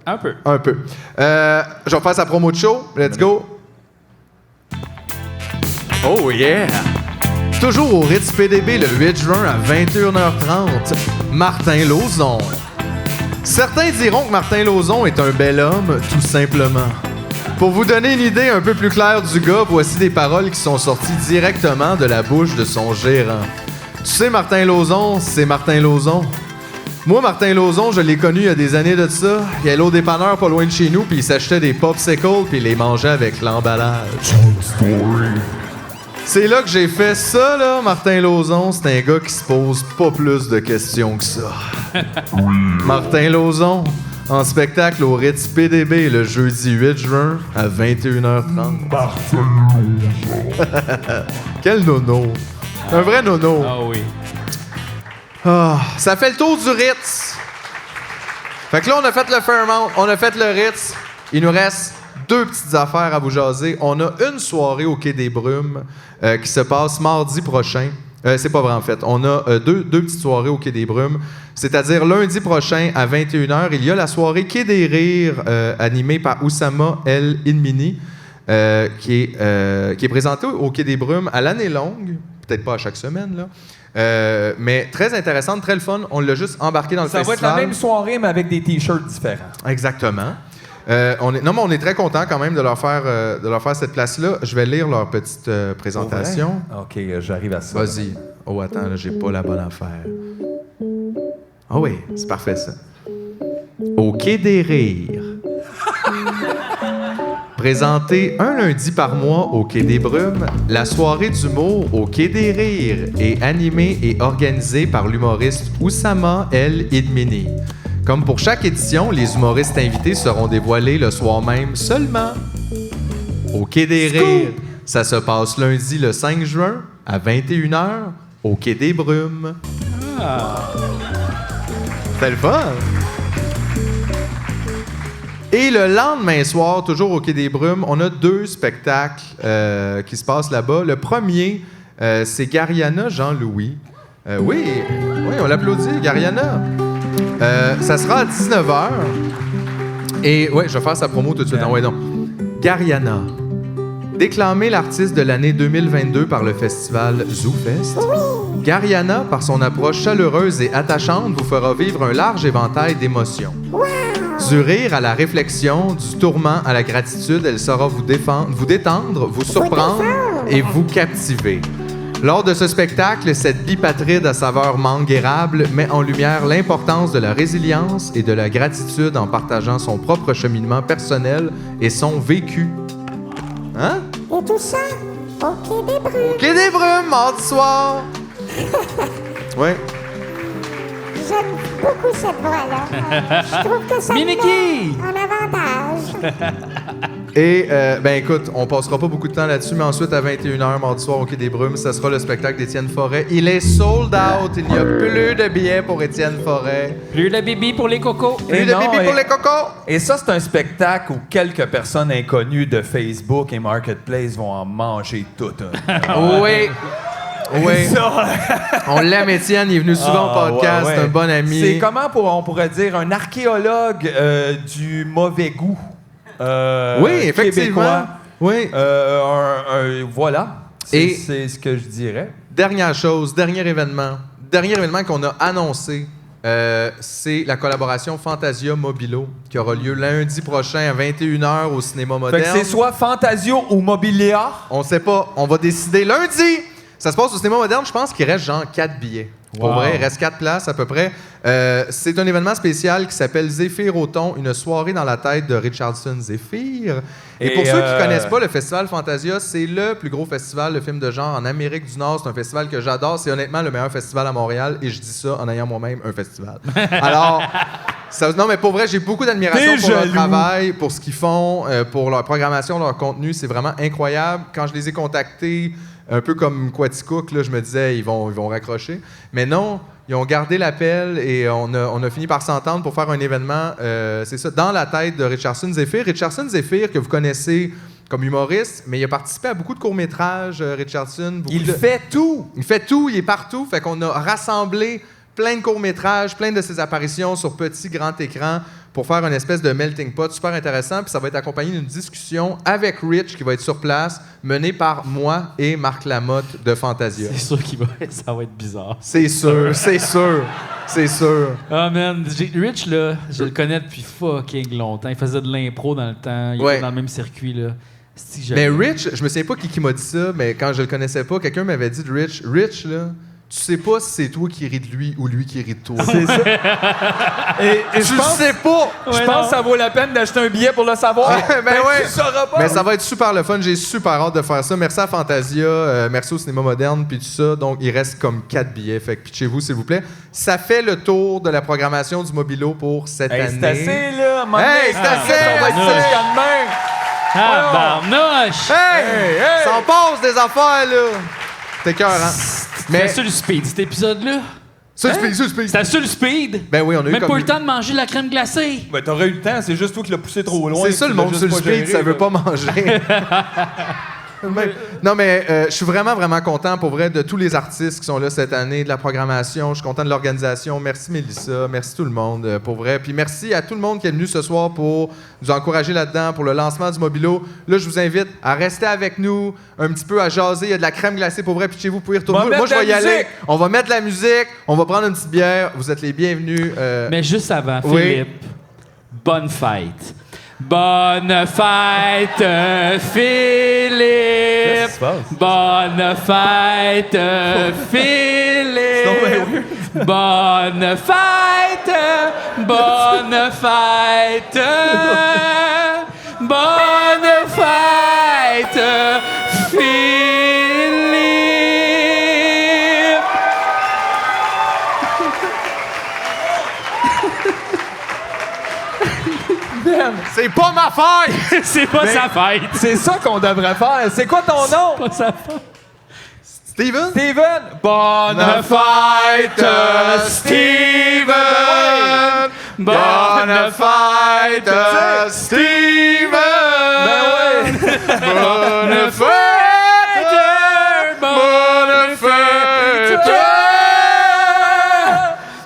Un peu. Un peu. Je vais faire sa promo de show. Let's go. Oh yeah! Toujours au Ritz PDB le 8 juin à 21h30, Martin Lauzon. Certains diront que Martin Lauzon est un bel homme, tout simplement. Pour vous donner une idée un peu plus claire du gars, voici des paroles qui sont sorties directement de la bouche de son gérant. Tu sais, Martin Lauzon, c'est Martin Lauzon. Moi, Martin Lauzon, je l'ai connu il y a des années de ça. Il allait au dépanneur pas loin de chez nous, puis il s'achetait des popsicles, puis il les mangeait avec l'emballage. C'est là que j'ai fait ça, là, Martin Lauzon. C'est un gars qui se pose pas plus de questions que ça. Martin Lauzon, en spectacle au Ritz PDB le jeudi 8 juin à 21h30. Martin Lauzon. Quel nono. Un vrai nono. Ah oui. Ah, ça fait le tour du Ritz. Fait que là, on a fait le Fairmount, on a fait le Ritz. Il nous reste 2 petites affaires à vous jaser. On a une soirée au Quai des Brumes qui se passe mardi prochain. C'est pas vrai, en fait. On a deux petites soirées au Quai des Brumes. C'est-à-dire lundi prochain à 21h, il y a la soirée Quai des Rires animée par Oussama El Inmini qui est présentée au Quai des Brumes à l'année longue. Peut-être pas à chaque semaine, là. Mais très intéressante, très le fun. On l'a juste embarqué dans le festival. Ça va être la même soirée, mais avec des T-shirts différents. Exactement. On est très contents quand même de leur faire cette place-là. Je vais lire leur petite présentation. OK, j'arrive à ça. Vas-y. Oh, attends, là, j'ai pas la bonne affaire. Ah oui, c'est parfait, ça. Au Quai des Rires. Présenté un lundi par mois au Quai des Brumes, la soirée d'humour au Quai des Rires est animée et organisée par l'humoriste Oussama El Idmini. Comme pour chaque édition, les humoristes invités seront dévoilés le soir même seulement. Au Quai des Rires, ça se passe lundi le 5 juin à 21h au Quai des Brumes. C'est le fun! Et le lendemain soir, toujours au Quai des Brumes, on a 2 spectacles qui se passent là-bas. Le premier, c'est Gariana Jean-Louis. Oui, on l'applaudit, Gariana. Ça sera à 19h. Et ouais, je vais faire sa promo tout de suite. Ouais, non. Gariana, déclamée l'artiste de l'année 2022 par le festival ZooFest. Gariana, par son approche chaleureuse et attachante, vous fera vivre un large éventail d'émotions. Du rire à la réflexion, du tourment à la gratitude, elle saura vous détendre, vous surprendre et vous captiver. Lors de ce spectacle, cette bipatride à saveur mangue érable met en lumière l'importance de la résilience et de la gratitude en partageant son propre cheminement personnel et son vécu. Hein? Et tout ça au Quai des Brumes. Quai des Brumes, mardi soir! Oui. J'aime beaucoup cette voix-là. Je trouve que ça me met en avantage. Et, écoute, on passera pas beaucoup de temps là-dessus, mais ensuite, à 21h, mardi soir, au Quai des Brumes, ça sera le spectacle d'Étienne Forêt. Il est sold out. Il n'y a plus de billets pour Étienne Forêt. Plus de bibi pour les cocos. Plus de bibi pour les cocos. Et ça, c'est un spectacle où quelques personnes inconnues de Facebook et Marketplace vont en manger toutes. Oui. Oui. On l'aime, Étienne. Il est venu souvent au podcast. C'est un bon ami. C'est on pourrait dire, un archéologue du mauvais goût. Oui, effectivement. Québécois. Oui. Voilà. C'est ce que je dirais. Dernière chose, dernier événement qu'on a annoncé, c'est la collaboration Fantasia Mobilo qui aura lieu lundi prochain à 21h au Cinéma Moderne. Fait que c'est soit Fantasio ou Mobilia. On sait pas. On va décider lundi. Ça se passe au Cinéma Moderne. Je pense qu'il reste genre 4 billets. Pour vrai, il reste 4 places à peu près. C'est un événement spécial qui s'appelle Zéphyr au thon, une soirée dans la tête de Richardson Zephyr. Et pour ceux qui ne connaissent pas le Festival Fantasia, c'est le plus gros festival de films de genre en Amérique du Nord. C'est un festival que j'adore. C'est honnêtement le meilleur festival à Montréal et je dis ça en ayant moi-même un festival. Alors, non, mais pour vrai, j'ai beaucoup d'admiration pour leur travail, pour ce qu'ils font, pour leur programmation, leur contenu. C'est vraiment incroyable. Quand je les ai contactés, un peu comme Quaticook, là, je me disais, ils vont raccrocher. Mais non, ils ont gardé l'appel et on a fini par s'entendre pour faire un événement, c'est ça, dans la tête de Richardson Zephyr. Richardson Zephyr, que vous connaissez comme humoriste, mais il a participé à beaucoup de courts-métrages, Richardson. Fait tout! Il fait tout, il est partout. Fait qu'on a rassemblé plein de courts-métrages, plein de ses apparitions sur petit, grand écran pour faire une espèce de melting pot super intéressant. Puis ça va être accompagné d'une discussion avec Rich qui va être sur place, menée par moi et Marc Lamotte de Fantasia. C'est sûr ça va être bizarre. C'est sûr, c'est sûr, c'est sûr. Ah, man, Rich, là, je le connais depuis fucking longtemps. Il faisait de l'impro dans le temps. Il était dans le même circuit, là. Mais Rich, je me souviens pas qui m'a dit ça, mais quand je le connaissais pas, quelqu'un m'avait dit de Rich, là, tu sais pas si c'est toi qui ris de lui ou lui qui rit de toi. C'est ça. Et tu sais pas. Je pense que ça vaut la peine d'acheter un billet pour le savoir. Ben ouais. Tu sauras pas. Mais ça va être super le fun. J'ai super hâte de faire ça. Merci à Fantasia, merci au Cinéma Moderne, puis tout ça. Donc, il reste comme 4 billets. Fait que pitchez-vous, s'il vous plaît. Ça fait le tour de la programmation du Mobilo pour cette année. C'est assez, là. Hey, c'est assez! On va être ça demain. Ah, barnouche! Hey! Ça en passe des affaires, là! T'es cœur, hein? Mais sur le speed, cet épisode-là. Sur le speed. C'était sur le speed. Ben oui, on a eu même comme... pas eu le temps de manger de la crème glacée. Ben, t'aurais eu le temps, c'est juste toi qui l'as poussé trop loin. C'est ça, le monde sur le speed, ça veut pas manger. Non, mais je suis vraiment, vraiment content, pour vrai, de tous les artistes qui sont là cette année, de la programmation. Je suis content de l'organisation. Merci, Mélissa. Merci tout le monde, pour vrai. Puis merci à tout le monde qui est venu ce soir pour nous encourager là-dedans, pour le lancement du Mobilo. Là, je vous invite à rester avec nous, un petit peu à jaser. Il y a de la crème glacée, pour vrai. Puis chez vous, vous pouvez y retourner. Moi, je vais y aller. On va mettre de la musique. On va prendre une petite bière. Vous êtes les bienvenus. Mais juste avant, oui. Philippe, bonne fête. Bonne fête, Philippe! Bonne fête, Philippe! Bonne fête! Bonne fête! Bonne fête, Philippe! C'est pas ma fête! C'est pas sa fête! C'est ça qu'on devrait faire. C'est quoi ton nom? Pas sa fête! Steven? Steven! Bonne fête, Steven! Bonne fête, Steven! Bonne fête! Bonne fête!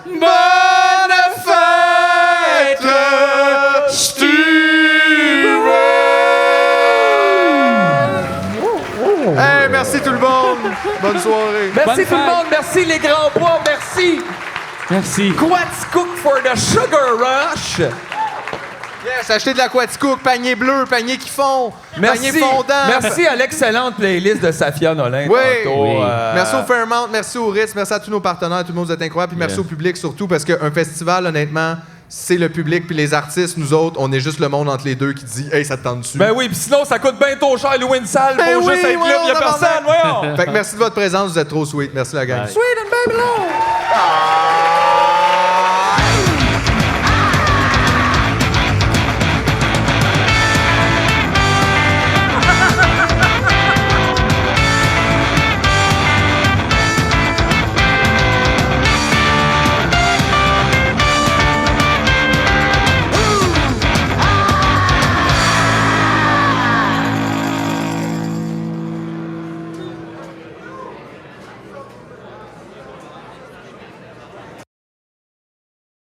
Bonne fête, Steven! Hey, merci tout le monde! Bonne soirée! Merci tout le monde, merci les grands bois, merci! Merci. Quaticook for the Sugar Rush! Yes, achetez de la Quaticook, panier bleu, panier qui fond, Merci. panier fondant. Merci à l'excellente playlist de Safia Nolin. Oui. Tantôt, Merci au Fairmount, merci au Ritz, merci à tous nos partenaires, tout le monde, vous êtes incroyables. Puis merci au public surtout, parce qu'un festival, honnêtement, c'est le public, puis les artistes, nous autres, on est juste le monde entre les deux qui dit « Hey, ça te tente dessus? » Ben oui, puis sinon, ça coûte bien trop cher louer une salle Ben pour oui, juste être là, voyons, il y a personne, voyons! Fait que merci de votre présence, vous êtes trop sweet. Merci la gang. Sweet and Babylon!